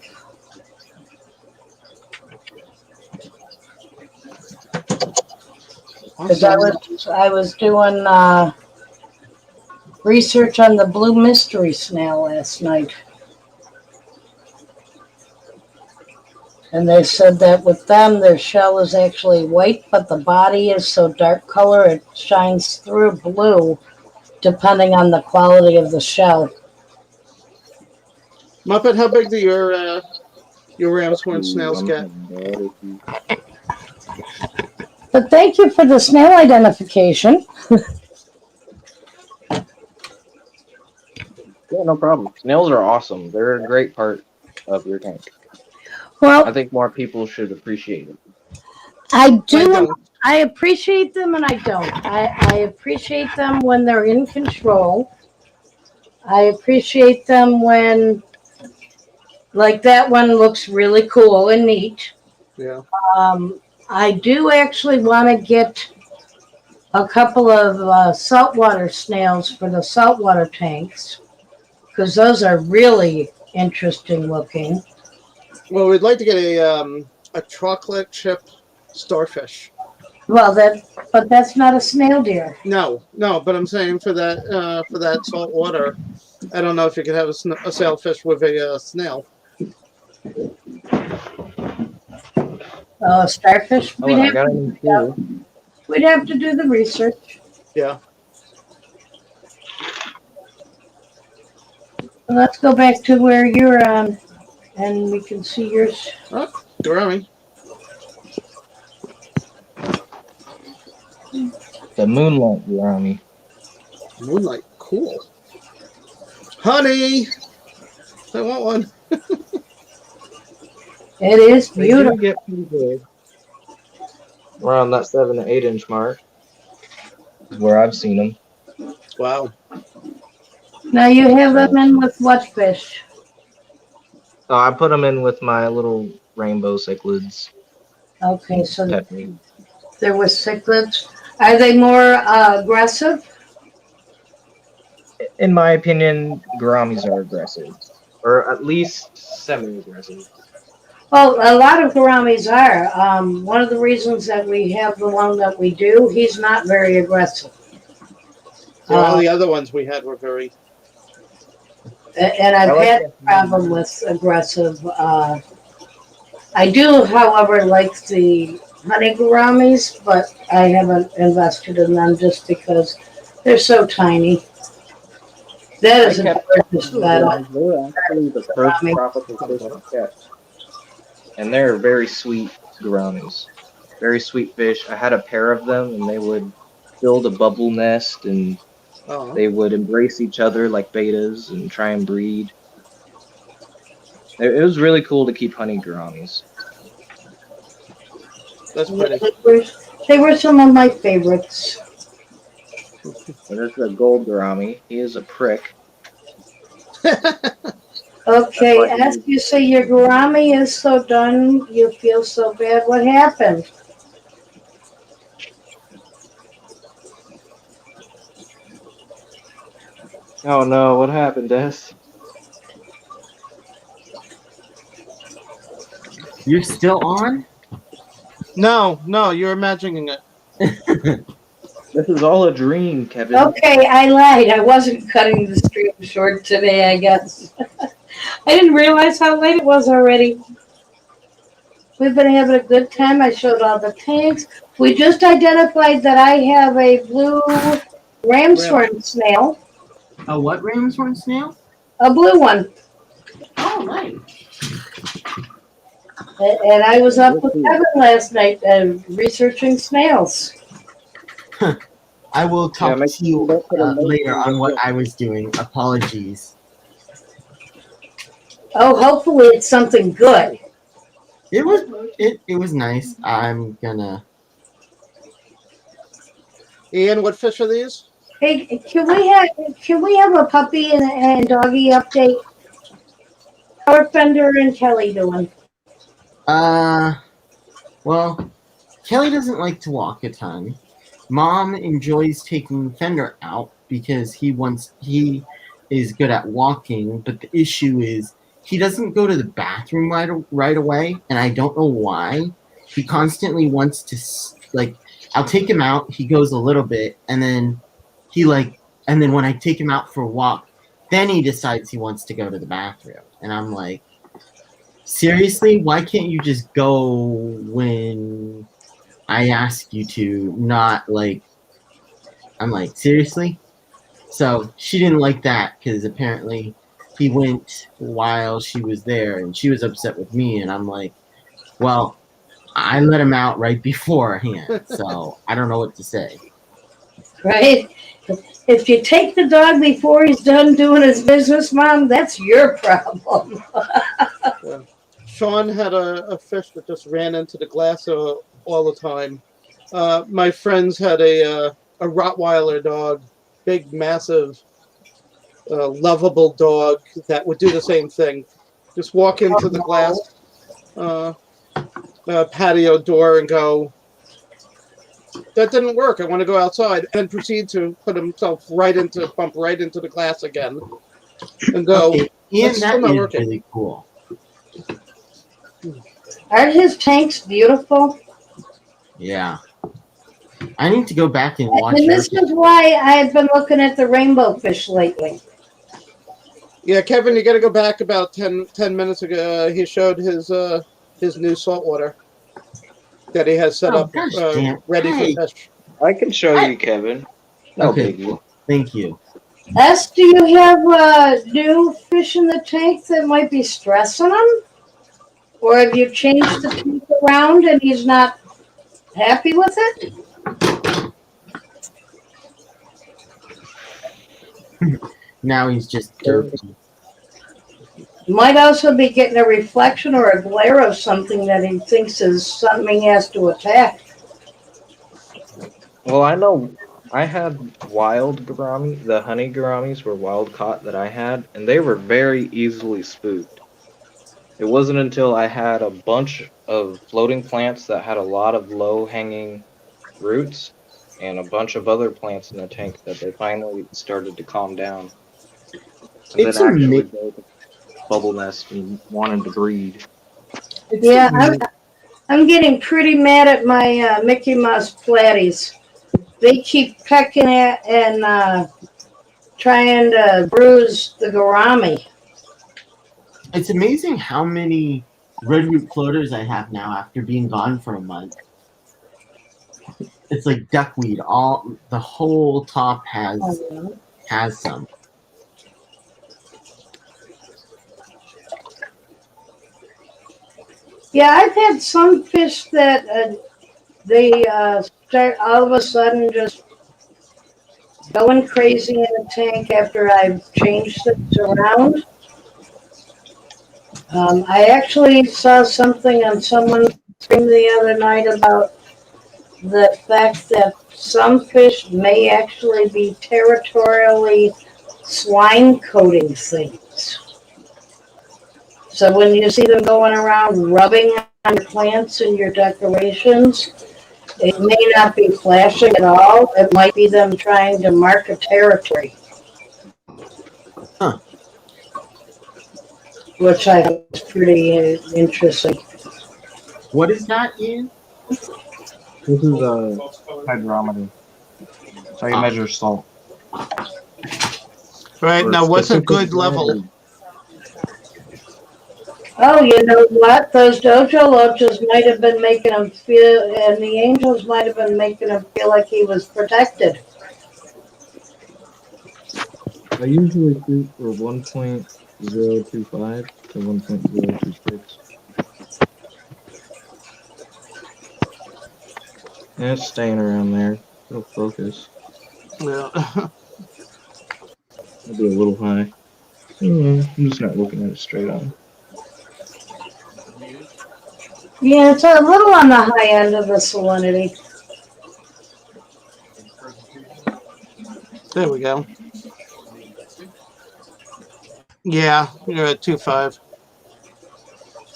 S1: Because
S3: awesome.
S1: I was doing research on the blue mystery snail last night. And they said that with them, their shell is actually white, but the body is so dark color it shines through blue, depending on the quality of the shell.
S3: Muppet, how big do your ram's horn snails
S4: I'm
S3: get?
S4: having no idea.
S1: But thank you for the snail identification.
S4: Yeah, no problem. Snails are awesome. They're a great part of your tank. I
S1: Well,
S4: think more people should appreciate it.
S1: I
S3: I
S1: do.
S3: don't.
S1: I appreciate them and I don't. I appreciate them when they're in control. I appreciate them when, like, that one looks really cool and neat.
S3: Yeah.
S1: Um, I do actually want to get a couple of saltwater snails for the saltwater tanks because those are really interesting looking.
S3: Well, we'd like to get a chocolate chip starfish.
S1: Well, but that's not a snail, dear.
S3: No, but I'm saying for that salt water, I don't know if you could have a sailfish with a snail.
S1: Starfish.
S4: Oh, and I got them too.
S1: We'd have to do the research.
S3: Yeah.
S1: Let's go back to where you're on, and we can see yours.
S3: Oh, Grammy.
S4: The moonlight Urami.
S3: Moonlight. Cool. Honey! I want one.
S1: It is
S4: They do
S1: beautiful.
S4: get pretty big. Around that 7 to 8 inch mark is where I've seen them.
S3: Wow.
S1: Now you have them in with what fish?
S4: So I put them in with my little rainbow cichlids.
S1: Okay, so
S4: Technique.
S1: there were cichlids. Are they more aggressive?
S4: In my opinion, gouramis are aggressive, or at least semi-aggressive.
S1: Well, a lot of gouramis are. One of the reasons that we have the one that we do, he's not very aggressive.
S3: Yeah, all the other ones we had were very.
S1: And I've had a problem with aggressive. I do, however, like the honey gouramis, but I haven't invested in them just because they're so tiny. That is a gorgeous battle.
S4: They're actually the first tropical fish I kept. And they're very sweet gouramis. Very sweet fish. I had a pair of them, and they would build a bubble nest, and they would embrace each other like betas and try and breed. It was really cool to keep honey gouramis.
S3: That's pretty.
S1: They were some of my favorites.
S4: And there's a gold gourami. He is a prick.
S1: Okay, as you say, your gourami is so done, you feel so bad. What happened?
S4: Oh no, what happened, Des?
S2: You're still on?
S3: No, you're imagining it.
S4: This is all a dream, Kevin.
S1: Okay, I lied. I wasn't cutting the stream short today, I guess. I didn't realize how late it was already. We've been having a good time. I showed all the tanks. We just identified that I have a blue ramshorn snail.
S2: A what ramshorn snail?
S1: A blue one.
S2: Oh, nice.
S1: And I was up with Kevin last night researching snails.
S2: I will talk
S4: make
S2: to
S4: sure you
S2: you
S4: don't put a note
S2: later
S4: in
S2: on
S4: the
S2: what
S4: book.
S2: I was doing. Apologies.
S1: Oh, hopefully it's something good.
S2: It was nice. I'm gonna.
S3: Ian, what fish are these?
S1: Hey, can we have a puppy and doggy update? How are Fender and Kelly doing?
S2: Uh, well, Kelly doesn't like to walk a ton. Mom enjoys taking Fender out because he is good at walking, but the issue is he doesn't go to the bathroom right away, and I don't know why. He constantly wants to like I'll take him out, he goes a little bit, and then and then when I take him out for a walk, then he decides he wants to go to the bathroom, and I'm like, seriously, why can't you just go when I ask you to? Not like I'm like, seriously? So she didn't like that because apparently he went while she was there and she was upset with me. And I'm like, well, I let him out right beforehand. So I don't know what to say.
S1: Right? If you take the dog before he's done doing his business, Mom, that's your problem.
S3: Yeah. Sean had a fish that just ran into the glass all the time. My friends had a Rottweiler dog, big, massive, lovable dog that would do the same thing. Just walk into the glass patio door and go, that didn't work. I want to go outside. And proceed to put himself bump right into the glass again and go,
S2: Okay, Ian,
S3: that's still
S2: that
S3: not
S2: is
S3: working.
S2: really cool.
S1: Aren't his tanks beautiful?
S2: Yeah. I need to go back and watch
S1: And
S2: your.
S1: this is why I've been looking at the rainbow fish lately.
S3: Yeah, Kevin, you got to go back about 10 minutes ago. He showed his new saltwater that he has set
S2: Oh,
S3: up
S2: gosh damn.
S3: ready for
S2: Hey.
S3: fish.
S4: I can show you, Kevin. No
S2: Okay,
S4: biggie.
S2: cool. Thank you.
S1: S, do you have new fish in the tank that might be stressing him? Or have you changed the tank around and he's not happy with it?
S2: Now he's just derpy.
S1: Might also be getting a reflection or a glare of something that he thinks is something he has to attack.
S4: Well, I know I had wild gourami. The honey gouramis were wild caught that I had, and they were very easily spooked. It wasn't until I had a bunch of floating plants that had a lot of low hanging roots and a bunch of other plants in the tank that they finally started to calm down and then
S2: It's
S4: actually
S2: amazing.
S4: built a bubble nest and wanted to breed.
S1: Yeah, I'm getting pretty mad at my Mickey Mouse platies. They keep pecking at and trying to bruise the gourami.
S2: It's amazing how many redroot floaters I have now after being gone for a month. It's like duckweed. All the whole top has some.
S1: Yeah, I've had some fish that they start all of a sudden just going crazy in the tank after I've changed things around. I actually saw something on someone's stream the other night about the fact that some fish may actually be territorially slime coating things. So when you see them going around rubbing on your plants and your decorations, it may not be flashing at all. It might be them trying to mark a territory.
S2: Huh.
S1: Which I think is pretty interesting.
S2: What is that, Ian?
S4: This is a hydrometer. So you measure salt.
S3: Right,
S4: For
S3: now what's a
S4: specific
S3: good level?
S4: varieties.
S1: Oh, you know what? Those dojo loaches might have been making him feel, and the angels might have been making him feel like he was protected.
S4: I usually shoot for 1.025 to 1.026. Yeah, it's staying around there. It'll focus.
S3: Yeah.
S4: It'll be a little high. I'm just not looking at it straight on.
S1: Yeah, it's a little on the high end of the salinity.
S3: There we go. Yeah, you're at 2.5.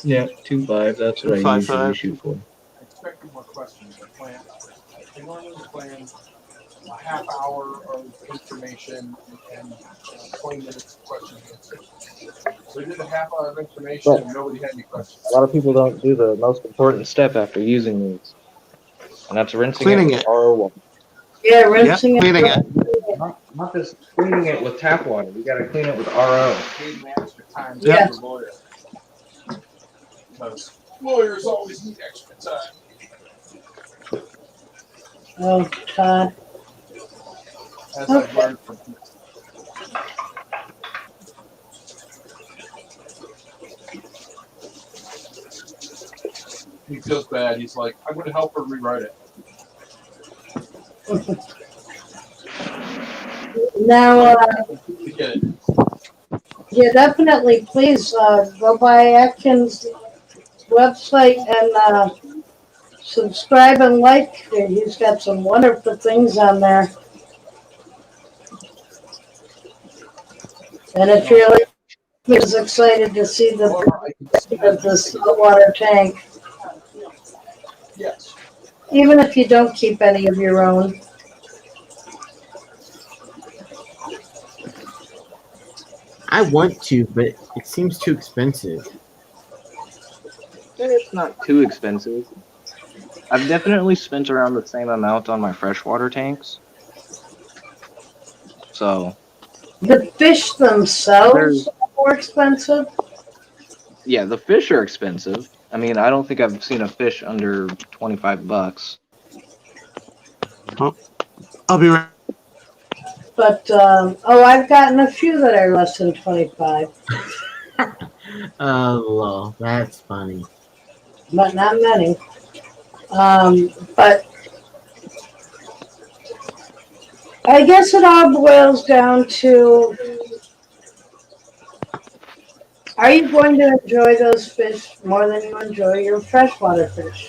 S4: Yeah, 2.5. That's what I usually
S3: 2.55.
S4: shoot for.
S5: Expecting more questions. They normally plan a half hour of information and 20 minutes of question and answer. So we did a half hour of information and nobody had any questions.
S4: A lot of people don't do the most important step after using these, and that's rinsing
S3: Cleaning
S4: it with
S3: it.
S4: RO water.
S1: Yeah,
S3: Yep,
S1: rinsing
S3: cleaning it.
S4: Not just cleaning it with tap water. You got to clean it with RO.
S5: Paid an extra time to
S1: Yeah.
S5: the lawyer. Because lawyers always need extra time.
S1: Oh, Todd.
S5: As I've learned from him. He feels bad. He's like, I'm going to help her rewrite it.
S1: Now,
S5: We get it.
S1: yeah, definitely. Please go by Atkins' website and subscribe and like. He's got some wonderful things on there. And if you're like me, is excited to see the of the saltwater tank,
S5: Yes.
S1: even if you don't keep any of your own.
S2: I want to, but it seems too expensive.
S4: It's not too expensive. I've definitely spent around the same amount on my freshwater tanks. So,
S1: The fish themselves are more expensive.
S4: yeah, the fish are expensive. I mean, I don't think I've seen a fish under $25.
S3: I'll be right.
S1: But I've gotten a few that are less than 25,
S2: Oh, well, that's funny.
S1: but not many. But I guess it all boils down to: are you going to enjoy those fish more than you enjoy your freshwater fish?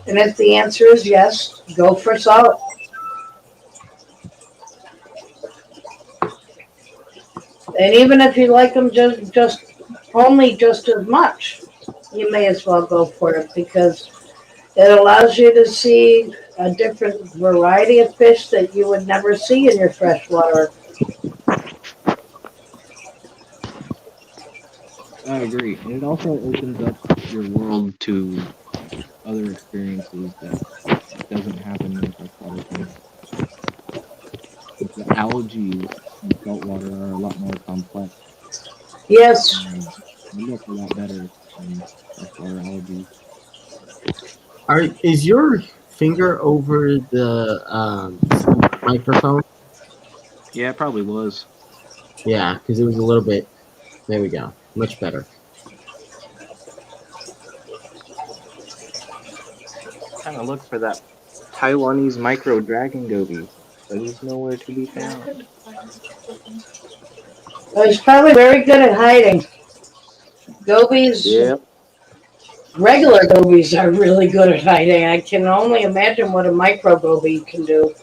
S1: And if the answer is yes, go for salt. And even if you like them just as much, you may as well go for it because it allows you to see a different variety of fish that you would never see in your freshwater.
S4: I agree. And it also opens up your world to other experiences that doesn't happen in freshwater tanks. The algae in saltwater are a lot more complex.
S1: Yes,
S4: And they look a lot better than freshwater algae.
S2: Is your finger over the microphone?
S4: Yeah, it probably was.
S2: Yeah, because it was a little bit. There we go. Much better.
S4: Trying to look for that Taiwanese micro dragon goby, but he's nowhere to be found.
S1: he's probably very good at hiding. Gobies,
S4: Yep.
S1: regular gobies are really good at hiding. I can only imagine what a micro goby can do.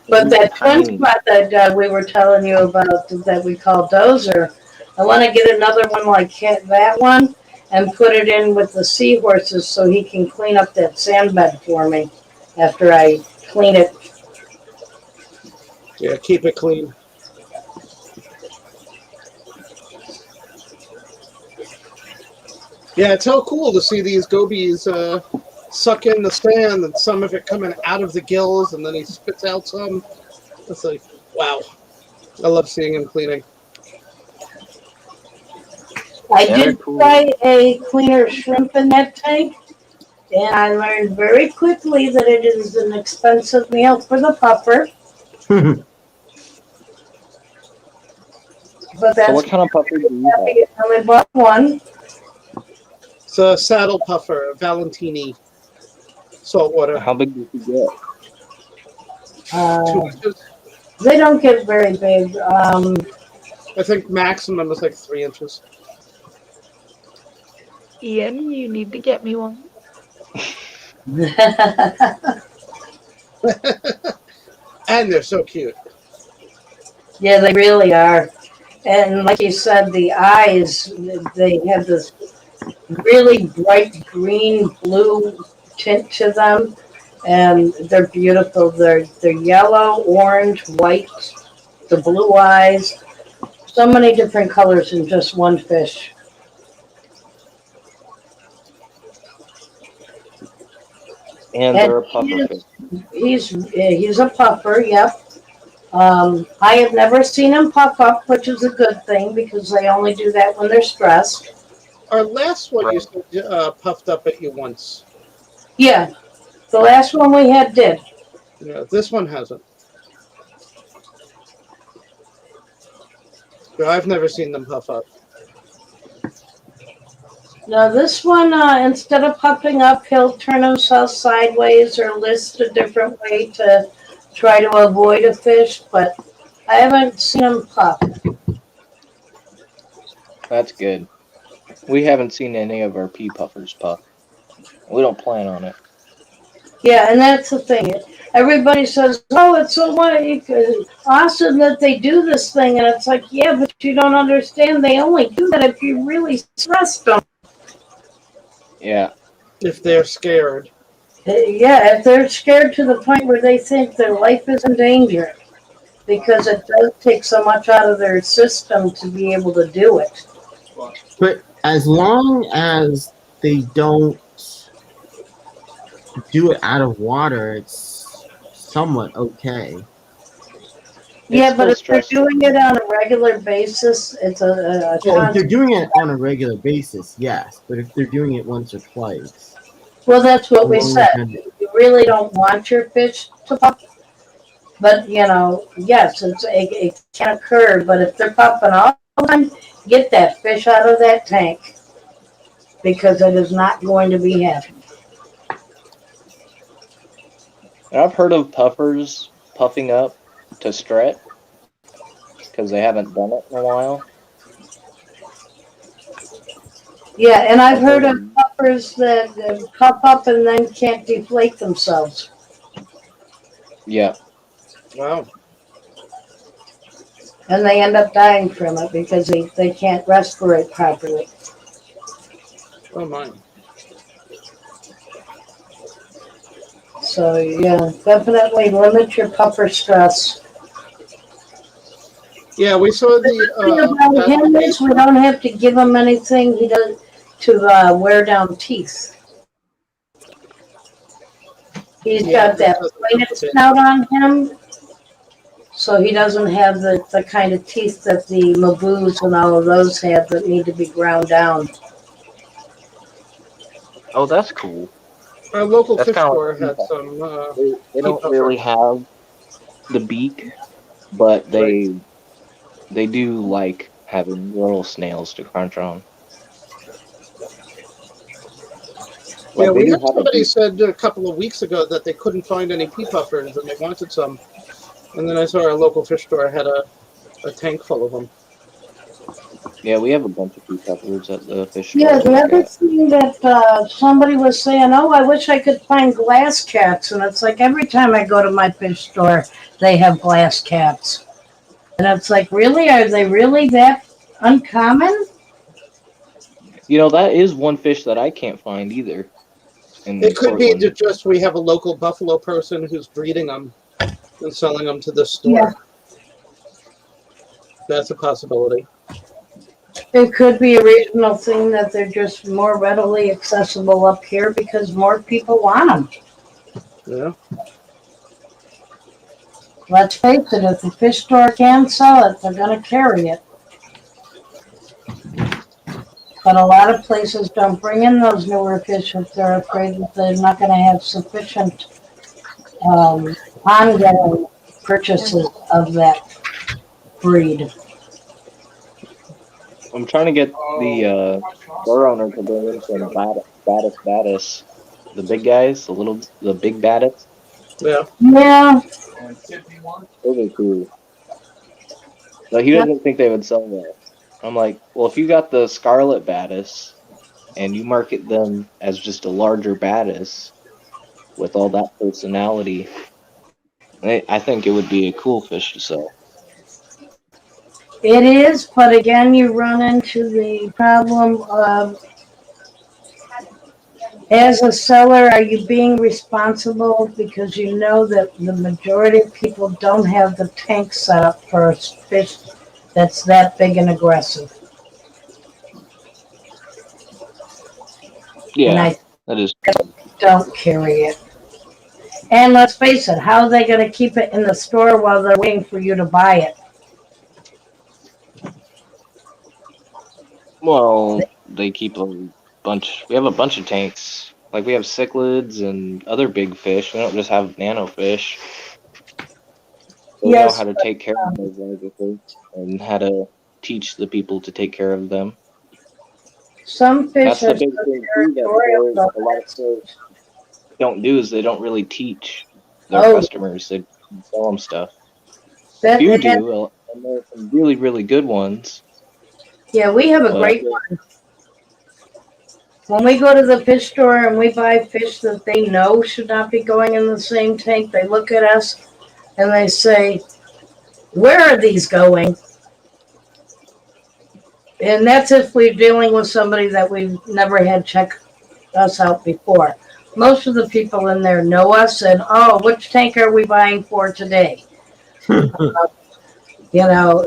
S1: But that twin
S4: Tiny.
S1: spot that we were telling you about that we call Dozer, I want to get another one like that one and put it in with the seahorses so he can clean up that sand bed for me after I clean it.
S3: Yeah, keep it clean. Yeah, it's so cool to see these gobies suck in the sand and some of it coming out of the gills and then he spits out some. It's like, wow. I love seeing him cleaning.
S1: I
S4: Yeah,
S1: did
S4: cool.
S1: try a cleaner shrimp in that tank, and I learned very quickly that it is an expensive meal for the puffer. But that's
S4: So what kind of puffer do you have?
S1: I only bought one.
S3: It's a saddle puffer, a Valentini. Salt water.
S4: How big did you get?
S3: 2
S1: Uh,
S3: inches.
S1: they don't get very big.
S3: I think maximum is like 3 inches.
S6: Ian, you need to get me one.
S3: And they're so cute.
S1: Yeah, they really are. And like you said, the eyes, they have this really bright green blue tint to them. And they're beautiful. They're yellow, orange, white, the blue eyes. So many different colors in just one fish.
S4: And
S1: And
S4: they're a puffer fish.
S1: he's a puffer, yep. I have never seen them puff up, which is a good thing because they only do that when they're stressed.
S3: Our last one
S4: Right.
S3: you said puffed up at you once.
S1: Yeah, the last one we had did.
S3: Yeah, this one hasn't. But I've never seen them puff up.
S1: Now this one, instead of puffing up, he'll turn himself sideways or list a different way to try to avoid a fish, but I haven't seen him puff.
S4: That's good. We haven't seen any of our pea puffers puff. We don't plan on it.
S1: Yeah, and that's the thing. Everybody says, "Oh, it's so awesome that they do this thing," and it's like, yeah, but you don't understand. They only do that if you really stress them.
S4: Yeah.
S3: If they're scared.
S1: Yeah, if they're scared to the point where they think their life is in danger, because it does take so much out of their system to be able to do it.
S2: But as long as they don't do it out of water, it's somewhat okay.
S1: Yeah, but if they're
S4: stressful.
S1: doing it on a regular basis, it's a
S2: Well, if they're doing it on a regular basis, yes. But if they're doing it once or twice,
S1: well, that's what we
S2: Well,
S1: said.
S2: then-
S1: You really don't want your fish to puff, but yes, it can occur. But if they're puffing all the time, get that fish out of that tank because it is not going to be happy.
S4: I've heard of puffers puffing up to strut because they haven't done it in a while.
S1: Yeah, and I've heard of puffers that puff up and then can't deflate themselves.
S4: Yeah.
S3: Wow.
S1: And they end up dying from it because they can't respirate properly.
S3: Oh my.
S1: So, yeah, definitely limit your puffer stress.
S3: Yeah, we saw
S1: The thing about him is we don't have to give him anything he does to wear down teeth. He's got that pointed snout on him, so he doesn't have the kind of teeth that the maboos and all of those have that need to be ground down.
S4: Oh, that's cool.
S3: Our local
S4: That's
S3: fish
S4: kinda
S3: store
S4: like
S3: had
S4: pea
S3: some.
S4: They don't
S3: puffer.
S4: really have the beak, but they do like having little snails to crunch on.
S3: Yeah,
S4: Like, they
S3: we
S4: do
S3: had
S4: have a
S3: somebody
S4: beak.
S3: said a couple of weeks ago that they couldn't find any pea puffers and they wanted some. And then I saw our local fish store had a tank full of them.
S4: Yeah, we have a bunch of pea puffers at the fish store.
S1: Yeah,
S4: I
S1: the
S4: work
S1: other
S4: at.
S1: thing that somebody was saying, oh, I wish I could find glass cats. And it's like every time I go to my fish store, they have glass cats. And it's like, really? Are they really that uncommon?
S4: That is one fish that I can't find either.
S3: It could be
S4: Portland.
S3: just we have a local buffalo person who's breeding them and selling them to the store.
S1: Yeah.
S3: That's a possibility.
S1: It could be a regional thing that they're just more readily accessible up here because more people want them.
S3: Yeah.
S1: Let's face it, if the fish store can sell it, they're going to carry it. But a lot of places don't bring in those newer fish if they're afraid that they're not going to have sufficient ongoing purchases of that breed.
S4: I'm trying to get the store owner to bring in some baddest. the big guys, the big baddest.
S3: Yeah.
S1: Yeah.
S5: And Tippy one.
S4: Those are cool. But he doesn't think they would sell well. I'm like, well, if you got the Scarlet Baddis and you market them as just a larger Baddis with all that personality, I think it would be a cool fish to sell.
S1: It is, but again, you run into the problem of, as a seller, are you being responsible because you know that the majority of people don't have the tank set up for a fish that's that big and aggressive? And
S4: Yeah,
S1: I
S4: that is.
S1: don't carry it. And let's face it, how are they going to keep it in the store while they're waiting for you to buy it?
S4: Well, they keep a bunch. We have a bunch of tanks. Like we have cichlids and other big fish. We don't just have nano fish. So we know how
S1: Yes,
S4: to
S1: but
S4: take care of those larger fish and how to teach the people to take care of them.
S1: some fish
S4: That's the
S1: are
S4: big
S1: so
S4: thing too that
S1: territorial. Though,
S4: a lot of stores don't do is they don't really teach their
S1: oh,
S4: customers. They sell them stuff.
S1: that,
S4: Few
S1: and
S4: do, and there are some really, really good ones.
S1: yeah, we have a
S4: But
S1: great one. When we go to the fish store and we buy fish that they know should not be going in the same tank, they look at us and they say, "Where are these going?" And that's if we're dealing with somebody that we've never had check us out before. Most of the people in there know us and, oh, which tank are we buying for today?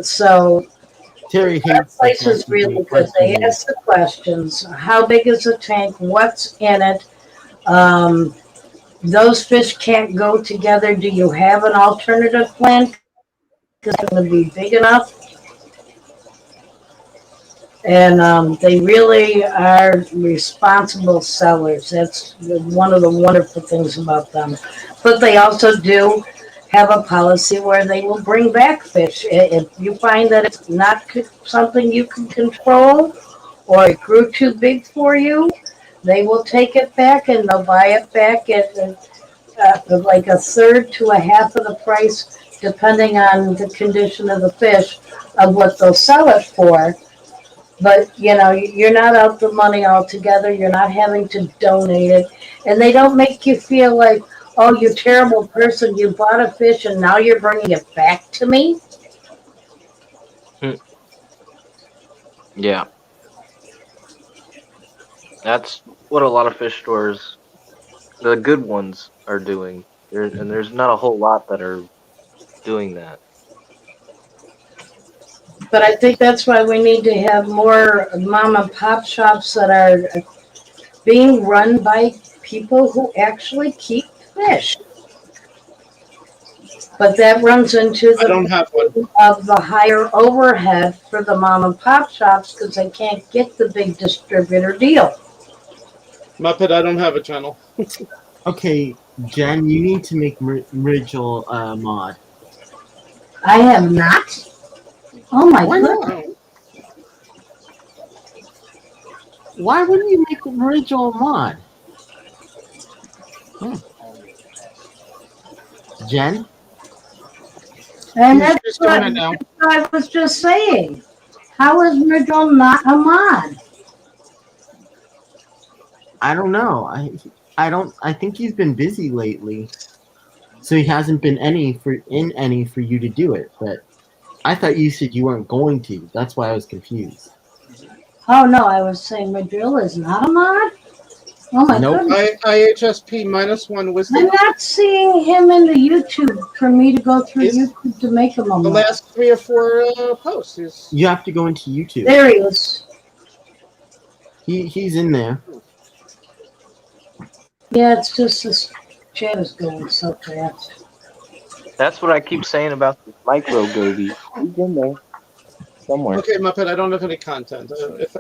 S1: So
S2: Terry
S1: our
S2: hates the
S1: place
S2: fact
S1: is
S2: that
S1: really
S2: you
S1: good. They
S2: question me.
S1: ask the questions. How big is the tank? What's in it? Um, those fish can't go together. Do you have an alternative plan? Because it's going to be big enough. And they really are responsible sellers. That's one of the wonderful things about them. But they also do have a policy where they will bring back fish. If you find that it's not something you can control or it grew too big for you, they will take it back and they'll buy it back at like a third to a half of the price, depending on the condition of the fish, of what they'll sell it for. But you're not out the money altogether. You're not having to donate it, and they don't make you feel like, oh, you terrible person. You bought a fish and now you're bringing it back to me.
S4: yeah, that's what a lot of fish stores, the good ones, are doing. There's not a whole lot that are doing that.
S1: But I think that's why we need to have more mom and pop shops that are being run by people who actually keep fish. But that runs into
S3: I don't have one.
S1: of the higher overhead for the mom and pop shops because they can't get the big distributor deal.
S3: Muppet, I don't have a channel.
S2: Okay, Jen, you need to make Rigel mod.
S1: I have not. Oh my
S2: Why
S1: goodness.
S2: not? Why wouldn't you make Rigel mod? Jen?
S1: And
S3: She's
S1: that's
S3: doing
S1: what
S3: it now.
S1: I was just saying. How is Myrtle not a mod?
S2: I don't know. I think he's been busy lately. So he hasn't been any for you to do it, but I thought you said you weren't going to. That's why I was confused.
S1: Oh no, I was saying Madril is not a mod? Oh my
S2: Nope.
S1: goodness.
S3: IHSP -1 wisdom.
S1: I'm not seeing him in the YouTube for me to go through
S3: He's-
S1: YouTube to make him a
S3: The
S1: mod.
S3: last 3 or 4 posts.
S2: You have to go into YouTube.
S1: There he is.
S2: He's in there.
S1: Yeah, it's just this chat is going so fast.
S4: That's what I keep saying about the micro goby. He's in there somewhere.
S3: Okay, Muppet, I don't have any content.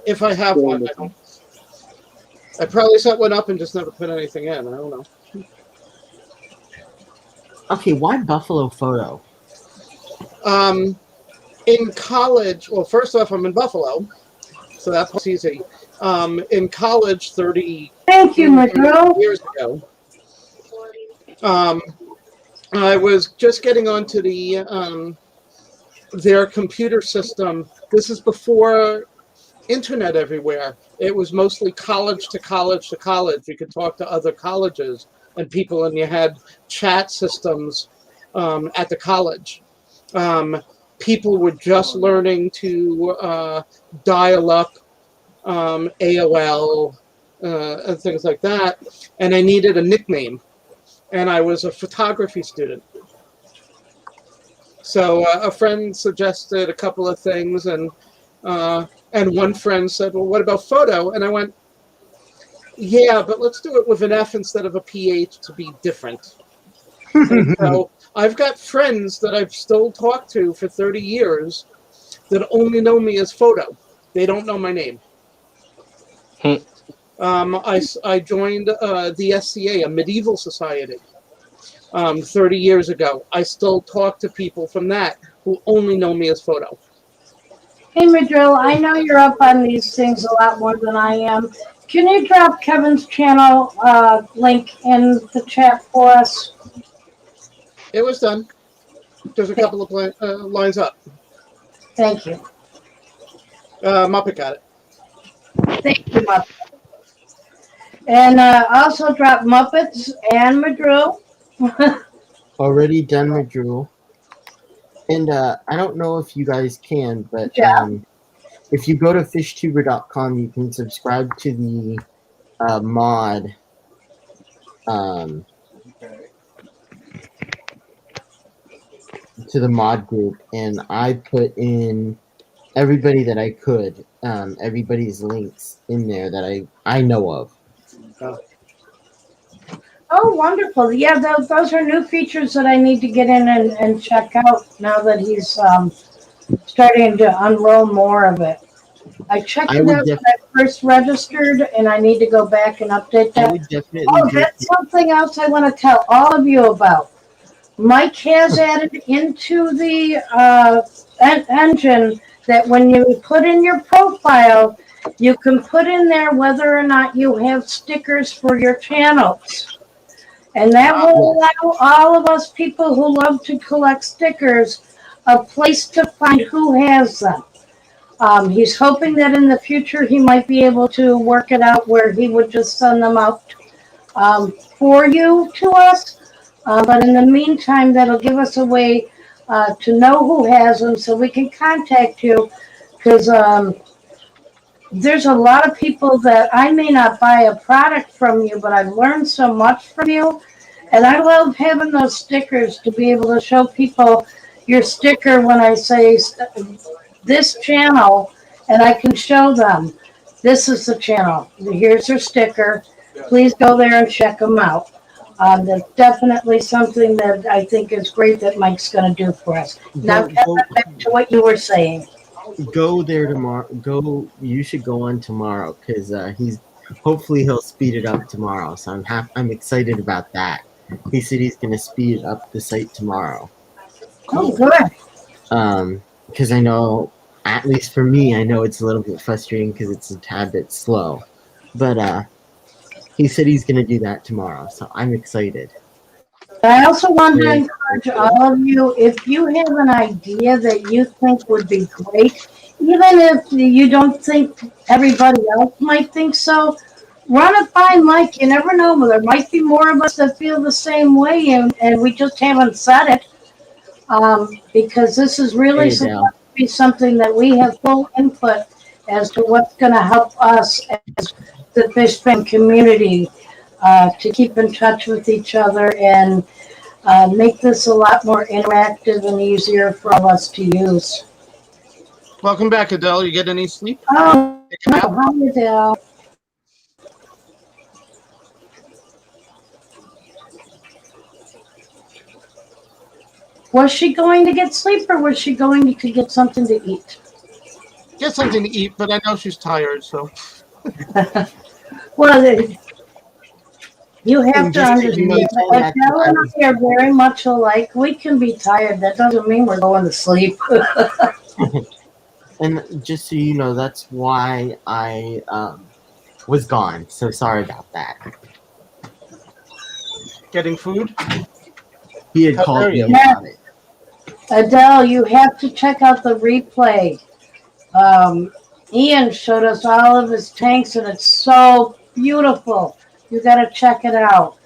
S3: If I have one, I don't. I probably set one up and just never put anything in. I don't know.
S2: Okay, why Buffalo Photo?
S3: In college, well, first off, I'm in Buffalo, So that's easy. In college,
S1: Thank you,
S3: 30
S1: Madro.
S3: years ago, I was just getting onto their computer system. This is before internet everywhere. It was mostly college to college to college. You could talk to other colleges and people, and you had chat systems at the college. People were just learning to dial up AOL and things like that, and I needed a nickname, and I was a photography student. So a friend suggested a couple of things, and one friend said, "Well, what about photo?" And I went, "Yeah, but let's do it with an F instead of a PH to be different." And so I've got friends that I've still talked to for 30 years that only know me as photo. They don't know my name. I joined the SCA, a medieval society, 30 years ago. I still talk to people from that who only know me as photo.
S1: Hey, Madro, I know you're up on these things a lot more than I am. Can you drop Kevin's channel link in the chat for us?
S3: It was done. There's a couple of lines up.
S1: Thank you.
S3: Muppet got it.
S1: Thank you, Muppet. And also drop Muppets and Madro.
S2: Already done my drool. And I don't know if you guys can, but if you go to fishtuber.com, you can subscribe to the mod.
S5: Okay.
S2: To the mod group, and I put in everybody that I could, everybody's links in there that I know of.
S1: Oh, wonderful. Yeah, those are new features that I need to get in and check out now that he's starting to unroll more of it. I checked it out when I first registered, and I need to go back and update that. Oh, that's something else I want to tell all of you about. Mike has added into the engine that when you put in your profile, you can put in there whether or not you have stickers for your channels. And that will allow all of us people who love to collect stickers a place to find who has them. He's hoping that in the future he might be able to work it out where he would just send them out for you to us. But in the meantime, that'll give us a way to know who has them so we can contact you. Because there's a lot of people that I may not buy a product from you, but I've learned so much from you. And I love having those stickers to be able to show people your sticker when I say this channel, and I can show them this is the channel. Here's their sticker. Please go there and check them out. That's definitely something that I think is great that Mike's going to do for us. Now, back to what you were saying.
S2: Go there tomorrow. You should go on tomorrow because hopefully he'll speed it up tomorrow. So I'm excited about that. He said he's going to speed up the site tomorrow.
S1: Cool. Oh, good.
S2: Because I know, at least for me, I know it's a little bit frustrating because it's a tad bit slow. But he said he's going to do that tomorrow, so I'm excited.
S1: I also want to encourage all of you, if you have an idea that you think would be great, even if you don't think everybody else might think so, run it by Mike. You never know. There might be more of us that feel the same way, and we just haven't said it. Because this is really supposed to be something that we have full input as to what's going to help us as the fish fan community to keep in touch with each other and make this a lot more interactive and easier for all of us to use.
S3: Welcome back, Adele. You get any sleep?
S1: Oh, no. Hi, Adele. Was she going to get sleep or was she going to get something to eat?
S3: Get something to eat, but I know she's tired, so.
S1: Well, you have to understand that Adele and I are very much alike. We can be tired. That doesn't mean we're going to sleep.
S2: And just so you know, that's why I was gone. So sorry about that.
S3: Getting food?
S2: He had
S3: How dare
S2: called me
S3: you?
S2: about it.
S1: Adele, you have to check out the replay. Ian showed us all of his tanks, and it's so beautiful. You got to check it out.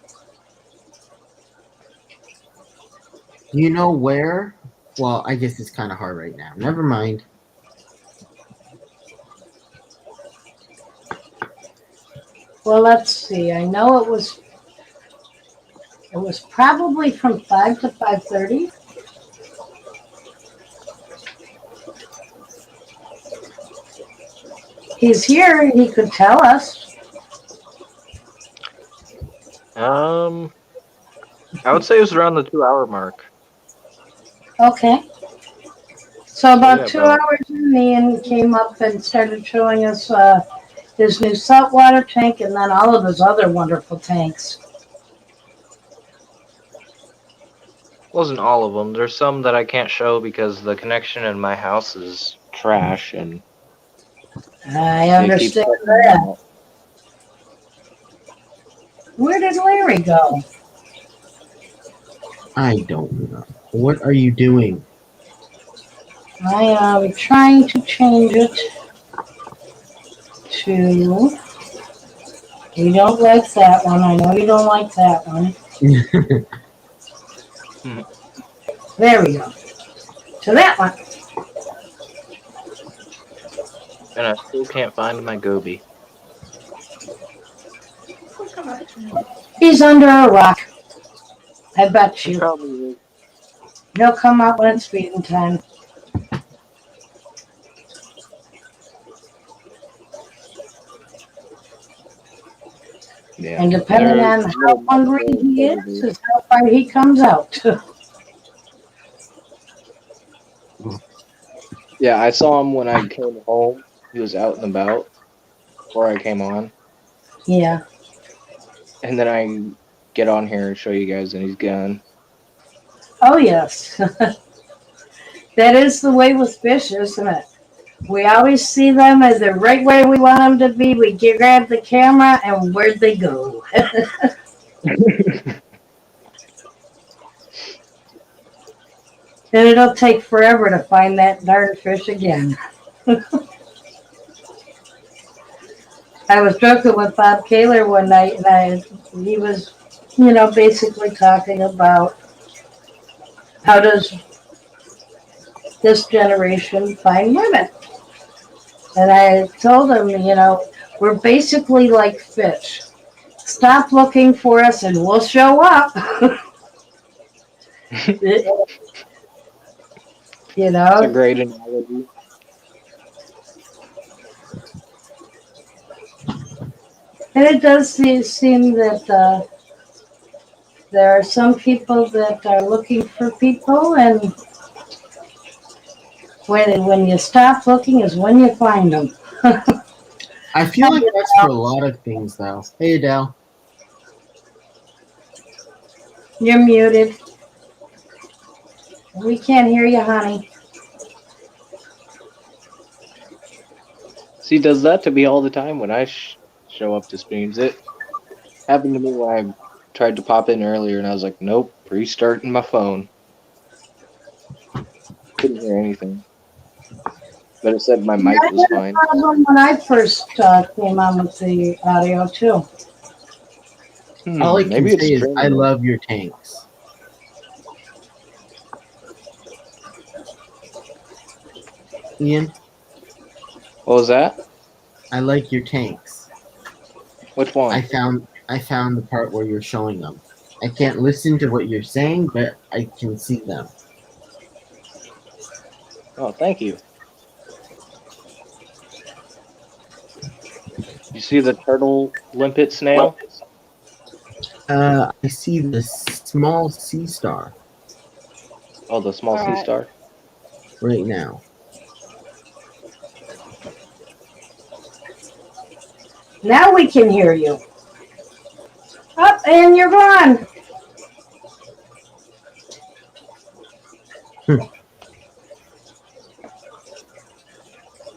S2: You know where? Well, I guess it's kind of hard right now. Never mind.
S1: Well, let's see. I know it was probably from 5 to 5:30. He's here. He could tell us.
S4: I would say it was around the 2 hour mark.
S1: Okay. So about
S4: yeah,
S1: 2 hours in, Ian came up and started showing us his new saltwater tank and then all of his other wonderful tanks.
S4: Wasn't all of them. There's some that I can't show because the connection in my house is trash and
S1: I
S4: it keeps
S1: understand
S4: cutting
S1: that.
S4: out.
S1: Where did Larry go?
S2: I don't know. What are you doing?
S1: I am trying to change it to. You don't like that one. I know you don't like that one. There we go. To that one.
S4: And I still can't find my Gobi.
S1: He's under a rock. I bet
S4: He
S1: you.
S4: probably is.
S1: He'll come out when it's feeding time.
S4: Yeah.
S1: And depending on how hungry he is how far he comes out.
S4: Yeah, I saw him when I came home. He was out and about before I came on.
S1: Yeah.
S4: And then I get on here and show you guys and he's gone.
S1: Oh, yes. That is the way with fish, isn't it? We always see them as they're right where we want them to be. We grab the camera and where'd they go? And it'll take forever to find that darn fish again. I was joking with Bob Kaler one night, and he was, basically talking about how does this generation find women. And I told him, we're basically like fish. Stop looking for us and we'll show up.
S4: It's a great analogy.
S1: And it does seem that there are some people that are looking for people, and when you stop looking is when you find them.
S2: I feel like that's for a lot of things, though. Hey, Adele.
S1: You're muted. We can't hear you, honey.
S4: See, does that to me all the time when I show up to streams. It happened to me when I tried to pop in earlier and I was like, nope, restarting my phone. Couldn't hear anything. But it said my mic was fine.
S1: I had a problem when I first came on with the audio, too.
S2: All I can
S4: Maybe it's
S2: say is
S4: streaming.
S2: I love your tanks. Ian,
S4: What was that?
S2: I like your tanks.
S4: Which one?
S2: I found the part where you're showing them. I can't listen to what you're saying, but I can see them.
S4: Oh, thank you. You see the turtle limpet snail?
S2: I see the small sea star
S4: Oh, the small sea star?
S2: right now.
S1: Now we can hear you. Up, and you're gone.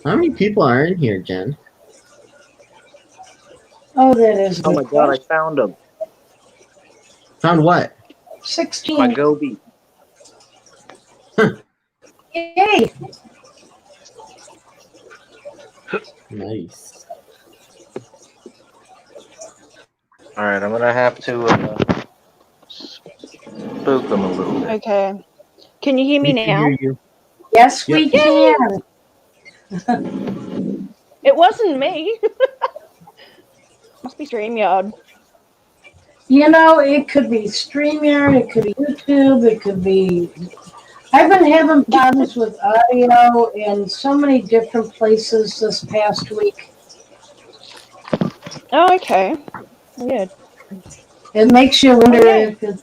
S2: How many people are in here, Jen?
S1: Oh, that is
S4: Oh
S1: good.
S4: my god, I found them.
S2: Found what?
S1: 16.
S4: My goby.
S1: Yay!
S2: Nice.
S4: Alright, I'm gonna have to spook them a little bit.
S6: Okay. Can you hear me
S2: We can
S6: now?
S2: hear you.
S1: Yes,
S2: Yep.
S1: we can.
S6: It wasn't me. Must be StreamYard.
S1: You know, it could be StreamYard, it could be YouTube, it could be. I've been having problems with audio in so many different places this past week.
S6: Oh, okay. Weird.
S1: It makes you wonder
S6: Okay.
S1: if it's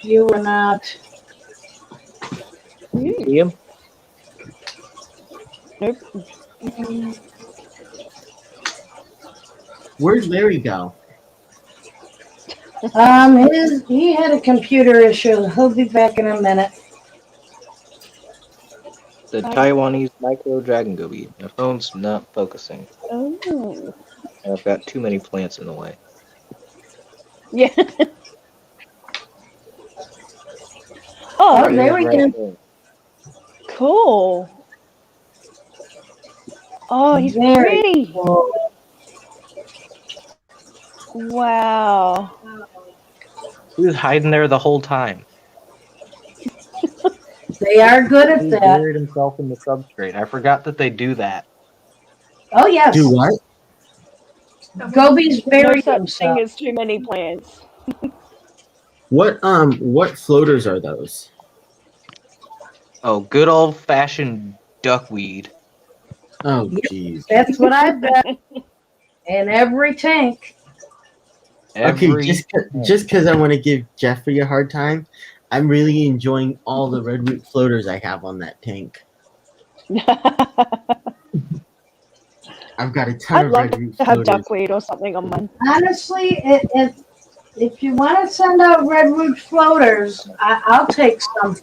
S1: you or not.
S4: See him?
S6: Nope.
S2: Where'd Larry go?
S1: He had a computer issue. He'll be back in a minute.
S4: The Taiwanese micro dragon goby. My phone's not focusing.
S6: Oh.
S4: I've got too many plants in the way.
S6: Yeah.
S1: Oh,
S6: Oh,
S1: there we
S4: Right
S1: go.
S4: there.
S6: cool. Oh, he's
S1: Very
S6: pretty.
S1: cool.
S6: Wow.
S4: He was hiding there the whole time.
S1: They are good
S4: He
S1: at that.
S4: buried himself in the substrate. I forgot that they do that.
S1: Oh, yes.
S2: Do what?
S1: Gobies
S6: No
S1: bury
S6: such
S1: himself.
S6: thing as too many plants.
S2: What floaters are those?
S4: Oh, good old fashioned duckweed.
S2: Oh,
S1: Yep.
S2: jeez.
S1: That's what I've got in every tank.
S4: Every
S2: Just because I want to give Jeffrey a hard time, I'm really enjoying all the redwood floaters I have on that tank. I've got a ton
S6: I'd
S2: of
S6: love
S2: redwood
S6: to have
S2: floaters.
S6: duckweed or something on mine.
S1: Honestly, if you want to send out redwood floaters, I'll take some.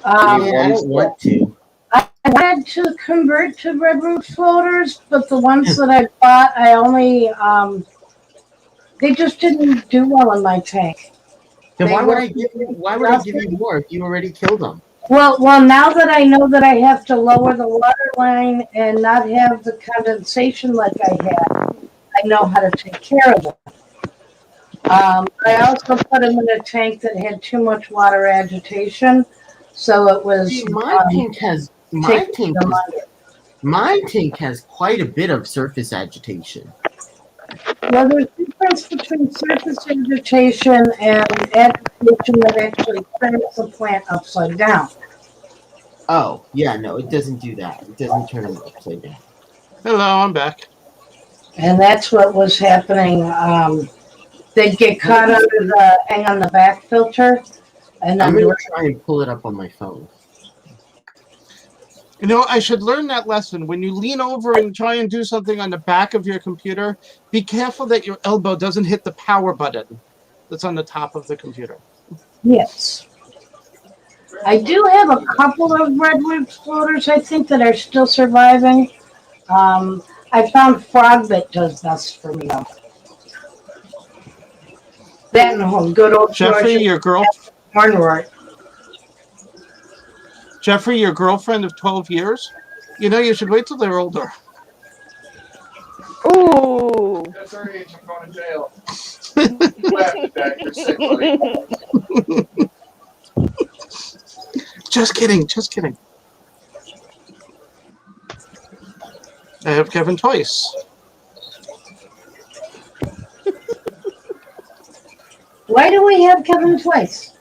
S2: I don't want to.
S1: I had to convert to redwood floaters, but the ones that I bought, I only they just didn't do well in my tank.
S2: Then
S1: They
S2: why would
S1: were-
S2: I give you more if you already killed them?
S1: Well, now that I know that I have to lower the water line and not have the condensation like I had, I know how to take care of them. I also put them in a tank that had too much water agitation, so it was.
S2: See, my tank has quite a bit of surface agitation.
S1: Well, there's a difference between surface agitation and agitation that actually turns the plant upside down.
S2: Oh, yeah, no, it doesn't do that. It doesn't turn them upside down.
S3: Hello, I'm back.
S1: And that's what was happening. They'd get caught under the hang on the back filter. And
S2: I'm
S1: then
S2: going to try and pull it up on my phone.
S3: You know, I should learn that lesson. When you lean over and try and do something on the back of your computer, be careful that your elbow doesn't hit the power button that's on the top of the computer.
S1: yes. I do have a couple of redwood floaters, I think, that are still surviving. I found frog that does best for me, though. That and home, good old
S3: Jeffrey,
S1: Georgia cornrow.
S3: Jeffrey, your girlfriend of 12 years? You know, you should wait till they're older.
S6: Ooh.
S5: That's her age. I'm going to jail. Laugh at that. You're sick, buddy.
S3: Just kidding. Just kidding. I have Kevin twice.
S1: Why do we have Kevin twice?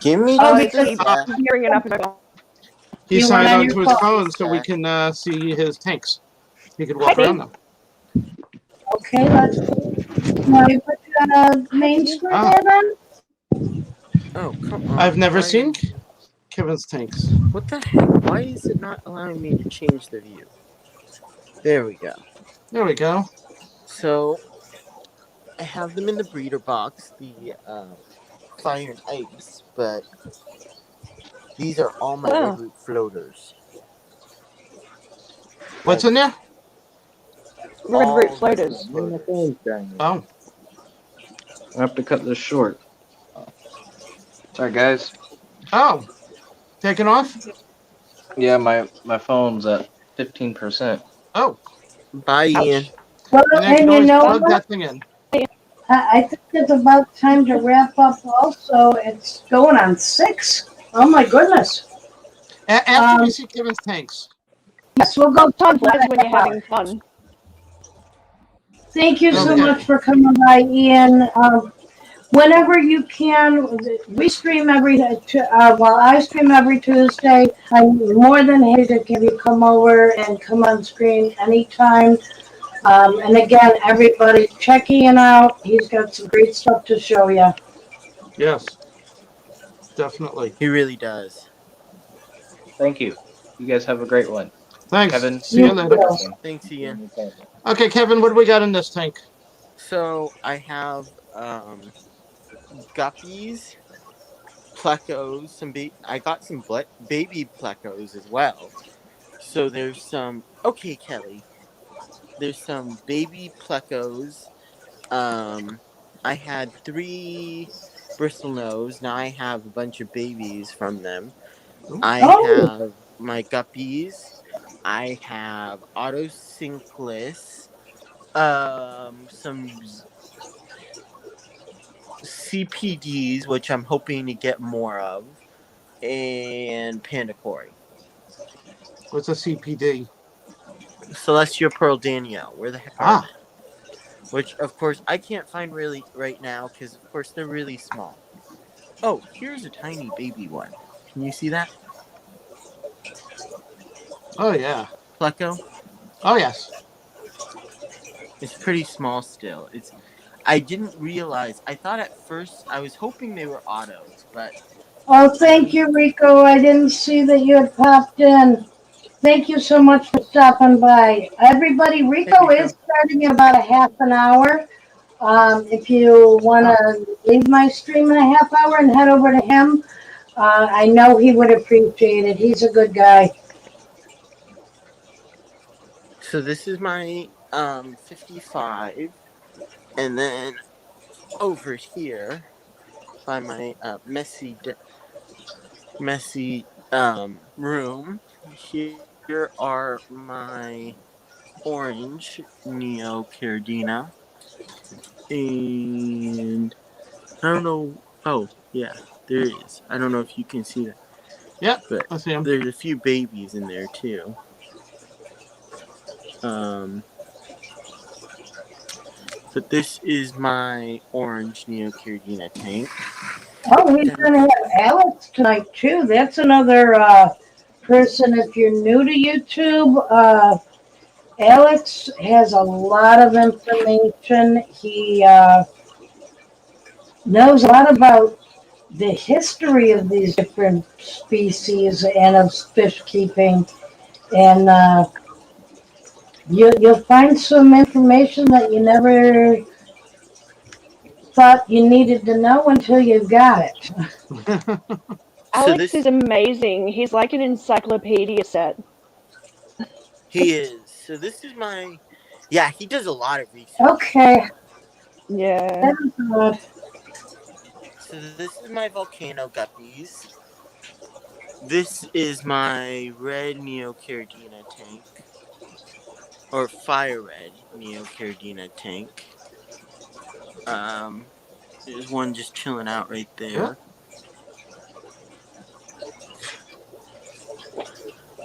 S2: Give me
S6: Because I'm hearing it up and down.
S3: He
S1: You
S3: signed
S1: went on
S3: onto
S1: your
S3: his
S1: phone.
S3: phone so we can see his tanks. He could walk
S6: Hi,
S3: around them.
S1: Okay, let's want to put you on a main screen there then?
S2: Oh, come on.
S3: I've never seen Kevin's tanks.
S2: What the heck? Why is it not allowing me to change the view? There we go.
S3: There we go.
S2: So, I have them in the breeder box, the fire and ice, but these are all my redwood floaters.
S3: What's in there?
S6: Red
S4: All
S6: grape
S4: the
S6: floaters.
S4: my phone's dying.
S3: Oh,
S4: I have to cut this short. Sorry, guys.
S3: oh, taken off.
S4: Yeah, my phone's at 15%.
S3: Oh,
S2: Bye, Ian.
S6: Ouch.
S1: Well,
S3: and then you can
S1: and you
S3: always
S1: know
S3: plug
S1: what?
S3: that thing in.
S1: I think it's about time to wrap up also. It's going on 6. Oh my goodness.
S3: After we see Kevin's tanks.
S1: Yes, we'll go
S6: Time
S1: talk about
S6: flies
S1: it.
S6: when you're having fun.
S1: Thank you so
S3: Okay.
S1: much for coming by, Ian. Whenever you can, we stream well, I stream every Tuesday. I'm more than happy to have you come over and come on screen anytime. And again, everybody, check Ian out. He's got some great stuff to show you.
S3: Yes, definitely.
S2: He really does.
S4: Thank you. You guys have a great one.
S3: Thanks.
S4: Kevin,
S3: See you
S1: You
S3: later.
S1: too.
S2: Thanks, Ian.
S3: Okay, Kevin, what do we got in this tank?
S2: So I have guppies, plecos, I got some baby plecos as well. So there's some. Okay, Kelly. There's some baby plecos. I had 3 bristlenose. Now I have a bunch of babies from them. I
S1: Oh,
S2: have my guppies. I have autosynclus. Some CPDs, which I'm hoping to get more of, and Pandacori.
S3: What's a CPD?
S2: Celestial Pearl Danielle. Where the heck are
S3: Ah,
S2: they? Which, of course, I can't find really right now because, of course, they're really small. Oh, here's a tiny baby one. Can you see that?
S3: oh yeah.
S2: Pleco?
S3: Oh yes.
S2: It's pretty small still. I didn't realize. I thought at first I was hoping they were autos, but
S1: oh,
S2: I
S1: thank
S2: didn't.
S1: you, Rico. I didn't see that you had popped in. Thank you so much for stopping by. Everybody,
S2: Hey,
S1: Rico is
S2: Rico.
S1: starting in about a half an hour. If you want
S3: Ah,
S1: to leave my stream in a half hour and head over to him, I know he would appreciate it. He's a good guy.
S2: So this is my 55, and then over here by my messy room. Here are my orange Neo Cardina, and I don't know. Oh, yeah, there is. I don't know if you can see that,
S3: yep.
S2: but
S3: I see him.
S2: there's a few babies in there too. Um, but this is my orange Neo Cardina tank.
S1: Oh, he's going to have Alex tonight, too. That's another person. If you're new to YouTube, Alex has a lot of information. He knows a lot about the history of these different species and of fish keeping. And you'll find some information that you never thought you needed to know until you got it.
S2: So
S6: Alex
S2: this
S6: is amazing. He's like an encyclopedia set.
S2: he is. So this is my. Yeah, he does a lot of research.
S1: Okay,
S6: Yeah.
S1: that is good.
S2: So this is my volcano guppies. This is my red Neocardina tank, or fire red Neocardina tank. There's one just chilling out right
S3: Yep.
S2: there.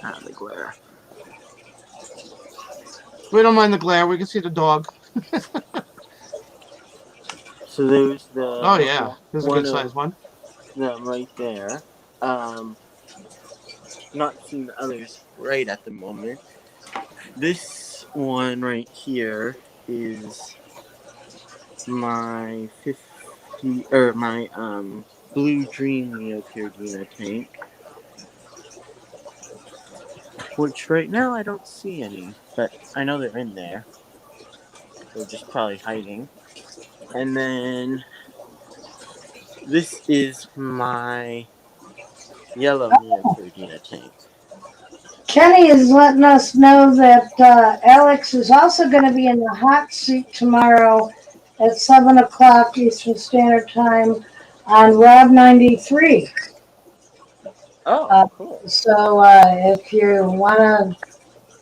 S2: Ah, the glare.
S3: We don't mind the glare. We can see the dog.
S2: So there's the
S3: Oh yeah, this is a
S2: one
S3: good
S2: of
S3: sized one.
S2: them right there. Not seeing the others right at the moment. This one right here is my 50 or my Blue Dream Neocardina tank, which right now I don't see any, but I know they're in there. They're just probably hiding. And then this is my yellow Neocardina tank.
S1: Kenny is letting us know that Alex is also going to be in the hot seat tomorrow at 7 o'clock Eastern Standard Time on Rob 93.
S7: Oh, cool.
S1: So if you want to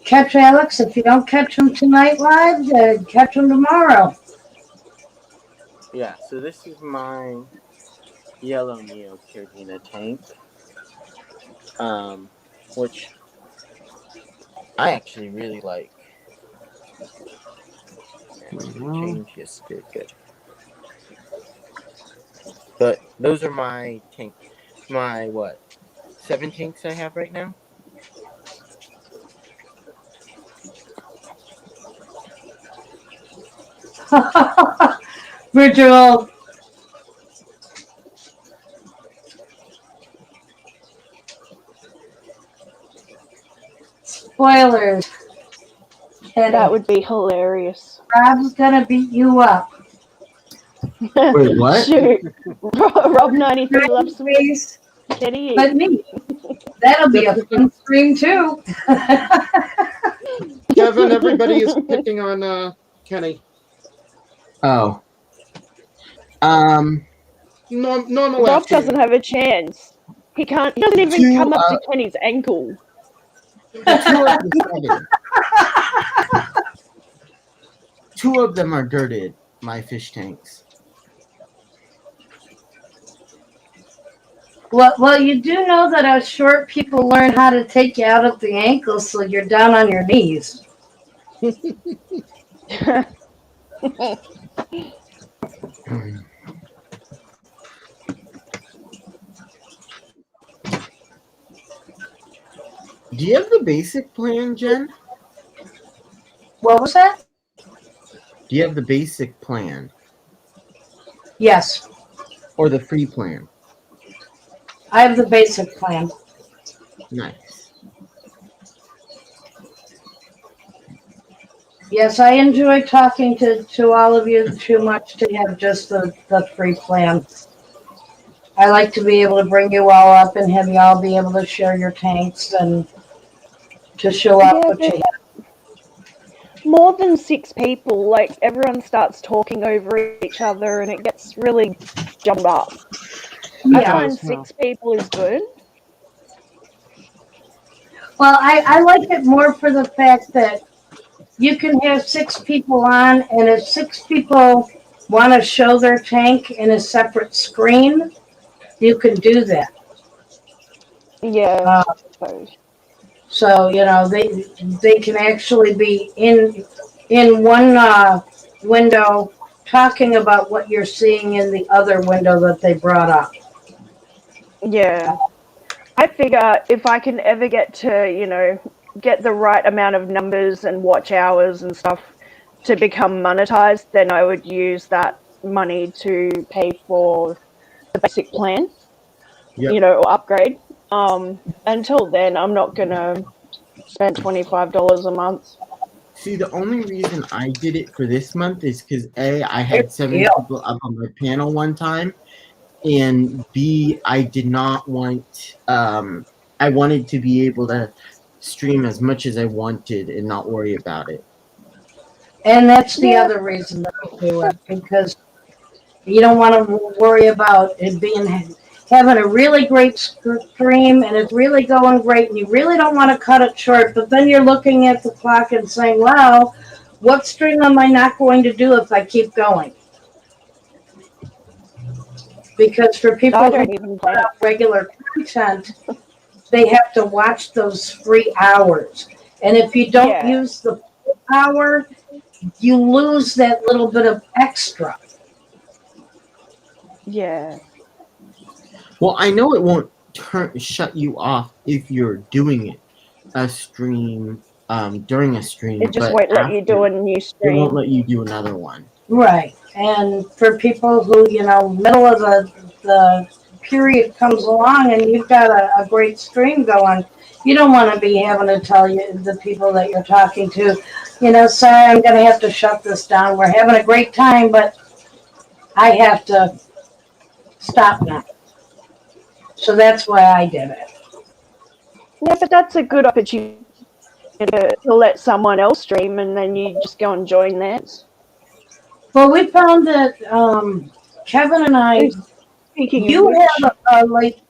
S1: catch Alex, if you don't catch him tonight live, catch him tomorrow.
S7: Yeah, so this is my yellow Neocotina tank, which I actually really like. Actually, change, yes, good. But those are my tank, my what, 7 tanks I have right now.
S1: Virtual spoilers.
S6: That
S1: Kenny,
S6: would be hilarious.
S1: Rob's going to beat you up.
S2: Wait, what?
S6: Shoot. Rob 93 loves some
S1: Face,
S6: Kenny.
S1: but me. That'll be a fun stream too.
S3: Kevin, everybody is picking on Kenny.
S2: Oh.
S3: Normal
S6: Rob
S3: afternoon.
S6: doesn't have a chance. He can't. He doesn't even come up to Kenny's ankle.
S2: 2 of the 7. 2 of them are dirted, my fish tanks.
S1: Well, you do know that us short people learn how to take you out at the ankles so you're down on your knees.
S2: Do you have the basic plan, Jen?
S1: What was that?
S2: Do you have the basic plan?
S1: Yes,
S2: Or the free plan?
S1: I have the basic plan.
S2: Nice.
S1: Yes, I enjoy talking to all of you too much to have just the free plan. I like to be able to bring you all up and have you all be able to share your tanks and to show off what you have.
S6: More than 6 people, like everyone starts talking over each other and it gets really jumbled up. I find 6 people is good.
S1: Well, I like it more for the fact that you can have 6 people on, and if 6 people want to show their tank in a separate screen, you can do that.
S6: Yeah, I suppose.
S1: So they can actually be in one window talking about what you're seeing in the other window that they brought up.
S6: Yeah. I figure if I can ever get to, get the right amount of numbers and watch hours and stuff to become monetized, then I would use that money to pay for the basic plan,
S2: Yep.
S6: or upgrade. Until then, I'm not going to spend $25 a month.
S2: See, the only reason I did it for this month is because A, I had 7 people up on my panel one time, and B, I did not want, I wanted to be able to stream as much as I wanted and not worry about it.
S1: And that's the other reason that I do it, because you don't want to worry about it having a really great stream and it's really going great and you really don't want to cut it short, but then you're looking at the clock and saying, wow, what stream am I not going to do if I keep going? Because for people who put out regular content, they have to watch those 3 hours. And if you don't use the hour, you lose that little bit of extra.
S6: Yeah.
S2: Well, I know it won't shut you off if you're doing it a stream during a stream.
S6: It just won't let you do a new stream.
S2: It won't let you do another one.
S1: Right. And for people who, middle of the period comes along and you've got a great stream going, you don't want to be having to tell the people that you're talking to, sorry, I'm going to have to shut this down. We're having a great time, but I have to stop now. So that's why I did it.
S6: Yeah, but that's a good opportunity to let someone else stream, and then you just go and join theirs.
S1: Well, we found that Kevin and I,
S6: Speaking of
S1: you
S6: which,
S1: have a late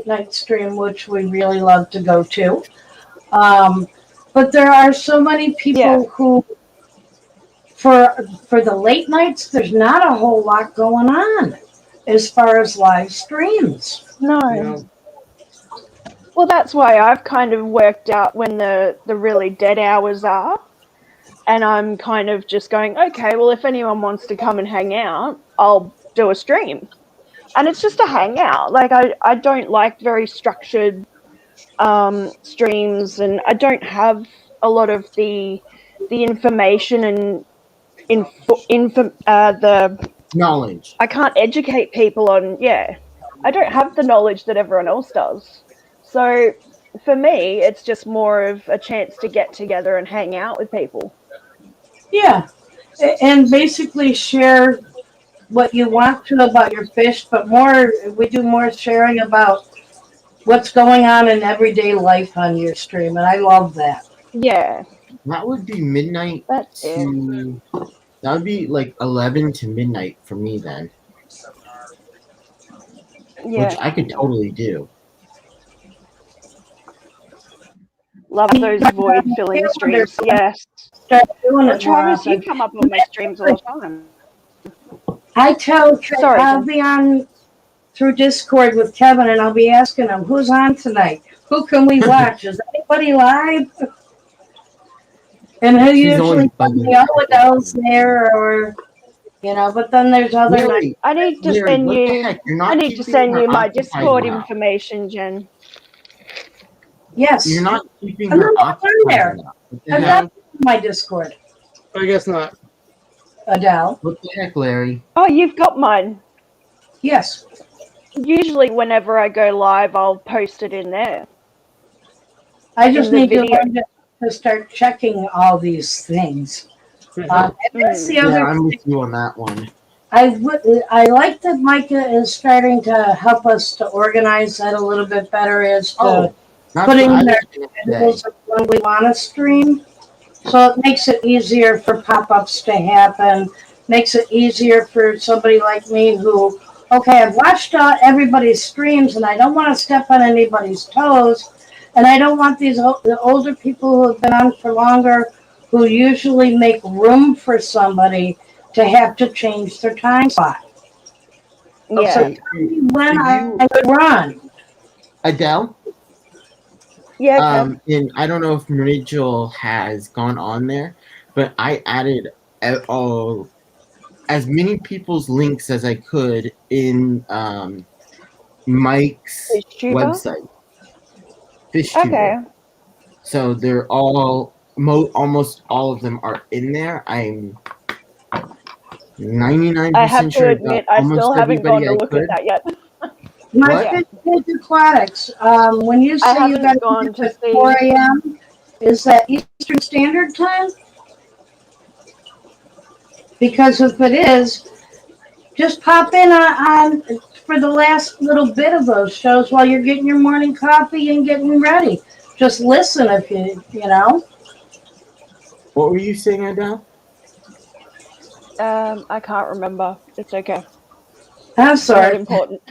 S1: night stream, which we really love to go to. But there are so many people who, for the late nights, there's not a whole lot going on as far as live streams.
S6: no. Well, that's why I've kind of worked out when the really dead hours are. And I'm kind of just going, okay, well, if anyone wants to come and hang out, I'll do a stream. And it's just a hangout. Like, I don't like very structured streams, and I don't have a lot of the information and the
S2: Knowledge.
S6: I can't educate people on, I don't have the knowledge that everyone else does. So for me, it's just more of a chance to get together and hang out with people.
S1: Yeah, and basically share what you want to about your fish, but we do more sharing about what's going on in everyday life on your stream, and I love that.
S6: Yeah.
S2: That would be midnight
S6: That's it.
S2: to. That would be like 11 to midnight for me then.
S6: Yeah.
S2: Which I could totally do.
S6: Love those void filling streams. Yes.
S1: Start doing it more
S6: Travis, you
S1: often.
S6: come up on my streams all the time.
S1: I I'll be on through Discord with Kevin, and I'll be asking him, who's on tonight? Who can we watch? Is anybody live? And who usually the Adele's there, or but then there's other nights.
S6: I need to send you my Discord information, Jen.
S1: Yes.
S2: You're not keeping her occupied
S1: there. I'm not my Discord.
S3: I guess not.
S1: Adele.
S2: What the heck, Larry?
S6: Oh, you've got mine.
S1: Yes.
S6: Usually whenever I go live, I'll post it in there.
S1: I just need to learn to start checking all these things.
S2: I'm with you on that one.
S1: I like that Micah is starting to help us to organize that a little bit better as to putting their schedules of when we want to stream. So it makes it easier for pop-ups to happen, makes it easier for somebody like me who, I've watched everybody's streams and I don't want to step on anybody's toes, and I don't want the older people who have been on for longer, who usually make room for somebody, to have to change their time slot.
S6: Yeah.
S1: So tell me when I would run.
S2: Adele?
S6: Yeah.
S2: And I don't know if Rachel has gone on there, but I added as many people's links as I could in Mike's website. FishTuber.
S6: Okay.
S2: So they're almost all of them are in there. I'm 99%
S6: I have
S2: sure
S6: to admit, I still haven't gone to look at that yet.
S1: My Fish Aquatics, when you say you got to do it at 4 a.m., is that Eastern Standard Time? Because if it is, just pop in on for the last little bit of those shows while you're getting your morning coffee and getting ready. Just listen if you know.
S2: What were you saying, Adele?
S6: I can't remember. It's okay.
S1: I'm sorry.
S6: Not important.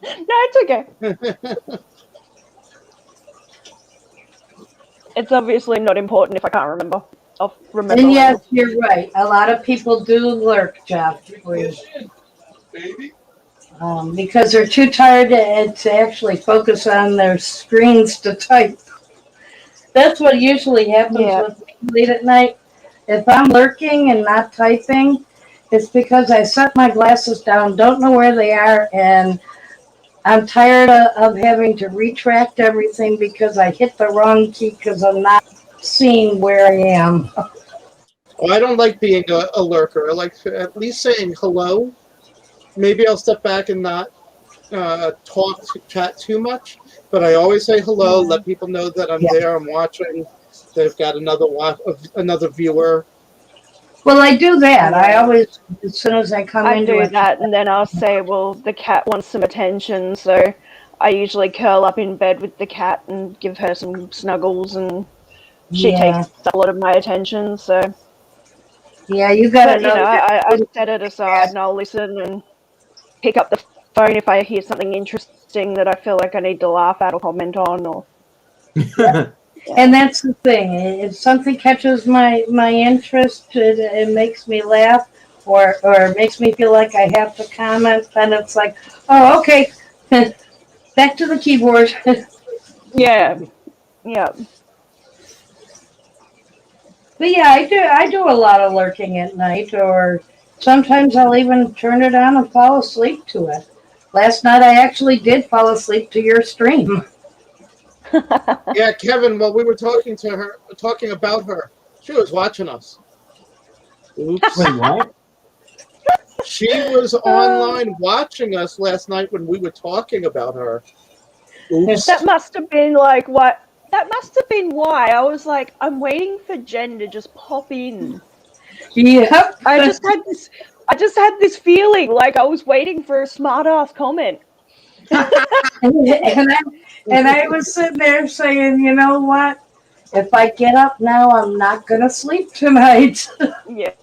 S6: No, it's okay. It's obviously not important if I can't remember. I'll remember.
S1: And yes, you're right. A lot of people do lurk, Jeff. Because they're too tired to actually focus on their screens to type. That's what usually happens with me late at night. If I'm lurking and not typing, it's because I set my glasses down, don't know where they are, and I'm tired of having to retract everything because I hit the wrong key because I'm not seeing where I am.
S3: Well, I don't like being a lurker. I like at least saying hello. Maybe I'll step back and not chat too much, but I always say hello, let people know that I'm there, I'm watching. They've got another viewer.
S1: Well, I do that. I always, as soon as I come into
S6: I do
S1: it,
S6: that, and then I'll say, well, the cat wants some attention, so I usually curl up in bed with the cat and give her some snuggles, and she
S1: Yeah.
S6: takes a lot of my attention. So,
S1: Yeah, you gotta
S6: but you
S1: know
S6: know, I
S1: that.
S6: set it aside and I'll listen and pick up the phone if I hear something interesting that I feel like I need to laugh at or comment on. Or
S1: Yeah. And that's the thing. If something catches my interest, it makes me laugh, or makes me feel like I have to comment. Then it's like, oh, okay, back to the keyboard.
S6: yeah, yeah.
S1: But yeah, I do a lot of lurking at night, or sometimes I'll even turn it on and fall asleep to it. Last night I actually did fall asleep to your stream.
S3: Yeah, Kevin. While we were talking about her, she was watching us. Oops.
S2: Wait, what?
S3: She was online watching us last night when we were talking about her. Oops.
S6: That must have been like what. That must have been why I was like, I'm waiting for Jen to just pop in.
S1: Yep.
S6: I just had this feeling like I was waiting for a smart ass comment.
S1: and I was sitting there saying, you know what? If I get up now, I'm not gonna sleep tonight.
S6: Yeah.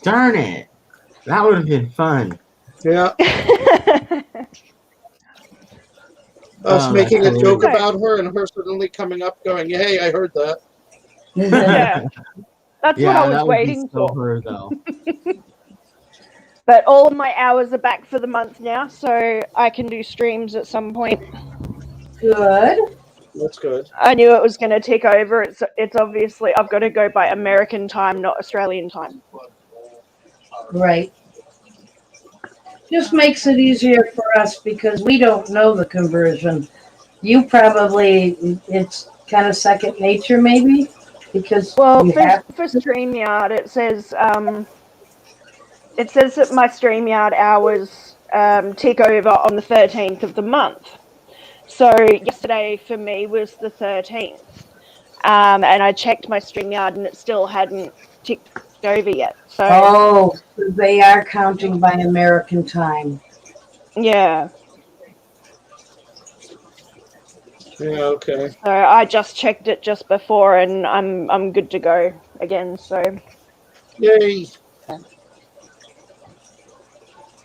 S2: Darn it. That would have been fun.
S3: Yeah. Us
S2: Oh, that's
S3: making a joke
S2: hilarious.
S3: about her and her suddenly coming up going, hey, I heard that.
S6: Yeah. That's what I
S2: Yeah,
S6: was
S2: that would be
S6: waiting
S2: so
S6: for.
S2: her though.
S6: But all of my hours are back for the month now, so I can do streams at some point.
S1: Good.
S3: That's good.
S6: I knew it was going to tick over. It's obviously I've got to go by American time, not Australian time.
S1: Right. Just makes it easier for us because we don't know the conversion. You probably, it's kind of second nature maybe because
S6: Well,
S1: you have.
S6: for StreamYard, it says that my StreamYard hours tick over on the 13th of the month. So yesterday for me was the 13th, and I checked my StreamYard and it still hadn't ticked over yet. So
S1: Oh, they are counting by American time.
S6: yeah,
S3: Yeah, okay.
S6: so I just checked it just before, and I'm good to go again. So
S3: Yay.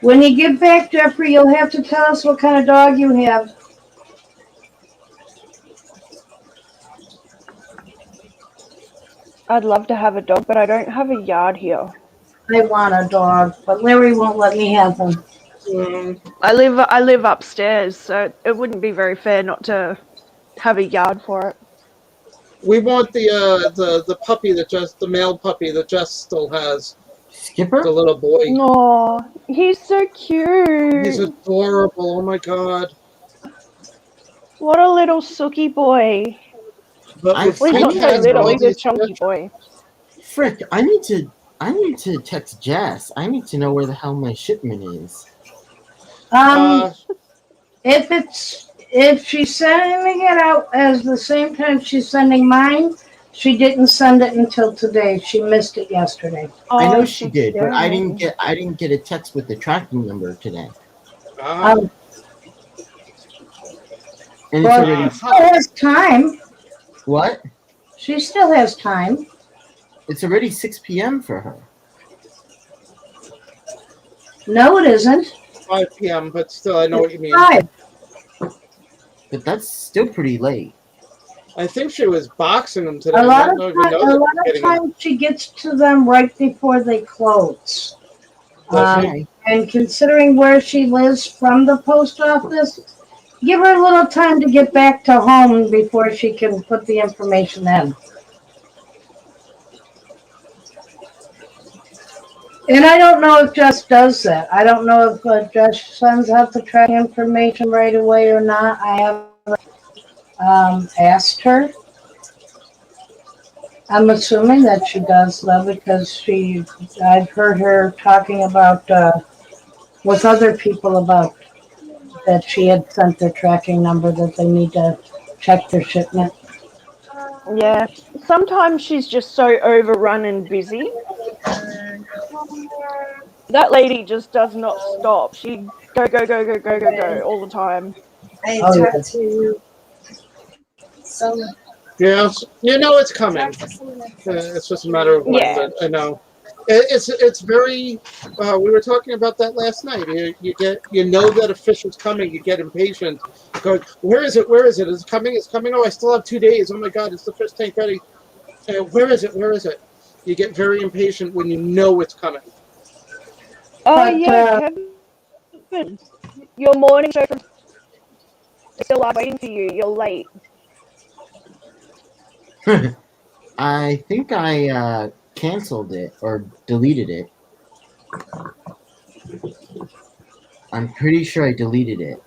S1: When you get back, Jeffrey, you'll have to tell us what kind of dog you have.
S6: I'd love to have a dog, but I don't have a yard here.
S1: I want a dog, but Larry won't let me have one.
S6: I live upstairs, so it wouldn't be very fair not to have a yard for it.
S3: We want the puppy the male puppy that Jess still has.
S2: Skipper?
S3: The little boy.
S6: Oh, he's so cute.
S3: He's adorable. Oh my god.
S6: What a little sooky boy.
S3: But
S2: I-
S3: with
S6: Well, he's not
S3: Fake
S6: so
S3: has
S6: little,
S3: all
S6: he's a
S3: these
S6: chunky boy.
S2: Frick, I need to text Jess. I need to know where the hell my shipment is.
S1: If she's sending it out as the same time she's sending mine, she didn't send it until today. She missed it yesterday.
S2: I know
S6: Oh,
S2: she did, but I didn't
S6: scary.
S2: get a text with the tracking number today.
S1: Um,
S2: And it's
S1: well,
S2: already
S1: she still has time.
S2: what?
S1: She still has time.
S2: It's already 6 p.m. for her.
S1: No, it isn't.
S3: 5 p.m., but still, I know what you mean.
S1: 5.
S2: But that's still pretty late.
S3: I think she was boxing them today.
S1: A lot
S3: I don't even know
S1: of
S3: getting
S1: times she gets to them right before they close.
S2: Okay.
S1: And considering where she lives from the post office, give her a little time to get back to home before she can put the information in. And I don't know if Jess does that. I don't know if Jess sends out the tracking information right away or not. I haven't asked her. I'm assuming that she does, though, because I've heard her talking about with other people about that she had sent their tracking number that they need to check their shipment.
S6: Yeah. Sometimes she's just so overrun and busy. That lady just does not stop. She go all the time.
S8: I
S1: Oh,
S8: talked
S1: yes.
S8: to someone.
S3: Yeah, you know it's coming.
S8: Talked to someone at
S3: It's just a matter of when.
S6: Yeah.
S3: But I know it's very. We were talking about that last night. You know that a fish is coming. You get impatient. Going, where is it? Where is it? It's coming. It's coming. Oh, I still have 2 days. Oh my God, is the fish tank ready? Where is it? Where is it? You get very impatient when you know it's coming.
S6: Oh
S1: But,
S6: yeah, Kevin. Your morning show from still live waiting for you. You're late.
S2: I think I canceled it or deleted it. I'm pretty sure I deleted it.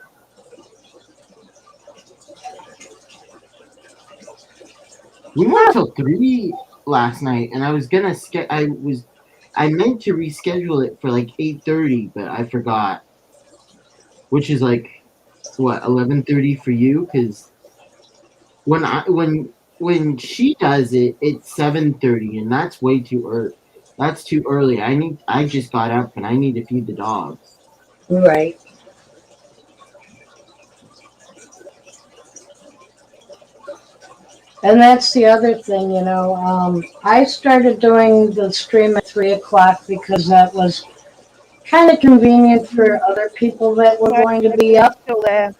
S2: We went till 3 last night, and I was gonna I meant to reschedule it for like 8:30, but I forgot. Which is like what 11:30 for you? Because when she does it, it's 7:30, and that's way too early. That's too early. I just got up and I need to feed the dogs.
S1: right. And that's the other thing, I started doing the stream at 3 o'clock because that was kind of convenient for other people that were going to be up.
S6: Still there.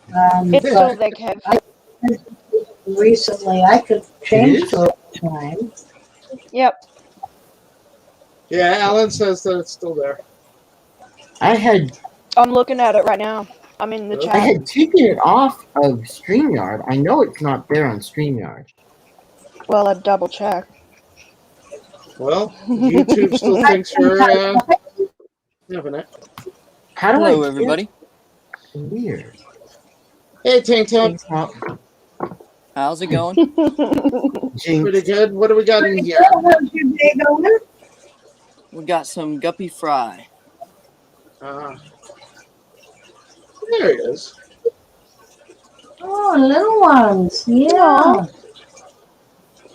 S6: It's
S3: Yeah.
S6: still there, Kev.
S1: Recently, I could change to a time.
S6: Yep.
S3: Yeah, Alan says that it's still there.
S6: I'm looking at it right now. I'm in the
S3: Okay.
S2: I
S6: chat.
S2: had taken it off of StreamYard. I know it's not there on StreamYard.
S6: Well, I'd double check.
S3: Well, YouTube still thinks you're having it.
S2: How do
S9: Hello,
S2: I
S9: everybody.
S2: Weird.
S3: Hey, Tank Top.
S2: Thanks, Pop.
S9: How's it going?
S2: Jinx.
S3: Pretty good. What do we got in here?
S1: How's your day going?
S9: We got some guppy fry.
S3: There he is.
S1: Oh, little ones. Yeah.
S6: Aw.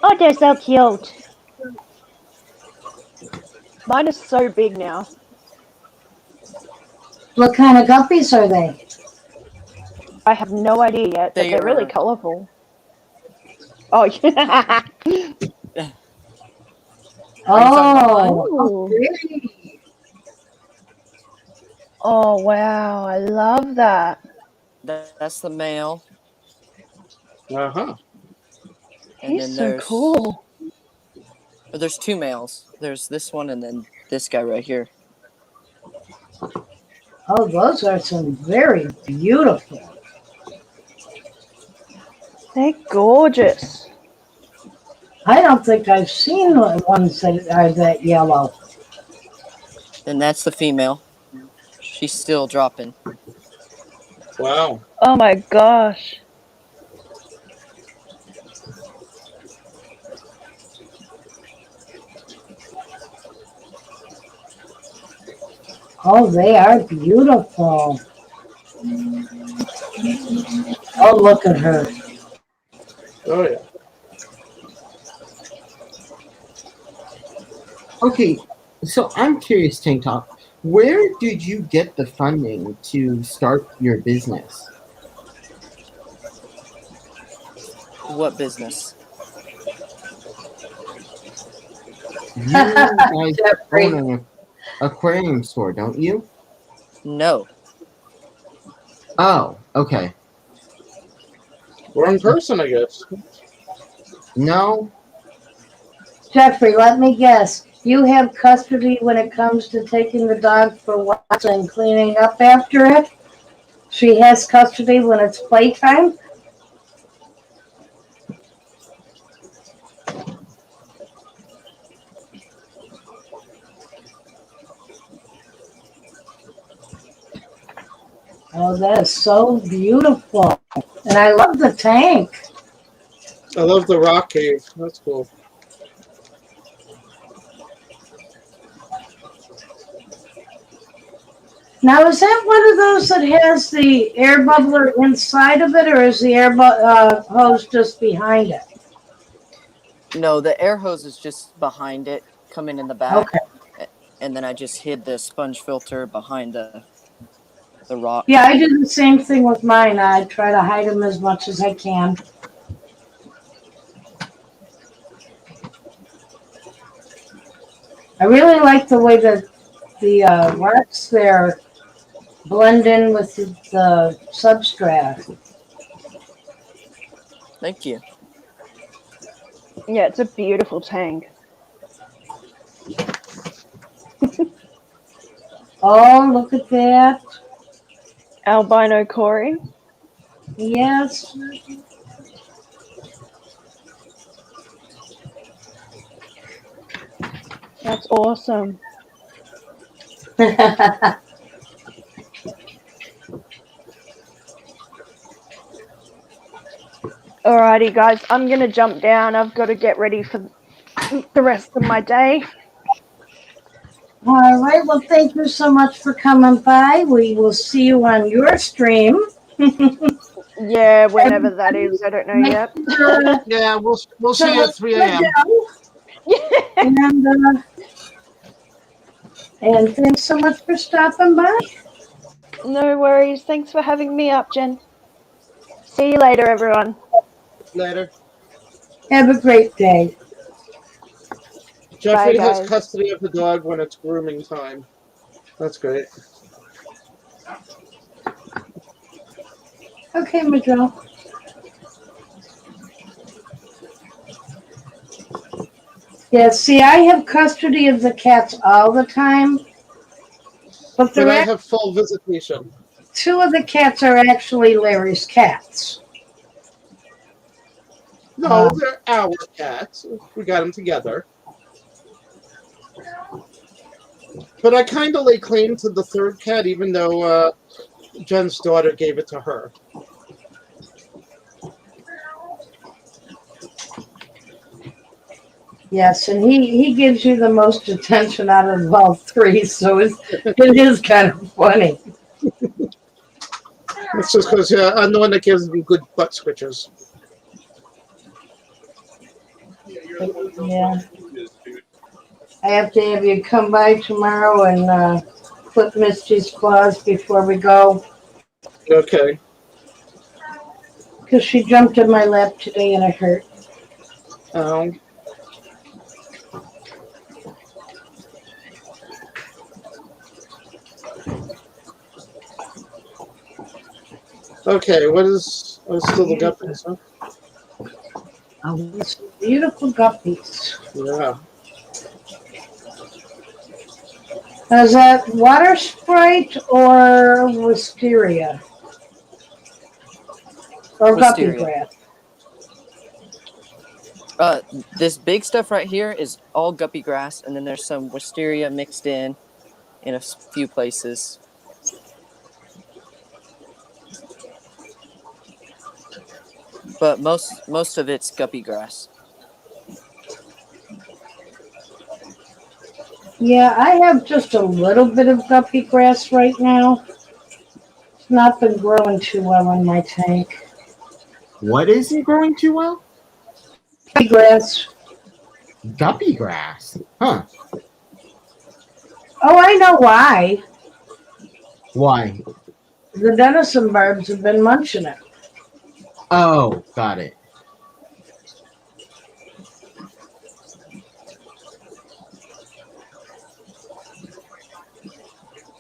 S6: Oh, they're so cute. Mine is so big now.
S1: What kind of guppies are they?
S6: I have no idea yet, but
S9: They
S6: they're really
S9: are-
S6: colourful. Oh, yeah.
S1: Oh, pretty.
S6: Oh, wow. I love that.
S9: That's the male.
S3: Uh-huh.
S9: And
S6: He's
S9: then
S6: so
S9: there's
S6: cool.
S9: there's two males. There's this one and then this guy right here.
S1: Oh, those are some very beautiful.
S6: They're gorgeous.
S1: I don't think I've seen ones that are that yellow.
S9: Then that's the female. She's still dropping.
S3: Wow.
S6: Oh, my gosh.
S1: Oh, they are beautiful. Oh, look at her.
S3: Oh, yeah.
S2: Okay, so I'm curious, Tank Top. Where did you get the funding to start your business?
S9: What business?
S2: You guys
S1: Jeffrey.
S2: own an aquarium store, don't you?
S9: No.
S2: Oh, okay.
S3: Wrong person, I guess.
S2: No,
S1: Jeffrey, let me guess. You have custody when it comes to taking the dog for walks and cleaning up after it? She has custody when it's playtime? Oh, that is so beautiful. And I love the tank.
S3: I love the rock cave. That's cool.
S1: Now, is that one of those that has the air bubbler inside of it, or is the air hose just behind it?
S9: No, the air hose is just behind it, coming in the back.
S1: Okay.
S9: and then I just hid the sponge filter behind the rock.
S1: Yeah, I do the same thing with mine. I try to hide them as much as I can. I really like the way that the rocks there blend in with the substrate.
S9: Thank you.
S6: Yeah, it's a beautiful tank.
S1: Oh, look at that.
S6: Albino Corey.
S1: Yes.
S6: That's awesome. Alrighty, guys, I'm gonna jump down. I've got to get ready for the rest of my day.
S1: All right. Well, thank you so much for coming by. We will see you on your stream.
S6: Yeah, whenever that is, I don't know
S1: Make
S6: yet.
S1: sure
S3: Yeah, we'll
S1: to
S3: see you at 3 a.m.
S1: and thanks so much for stopping by.
S6: No worries. Thanks for having me up, Jen. See you later, everyone.
S3: Later.
S1: Have a great day.
S3: Jeffrey has
S6: guys.
S3: custody of the dog when it's grooming time. That's great.
S1: Okay, Madro. Yeah, see, I have custody of the cats all the time, but
S3: But I have full visitation.
S1: two of the cats are actually Larry's cats.
S3: No, they're our cats. We got them together. But I kind of lay claim to the third cat, even though Jen's daughter gave it to her.
S1: Yes, and he gives you the most attention out of all three, so it is kind of funny.
S3: It's just because I'm the one that gives them good butt switches.
S1: Yeah. I have to have you come by tomorrow and clip Misty's claws before we go.
S3: Okay.
S1: Because she jumped in my lap today and it hurt.
S3: Oh. Okay, what is still the guppies, huh?
S1: Oh, beautiful guppies.
S3: Yeah.
S1: Is that water sprite or wisteria? Or guppy
S9: Wisteria.
S1: grass?
S9: This big stuff right here is all guppy grass, and then there's some wisteria mixed in a few places. But most of it's guppy grass.
S1: Yeah, I have just a little bit of guppy grass right now. It's not been growing too well in my tank.
S2: What isn't growing too well?
S1: Guppy grass.
S2: Guppy grass. Huh.
S1: Oh, I know why.
S2: Why?
S1: The denison barbs have been munching it.
S2: Oh, got it.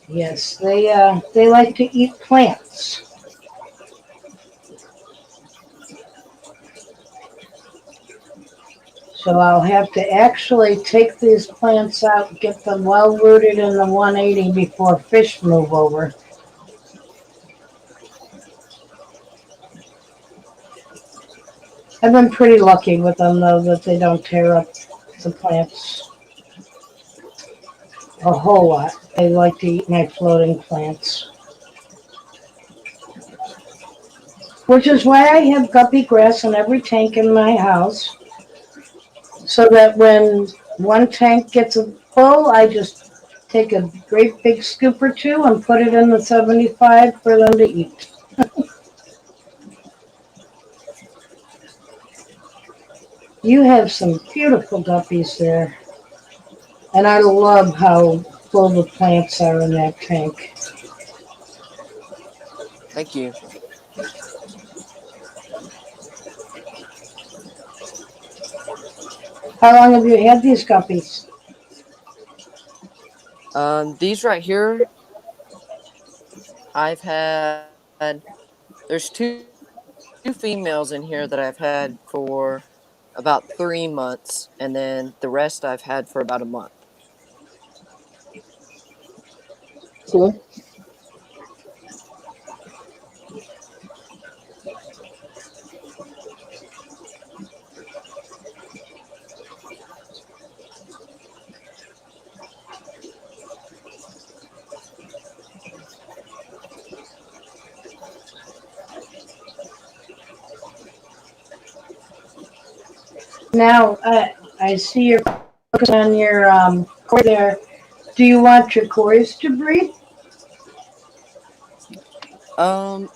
S1: Yes, they like to eat plants. So I'll have to actually take these plants out, get them well rooted in the 180 before fish move over. I've been pretty lucky with them though that they don't tear up the plants a whole lot. They like to eat my floating plants. Which is why I have guppy grass in every tank in my house. So that when one tank gets full, I just take a great big scoop or two and put it in the 75 for them to eat. You have some beautiful guppies there. And I love how full the plants are in that tank.
S9: Thank you.
S1: How long have you had these guppies?
S9: These right here, I've had. There's two females in here that I've had for about 3 months, and then the rest I've had for about a month.
S2: Cool.
S1: Now, I see you're focusing on your core there. Do you want your cores to breed,
S9: Um,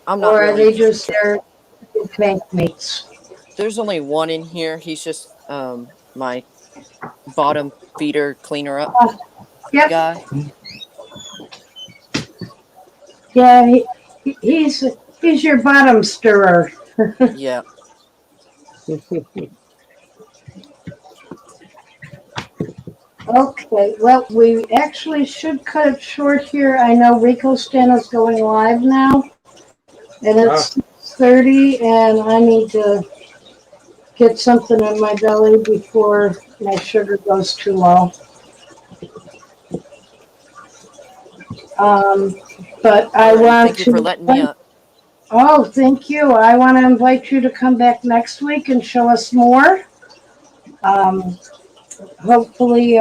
S9: I'm not
S1: or are
S9: really
S1: they just
S9: sure.
S1: their bank mates?
S9: There's only one in here. He's just my bottom feeder cleaner up
S1: Yep.
S9: guy.
S1: Yeah, he's he's your bottom stirrer.
S9: Yeah.
S1: Okay, well, we actually should cut it short here. I know Rico Stan is going live now, and it's 6:30, and I need to get something in my belly before my sugar goes too low. Um, but I
S9: Alrighty.
S1: want
S9: Thank you for
S1: to.
S9: letting me up.
S1: Oh, thank you. I want to invite you to come back next week and show us more. Um, hopefully,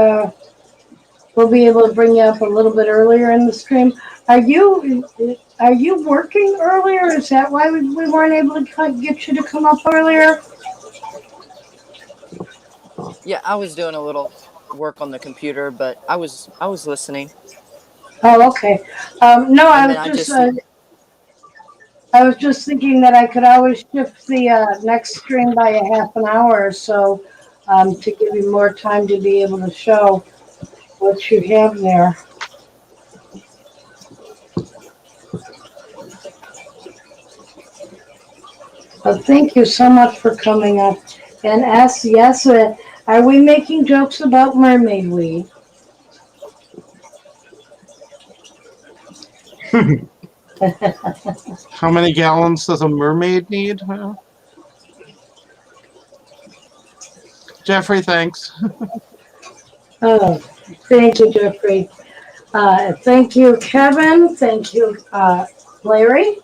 S1: we'll be able to bring you up a little bit earlier in the stream. Are you working earlier? Is that why we weren't able to get you to come up earlier?
S9: Yeah, I was doing a little work on the computer, but I was listening,
S1: Oh, okay. No,
S9: and then I just
S1: I was just thinking that I could always shift the next stream by a half an hour or so to give you more time to be able to show what you have there. Well, thank you so much for coming up. And yes, are we making jokes about mermaid weed?
S3: How many gallons does a mermaid need? Jeffrey, thanks.
S1: Oh, thank you, Jeffrey. Thank you, Kevin. Thank you, Larry.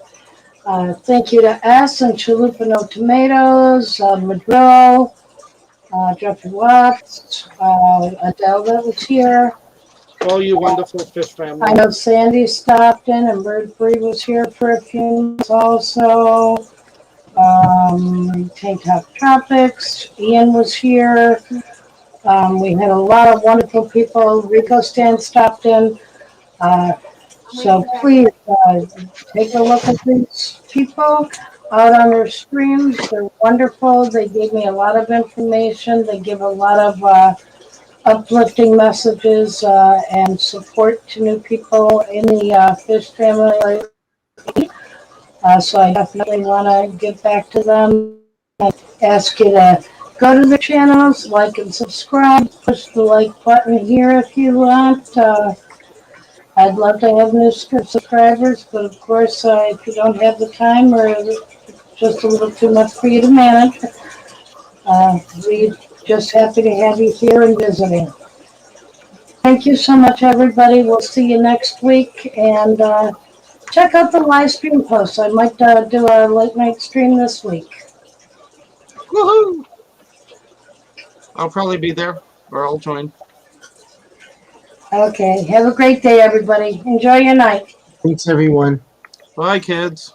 S1: Thank you to S and Chalupa No Tomatoes, Madrill, Jeffrey Watts, Adele that was here.
S3: All you wonderful fish
S1: I
S3: family.
S1: know Sandy stopped in and Bird Free was here for a few minutes also. Tank Top Tropics, Ian was here. We had a lot of wonderful people. Rico Stan stopped in. Uh, so please take a look at these people out on their streams. They're wonderful. They gave me a lot of information. They give a lot of uplifting messages and support to new people in the fish family. So I definitely want to get back to them. I ask you to go to the channels, like and subscribe. Push the like button here if you want. I'd love to have new subscribers, but of course, if you don't have the time or it's just a little too much for you to manage, we're just happy to have you here and visiting. Thank you so much, everybody. We'll see you next week. And check out the live stream posts. I might do a late night stream this week.
S3: Woohoo! I'll probably be there, or I'll join.
S1: Okay. Have a great day, everybody. Enjoy your night.
S2: Thanks, everyone.
S3: Bye, kids.